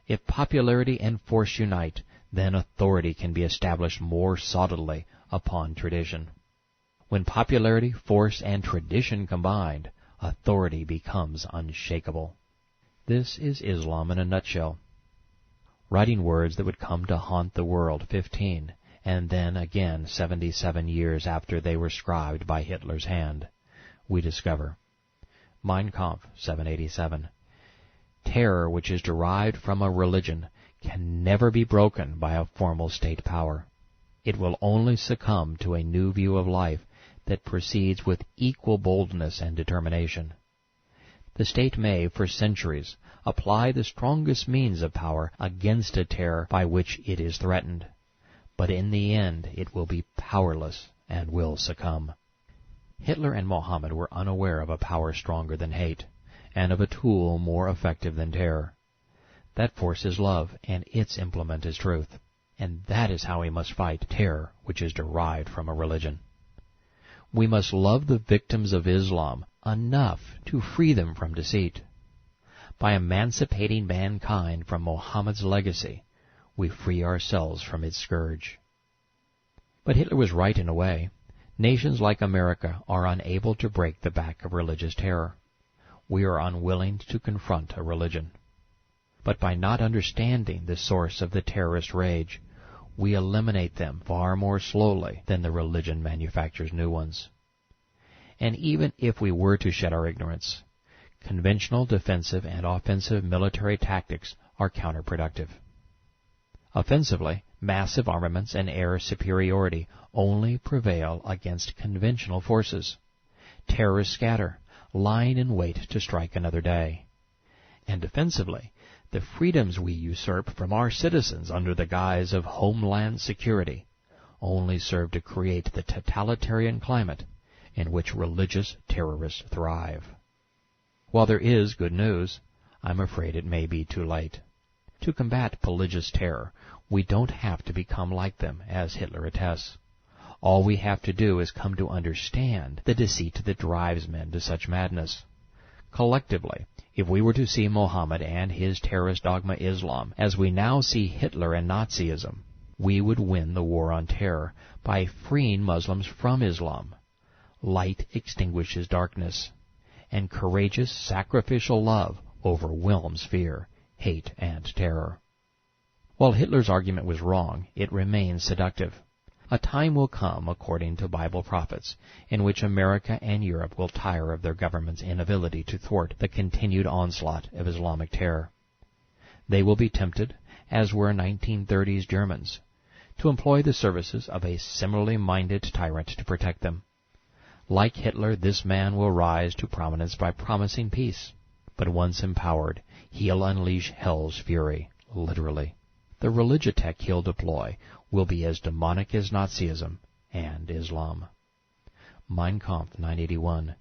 If popularity and force unite, then authority can be established more solidly upon tradition. When popularity, force, and tradition combined, authority becomes unshakable. This is Islam in a nutshell. Writing words that would come to haunt the world 15, and then again 77 years after they were scribed by Hitler's hand, we discover. Mein Kampf 787. Terror which is derived from a religion can never be broken by a formal state power. It will only succumb to a new view of life that proceeds with equal boldness and determination. The state may, for centuries, apply the strongest means of power against a terror by which it is threatened, but in the end it will be powerless and will succumb. Hitler and Mohammed were unaware of a power stronger than hate, and of a tool more effective than terror. That force is love, and its implement is truth, and that is how we must fight terror which is derived from a religion. We must love the victims of Islam enough to free them from deceit. By emancipating mankind from Mohammed's legacy, we free ourselves from its scourge. But Hitler was right in a way. Nations like America are unable to break the back of religious terror. We are unwilling to confront a religion. But by not understanding the source of the terrorist rage, we eliminate them far more slowly than the religion manufactures new ones. And even if we were to shed our ignorance, conventional defensive and offensive military tactics are counterproductive. Offensively, massive armaments and air superiority only prevail against conventional forces. Terrorists scatter, lying in wait to strike another day. And defensively, the freedoms we usurp from our citizens under the guise of homeland security only serve to create the totalitarian climate in which religious terrorists thrive. While there is good news, I'm afraid it may be too late. To combat religious terror, we don't have to become like them, as Hitler attests. All we have to do is come to understand the deceit that drives men to such madness. Collectively, if we were to see Mohammed and his terrorist dogma Islam as we now see Hitler and Nazism, we would win the war on terror by freeing Muslims from Islam. Light extinguishes darkness, and courageous sacrificial love overwhelms fear, hate, and terror. While Hitler's argument was wrong, it remains seductive. A time will come, according to Bible prophets, in which America and Europe will tire of their government's inability to thwart the continued onslaught of Islamic terror. They will be tempted, as were 1930s Germans, to employ the services of a similarly minded tyrant to protect them. Like Hitler, this man will rise to prominence by promising peace, but once empowered, he'll unleash hell's fury, literally. The religitech he'll deploy will be as demonic as Nazism and Islam. Mein Kampf 981.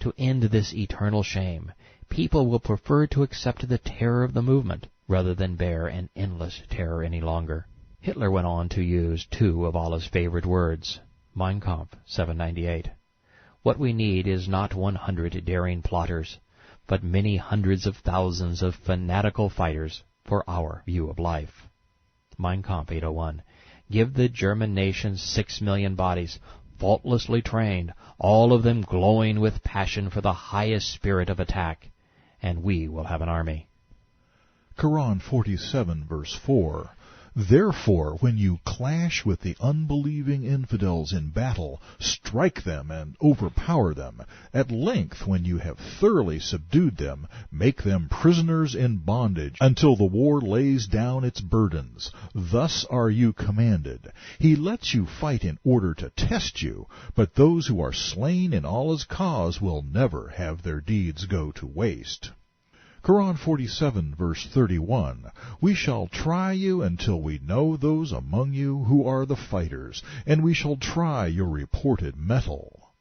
To end this eternal shame, people will prefer to accept the terror of the movement rather than bear an endless terror any longer. Hitler went on to use two of Allah's favorite words. Mein Kampf 798. What we need is not 100 daring plotters, but many hundreds of thousands of fanatical fighters for our view of life. Mein Kampf 801. Give the German nation 6 million bodies, faultlessly trained, all of them glowing with passion for the highest spirit of attack, and we will have an army. Quran 47, verse 4. Therefore, when you clash with the unbelieving infidels in battle, strike them and overpower them. At length, when you have thoroughly subdued them, make them prisoners in bondage, until the war lays down its burdens. Thus are you commanded. He lets you fight in order to test you, but those who are slain in Allah's cause will never have their deeds go to waste. Quran 47, verse 31, We shall try you until we know those among you who are the fighters, and we shall try your reported mettle.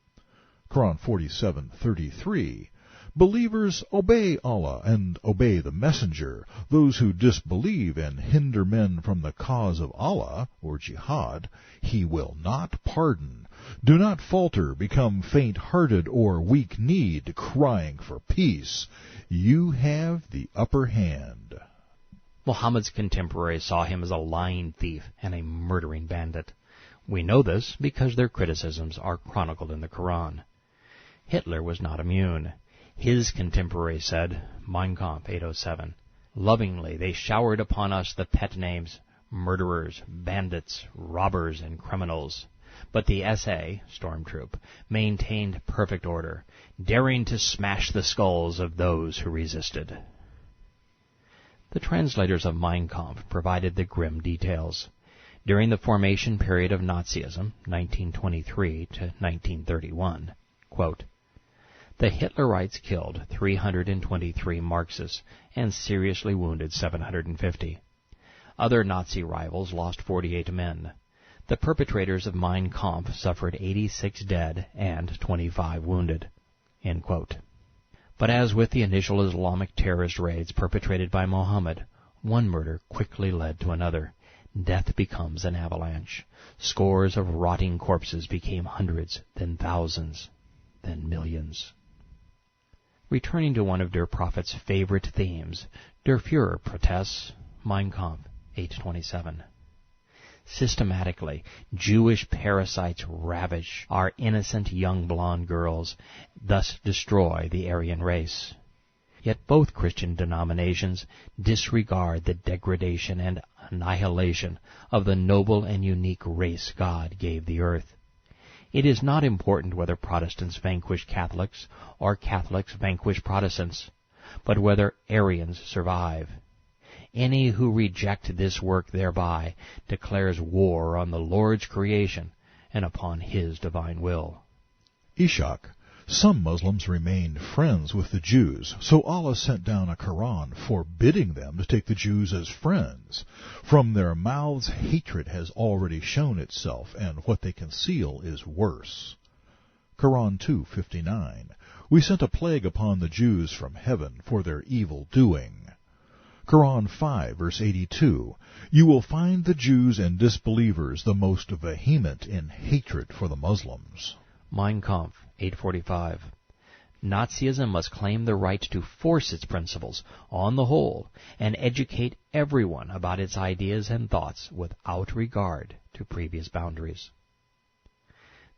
Quran 47:33, Believers, obey Allah and obey the Messenger. Those who disbelieve and hinder men from the cause of Allah, or jihad, He will not pardon. Do not falter, become faint-hearted or weak-kneed, crying for peace. You have the upper hand. Muhammad's contemporaries saw him as a lying thief and a murdering bandit. We know this because their criticisms are chronicled in the Quran. Hitler was not immune. His contemporaries said, Mein Kampf 807, Lovingly they showered upon us the pet names, murderers, bandits, robbers, and criminals. But the SA, Stormtroop, maintained perfect order, daring to smash the skulls of those who resisted. The translators of Mein Kampf provided the grim details. During the formation period of Nazism, 1923 to 1931, quote, the Hitlerites killed 323 Marxists and seriously wounded 750. Other Nazi rivals lost 48 men. The perpetrators of Mein Kampf suffered 86 dead and 25 wounded. End quote. But as with the initial Islamic terrorist raids perpetrated by Muhammad, one murder quickly led to another. Death becomes an avalanche. Scores of rotting corpses became hundreds, then thousands, then millions. Returning to one of Der Prophet's favorite themes, Der Führer protests, Mein Kampf 827. Systematically, Jewish parasites ravage our innocent young blonde girls, thus destroy the Aryan race. Yet both Christian denominations disregard the degradation and annihilation of the noble and unique race God gave the earth. It is not important whether Protestants vanquish Catholics or Catholics vanquish Protestants, but whether Aryans survive. Any who reject this work thereby declares war on the Lord's creation and upon His divine will. Ishaq. Some Muslims remained friends with the Jews, so Allah sent down a Quran forbidding them to take the Jews as friends. From their mouths hatred has already shown itself, and what they conceal is worse. Quran 2:59. We sent a plague upon the Jews from heaven for their evil doing. Quran 5, verse 82. You will find the Jews and disbelievers the most vehement in hatred for the Muslims. Mein Kampf 845. Nazism must claim the right to force its principles on the whole and educate everyone about its ideas and thoughts without regard to previous boundaries.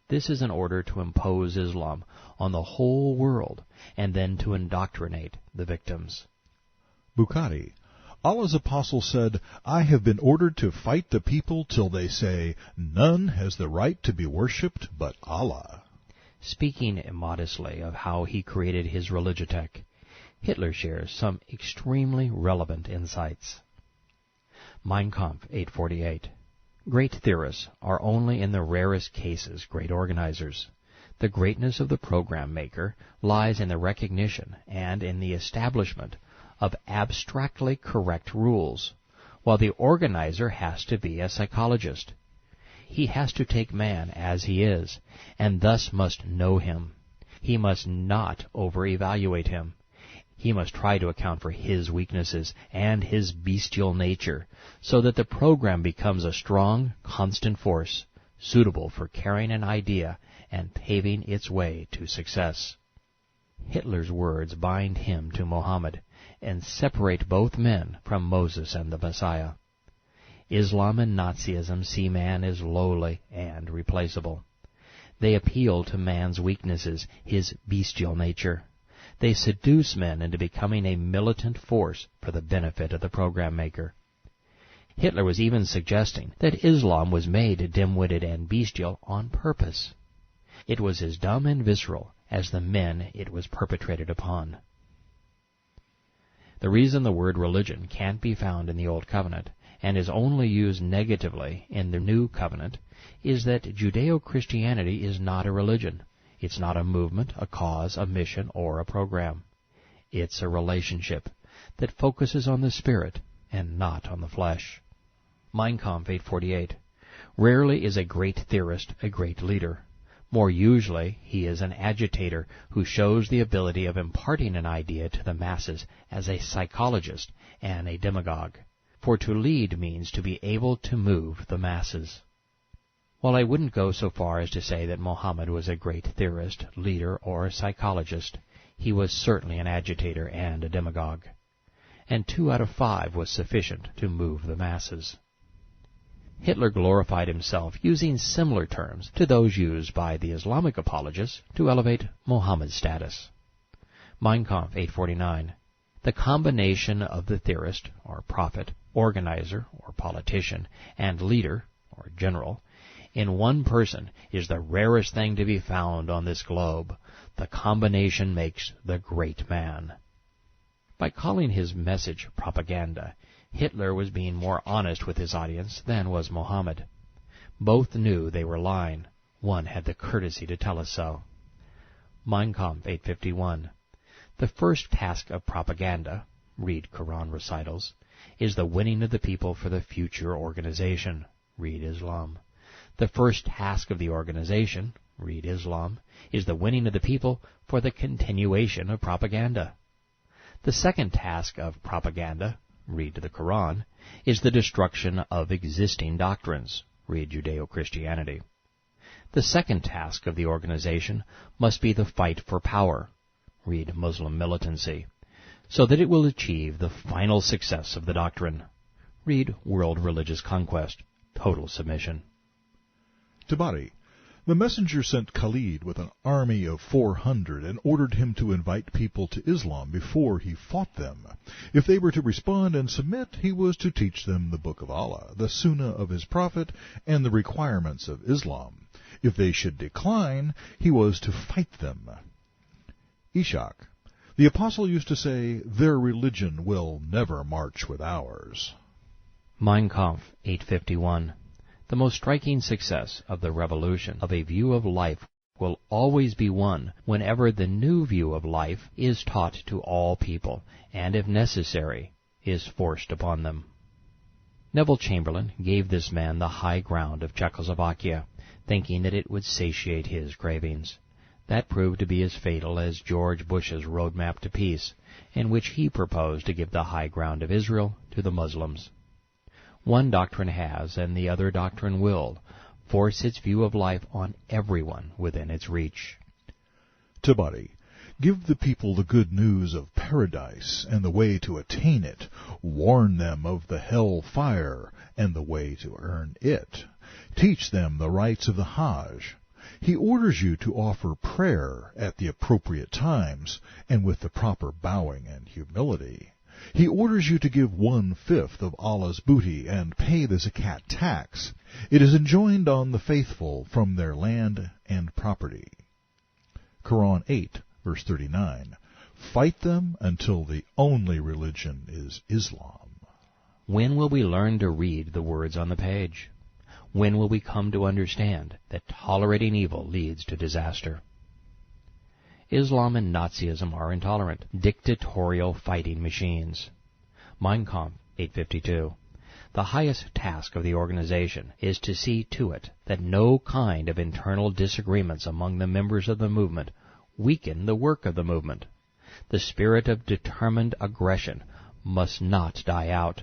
This is in order to impose Islam on the whole world and then to indoctrinate the victims. Bukhari. Allah's apostle said, I have been ordered to fight the people till they say, none has the right to be worshipped but Allah. Speaking immodestly of how he created his religitech, Hitler shares some extremely relevant insights. Mein Kampf 848. Great theorists are only in the rarest cases great organizers. The greatness of the program maker lies in the recognition and in the establishment of abstractly correct rules, while the organizer has to be a psychologist. He has to take man as he is, and thus must know him. He must not over-evaluate him. He must try to account for his weaknesses and his bestial nature, so that the program becomes a strong, constant force, suitable for carrying an idea and paving its way to success. Hitler's words bind him to Muhammad and separate both men from Moses and the Messiah. Islam and Nazism see man as lowly and replaceable. They appeal to man's weaknesses, his bestial nature. They seduce men into becoming a militant force for the benefit of the program maker. Hitler was even suggesting that Islam was made dim-witted and bestial on purpose. It was as dumb and visceral as the men it was perpetrated upon. The reason the word religion can't be found in the Old Covenant and is only used negatively in the New Covenant is that Judeo-Christianity is not a religion. It's not a movement, a cause, a mission, or a program. It's a relationship that focuses on the spirit and not on the flesh. Mein Kampf 848. Rarely is a great theorist a great leader. More usually, he is an agitator who shows the ability of imparting an idea to the masses as a psychologist and a demagogue. For to lead means to be able to move the masses. While I wouldn't go so far as to say that Muhammad was a great theorist, leader, or a psychologist, he was certainly an agitator and a demagogue. And 2 out of 5 was sufficient to move the masses. Hitler glorified himself using similar terms to those used by the Islamic apologists to elevate Muhammad's status. Mein Kampf 849. The combination of the theorist, or prophet, organizer, or politician, and leader, or general, in one person is the rarest thing to be found on this globe. The combination makes the great man. By calling his message propaganda, Hitler was being more honest with his audience than was Muhammad. Both knew they were lying. One had the courtesy to tell us so. Mein Kampf 851. The first task of propaganda, read Quran recitals, is the winning of the people for the future organization, read Islam. The first task of the organization, read Islam, is the winning of the people for the continuation of propaganda. The second task of propaganda, read the Quran, is the destruction of existing doctrines, read Judeo-Christianity. The second task of the organization must be the fight for power, read Muslim militancy, so that it will achieve the final success of the doctrine, read World Religious Conquest, total submission. Tabari. The messenger sent Khalid with an army of 400 and ordered him to invite people to Islam before he fought them. If they were to respond and submit, he was to teach them the Book of Allah, the Sunnah of his Prophet, and the requirements of Islam. If they should decline, he was to fight them. Ishak. The apostle used to say, "Their religion will never march with ours." Mein Kampf 851. The most striking success of the revolution of a view of life will always be won whenever the new view of life is taught to all people, and if necessary, is forced upon them. Neville Chamberlain gave this man the high ground of Czechoslovakia, thinking that it would satiate his cravings. That proved to be as fatal as George Bush's roadmap to peace, in which he proposed to give the high ground of Israel to the Muslims. One doctrine has, and the other doctrine will, force its view of life on everyone within its reach. Tabari. Give the people the good news of paradise and the way to attain it. Warn them of the hell fire and the way to earn it. Teach them the rites of the Hajj. He orders you to offer prayer at the appropriate times and with the proper bowing and humility. He orders you to give 1/5 of Allah's booty and pay the zakat tax. It is enjoined on the faithful from their land and property. Quran 8, verse 39. Fight them until the only religion is Islam. When will we learn to read the words on the page? When will we come to understand that tolerating evil leads to disaster? Islam and Nazism are intolerant, dictatorial fighting machines. Mein Kampf 852. The highest task of the organization is to see to it that no kind of internal disagreements among the members of the movement weaken the work of the movement. The spirit of determined aggression must not die out.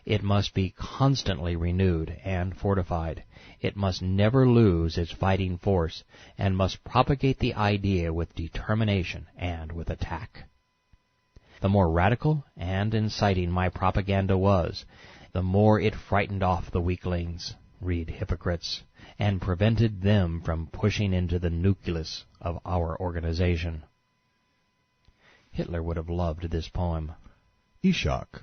It must be constantly renewed and fortified. It must never lose its fighting force, and must propagate the idea with determination and with attack. The more radical and inciting my propaganda was, the more it frightened off the weaklings, read hypocrites, and prevented them from pushing into the nucleus of our organization. Hitler would have loved this poem. Ishak.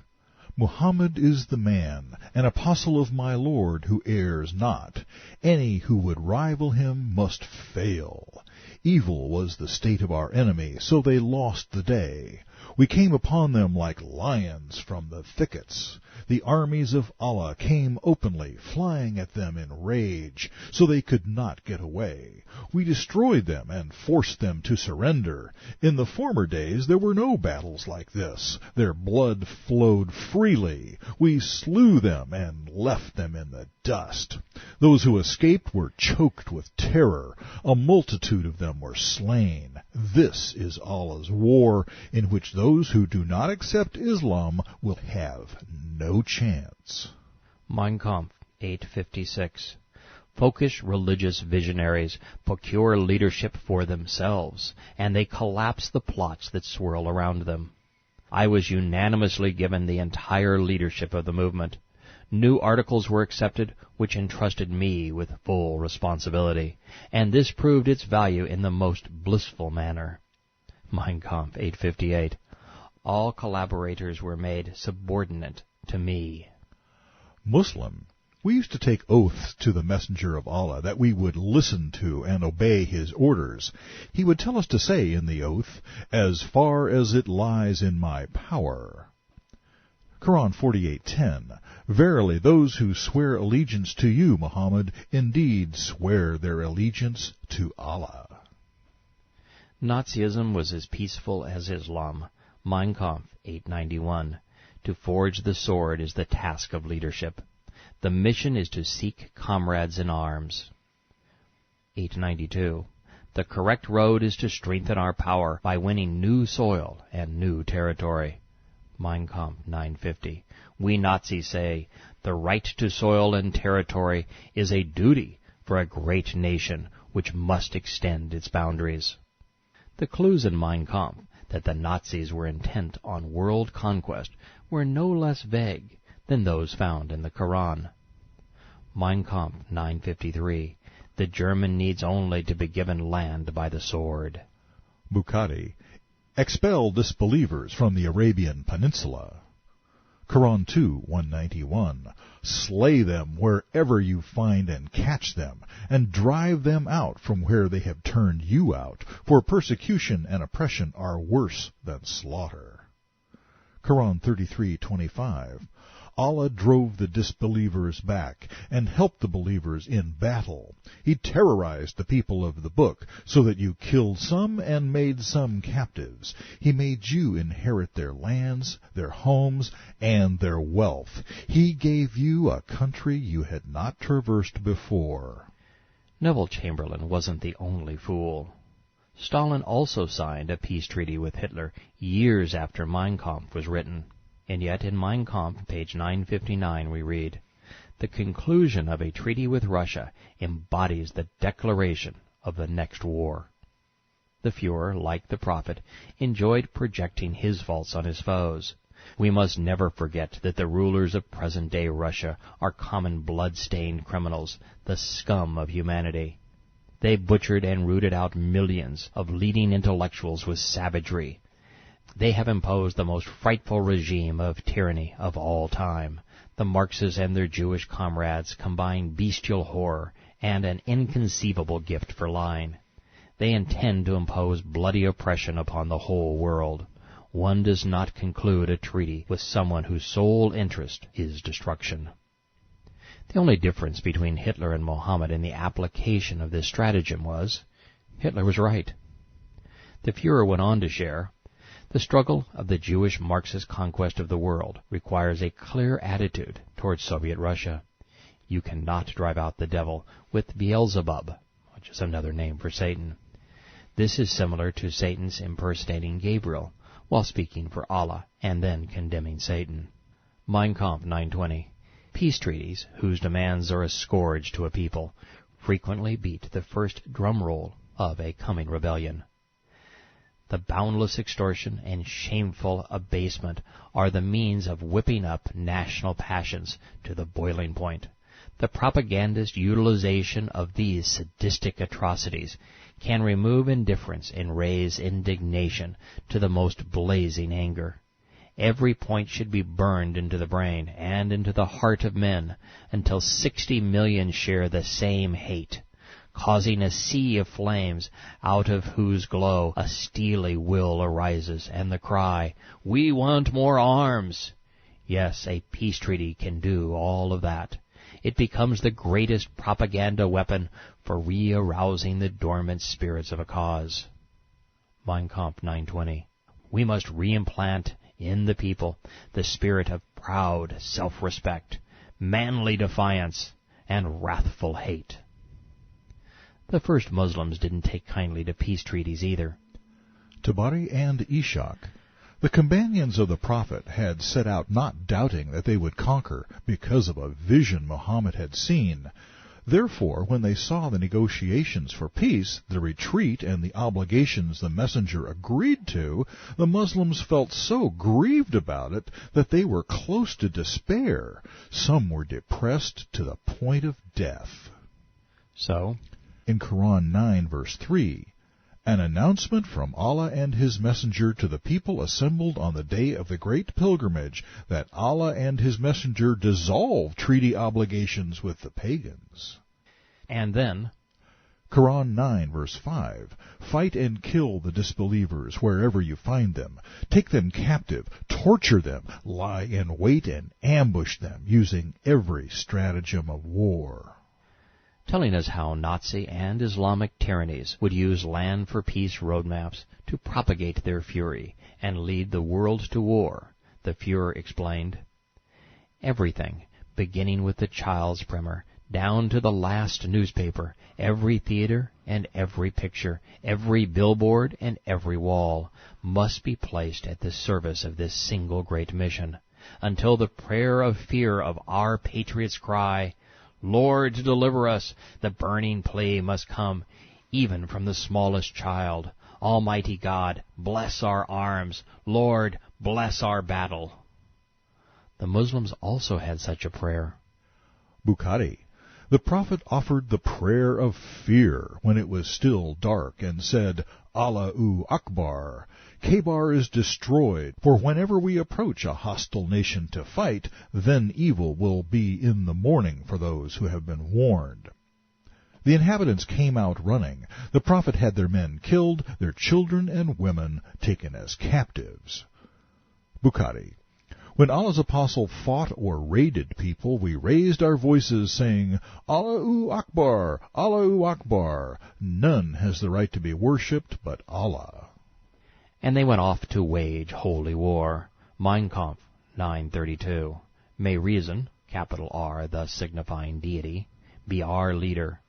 Muhammad is the man, an apostle of my Lord, who errs not. Any who would rival him must fail. Evil was the state of our enemy, so they lost the day. We came upon them like lions from the thickets. The armies of Allah came openly, flying at them in rage, so they could not get away. We destroyed them and forced them to surrender. In the former days there were no battles like this. Their blood flowed freely. We slew them and left them in the dust. Those who escaped were choked with terror. A multitude of them were slain. This is Allah's war, in which those who do not accept Islam will have no chance. Mein Kampf, 856. Folkish religious visionaries procure leadership for themselves, and they collapse the plots that swirl around them. I was unanimously given the entire leadership of the movement. New articles were accepted which entrusted me with full responsibility, and this proved its value in the most blissful manner. Mein Kampf, 858. All collaborators were made subordinate to me. Muslim. We used to take oaths to the Messenger of Allah that we would listen to and obey his orders. He would tell us to say in the oath, "As far as it lies in my power." Quran 48:10. Verily, those who swear allegiance to you, Muhammad, indeed swear their allegiance to Allah. Nazism was as peaceful as Islam. Mein Kampf, 891. To forge the sword is the task of leadership. The mission is to seek comrades in arms. 892. The correct road is to strengthen our power by winning new soil and new territory. Mein Kampf, 950. We Nazis say, the right to soil and territory is a duty for a great nation which must extend its boundaries. The clues in Mein Kampf that the Nazis were intent on world conquest were no less vague than those found in the Quran. Mein Kampf, 953. The German needs only to be given land by the sword. Bukhari. Expel disbelievers from the Arabian Peninsula. Quran 2:191. Slay them wherever you find and catch them, and drive them out from where they have turned you out, for persecution and oppression are worse than slaughter. Quran 33:25. Allah drove the disbelievers back and helped the believers in battle. He terrorized the people of the book so that you killed some and made some captives. He made you inherit their lands, their homes, and their wealth. He gave you a country you had not traversed before. Neville Chamberlain wasn't the only fool. Stalin also signed a peace treaty with Hitler years after Mein Kampf was written. And yet in Mein Kampf, page 959, we read, "The conclusion of a treaty with Russia embodies the declaration of the next war." The Führer, like the prophet, enjoyed projecting his faults on his foes. We must never forget that the rulers of present-day Russia are common blood-stained criminals, the scum of humanity. They butchered and rooted out millions of leading intellectuals with savagery. They have imposed the most frightful regime of tyranny of all time. The Marxists and their Jewish comrades combine bestial horror and an inconceivable gift for lying. They intend to impose bloody oppression upon the whole world. One does not conclude a treaty with someone whose sole interest is destruction. The only difference between Hitler and Mohammed in the application of this stratagem was, Hitler was right. The Führer went on to share, the struggle of the Jewish Marxist conquest of the world requires a clear attitude towards Soviet Russia. You cannot drive out the devil with Beelzebub, which is another name for Satan. This is similar to Satan's impersonating Gabriel while speaking for Allah and then condemning Satan. Mein Kampf 920. Peace treaties, whose demands are a scourge to a people, frequently beat the first drum roll of a coming rebellion. The boundless extortion and shameful abasement are the means of whipping up national passions to the boiling point. The propagandist utilization of these sadistic atrocities can remove indifference and raise indignation to the most blazing anger. Every point should be burned into the brain and into the heart of men until 60 million share the same hate, causing a sea of flames out of whose glow a steely will arises, and the cry, "We want more arms!" Yes, a peace treaty can do all of that. It becomes the greatest propaganda weapon for re-arousing the dormant spirits of a cause. Mein Kampf 920. We must re-implant in the people the spirit of proud self-respect, manly defiance, and wrathful hate. The first Muslims didn't take kindly to peace treaties either. Tabari and Ishak. The companions of the Prophet had set out not doubting that they would conquer because of a vision Muhammad had seen. Therefore, when they saw the negotiations for peace, the retreat, and the obligations the messenger agreed to, the Muslims felt so grieved about it that they were close to despair. Some were depressed to the point of death. So, in Quran 9, verse 3, an announcement from Allah and His Messenger to the people assembled on the day of the great pilgrimage that Allah and His Messenger dissolve treaty obligations with the pagans. And then, Quran 9, verse 5, fight and kill the disbelievers wherever you find them. Take them captive, torture them, lie in wait and ambush them, using every stratagem of war. Telling us how Nazi and Islamic tyrannies would use land for peace roadmaps to propagate their fury and lead the world to war, the Fuhrer explained. Everything, beginning with the child's primer, down to the last newspaper, every theater and every picture, every billboard and every wall, must be placed at the service of this single great mission, until the prayer of fear of our patriots cry, "Lord, deliver us," the burning plea must come, even from the smallest child. Almighty God, bless our arms. Lord, bless our battle. The Muslims also had such a prayer. Bukhari. The Prophet offered the prayer of fear when it was still dark and said, Allahu Akbar. Khaybar is destroyed, for whenever we approach a hostile nation to fight, then evil will be in the morning for those who have been warned. The inhabitants came out running. The Prophet had their men killed, their children and women taken as captives. Bukhari. When Allah's apostle fought or raided people, we raised our voices, saying, Allahu Akbar, Allahu Akbar. None has the right to be worshipped but Allah. And they went off to wage holy war. Mein Kampf 932. May reason, capital R, thus signifying deity, be our leader.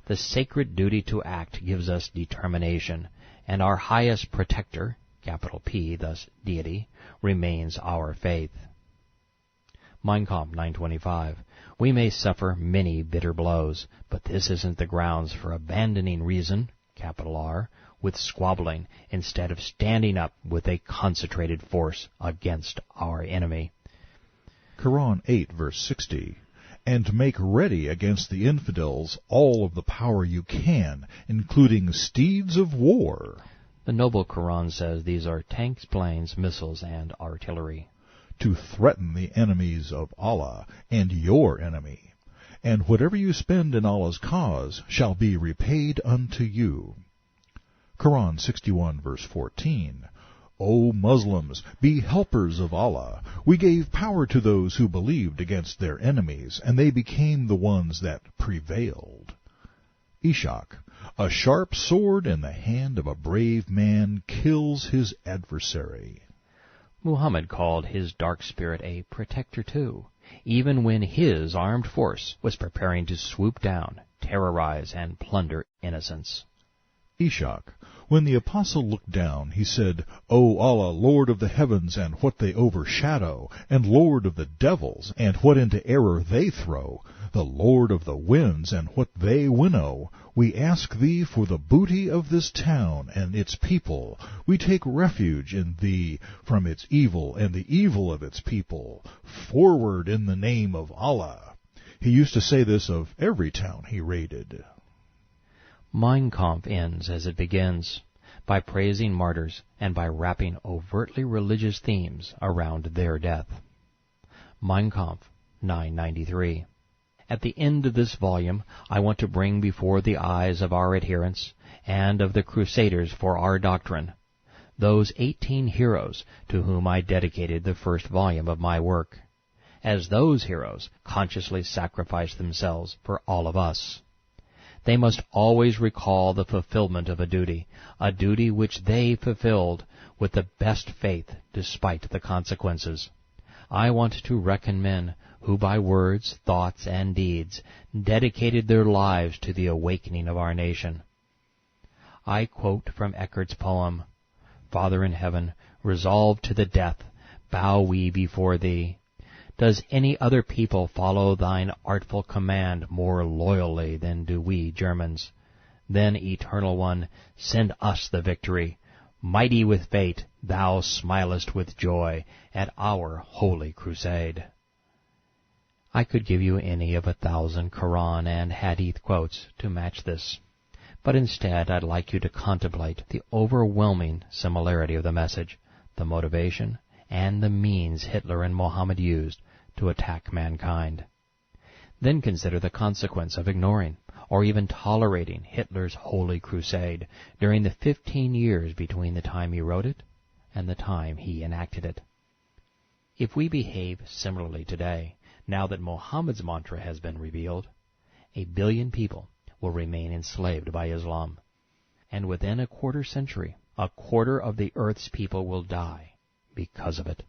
The sacred duty to act gives us determination, and our highest protector, capital P, thus deity, remains our faith. Mein Kampf 925. We may suffer many bitter blows, but this isn't the grounds for abandoning reason, capital R, with squabbling, instead of standing up with a concentrated force against our enemy. Quran 8, verse 60. And make ready against the infidels all of the power you can, including steeds of war. The noble Quran says these are tanks, planes, missiles, and artillery. To threaten the enemies of Allah and your enemy. And whatever you spend in Allah's cause shall be repaid unto you. Quran 61, verse 14. O Muslims, be helpers of Allah. We gave power to those who believed against their enemies, and they became the ones that prevailed. Ishak. A sharp sword in the hand of a brave man kills his adversary. Muhammad called his dark spirit a protector too, even when his armed force was preparing to swoop down, terrorize, and plunder innocents. Ishak. When the apostle looked down, he said, O Allah, Lord of the heavens and what they overshadow, and Lord of the devils and what into error they throw, the Lord of the winds and what they winnow, we ask thee for the booty of this town and its people. We take refuge in thee from its evil and the evil of its people. Forward in the name of Allah. He used to say this of every town he raided. Mein Kampf ends as it begins, by praising martyrs and by wrapping overtly religious themes around their death. Mein Kampf, 993. At the end of this volume, I want to bring before the eyes of our adherents and of the crusaders for our doctrine those 18 heroes to whom I dedicated the first volume of my work, as those heroes consciously sacrificed themselves for all of us. They must always recall the fulfillment of a duty which they fulfilled with the best faith despite the consequences. I want to reckon men who by words, thoughts, and deeds dedicated their lives to the awakening of our nation. I quote from Eckart's poem, Father in heaven, resolved to the death, bow we before thee. Does any other people follow thine artful command more loyally than do we Germans? Then, Eternal One, send us the victory. Mighty with fate, thou smilest with joy at our holy crusade. I could give you any of 1,000 Quran and Hadith quotes to match this, but instead I'd like you to contemplate the overwhelming similarity of the message, the motivation, and the means Hitler and Mohammed used to attack mankind. Then consider the consequence of ignoring or even tolerating Hitler's holy crusade during the 15 years between the time he wrote it and the time he enacted it. If we behave similarly today, now that Mohammed's mantra has been revealed, 1 billion people will remain enslaved by Islam, and within a quarter century, 1/4 of the earth's people will die because of it.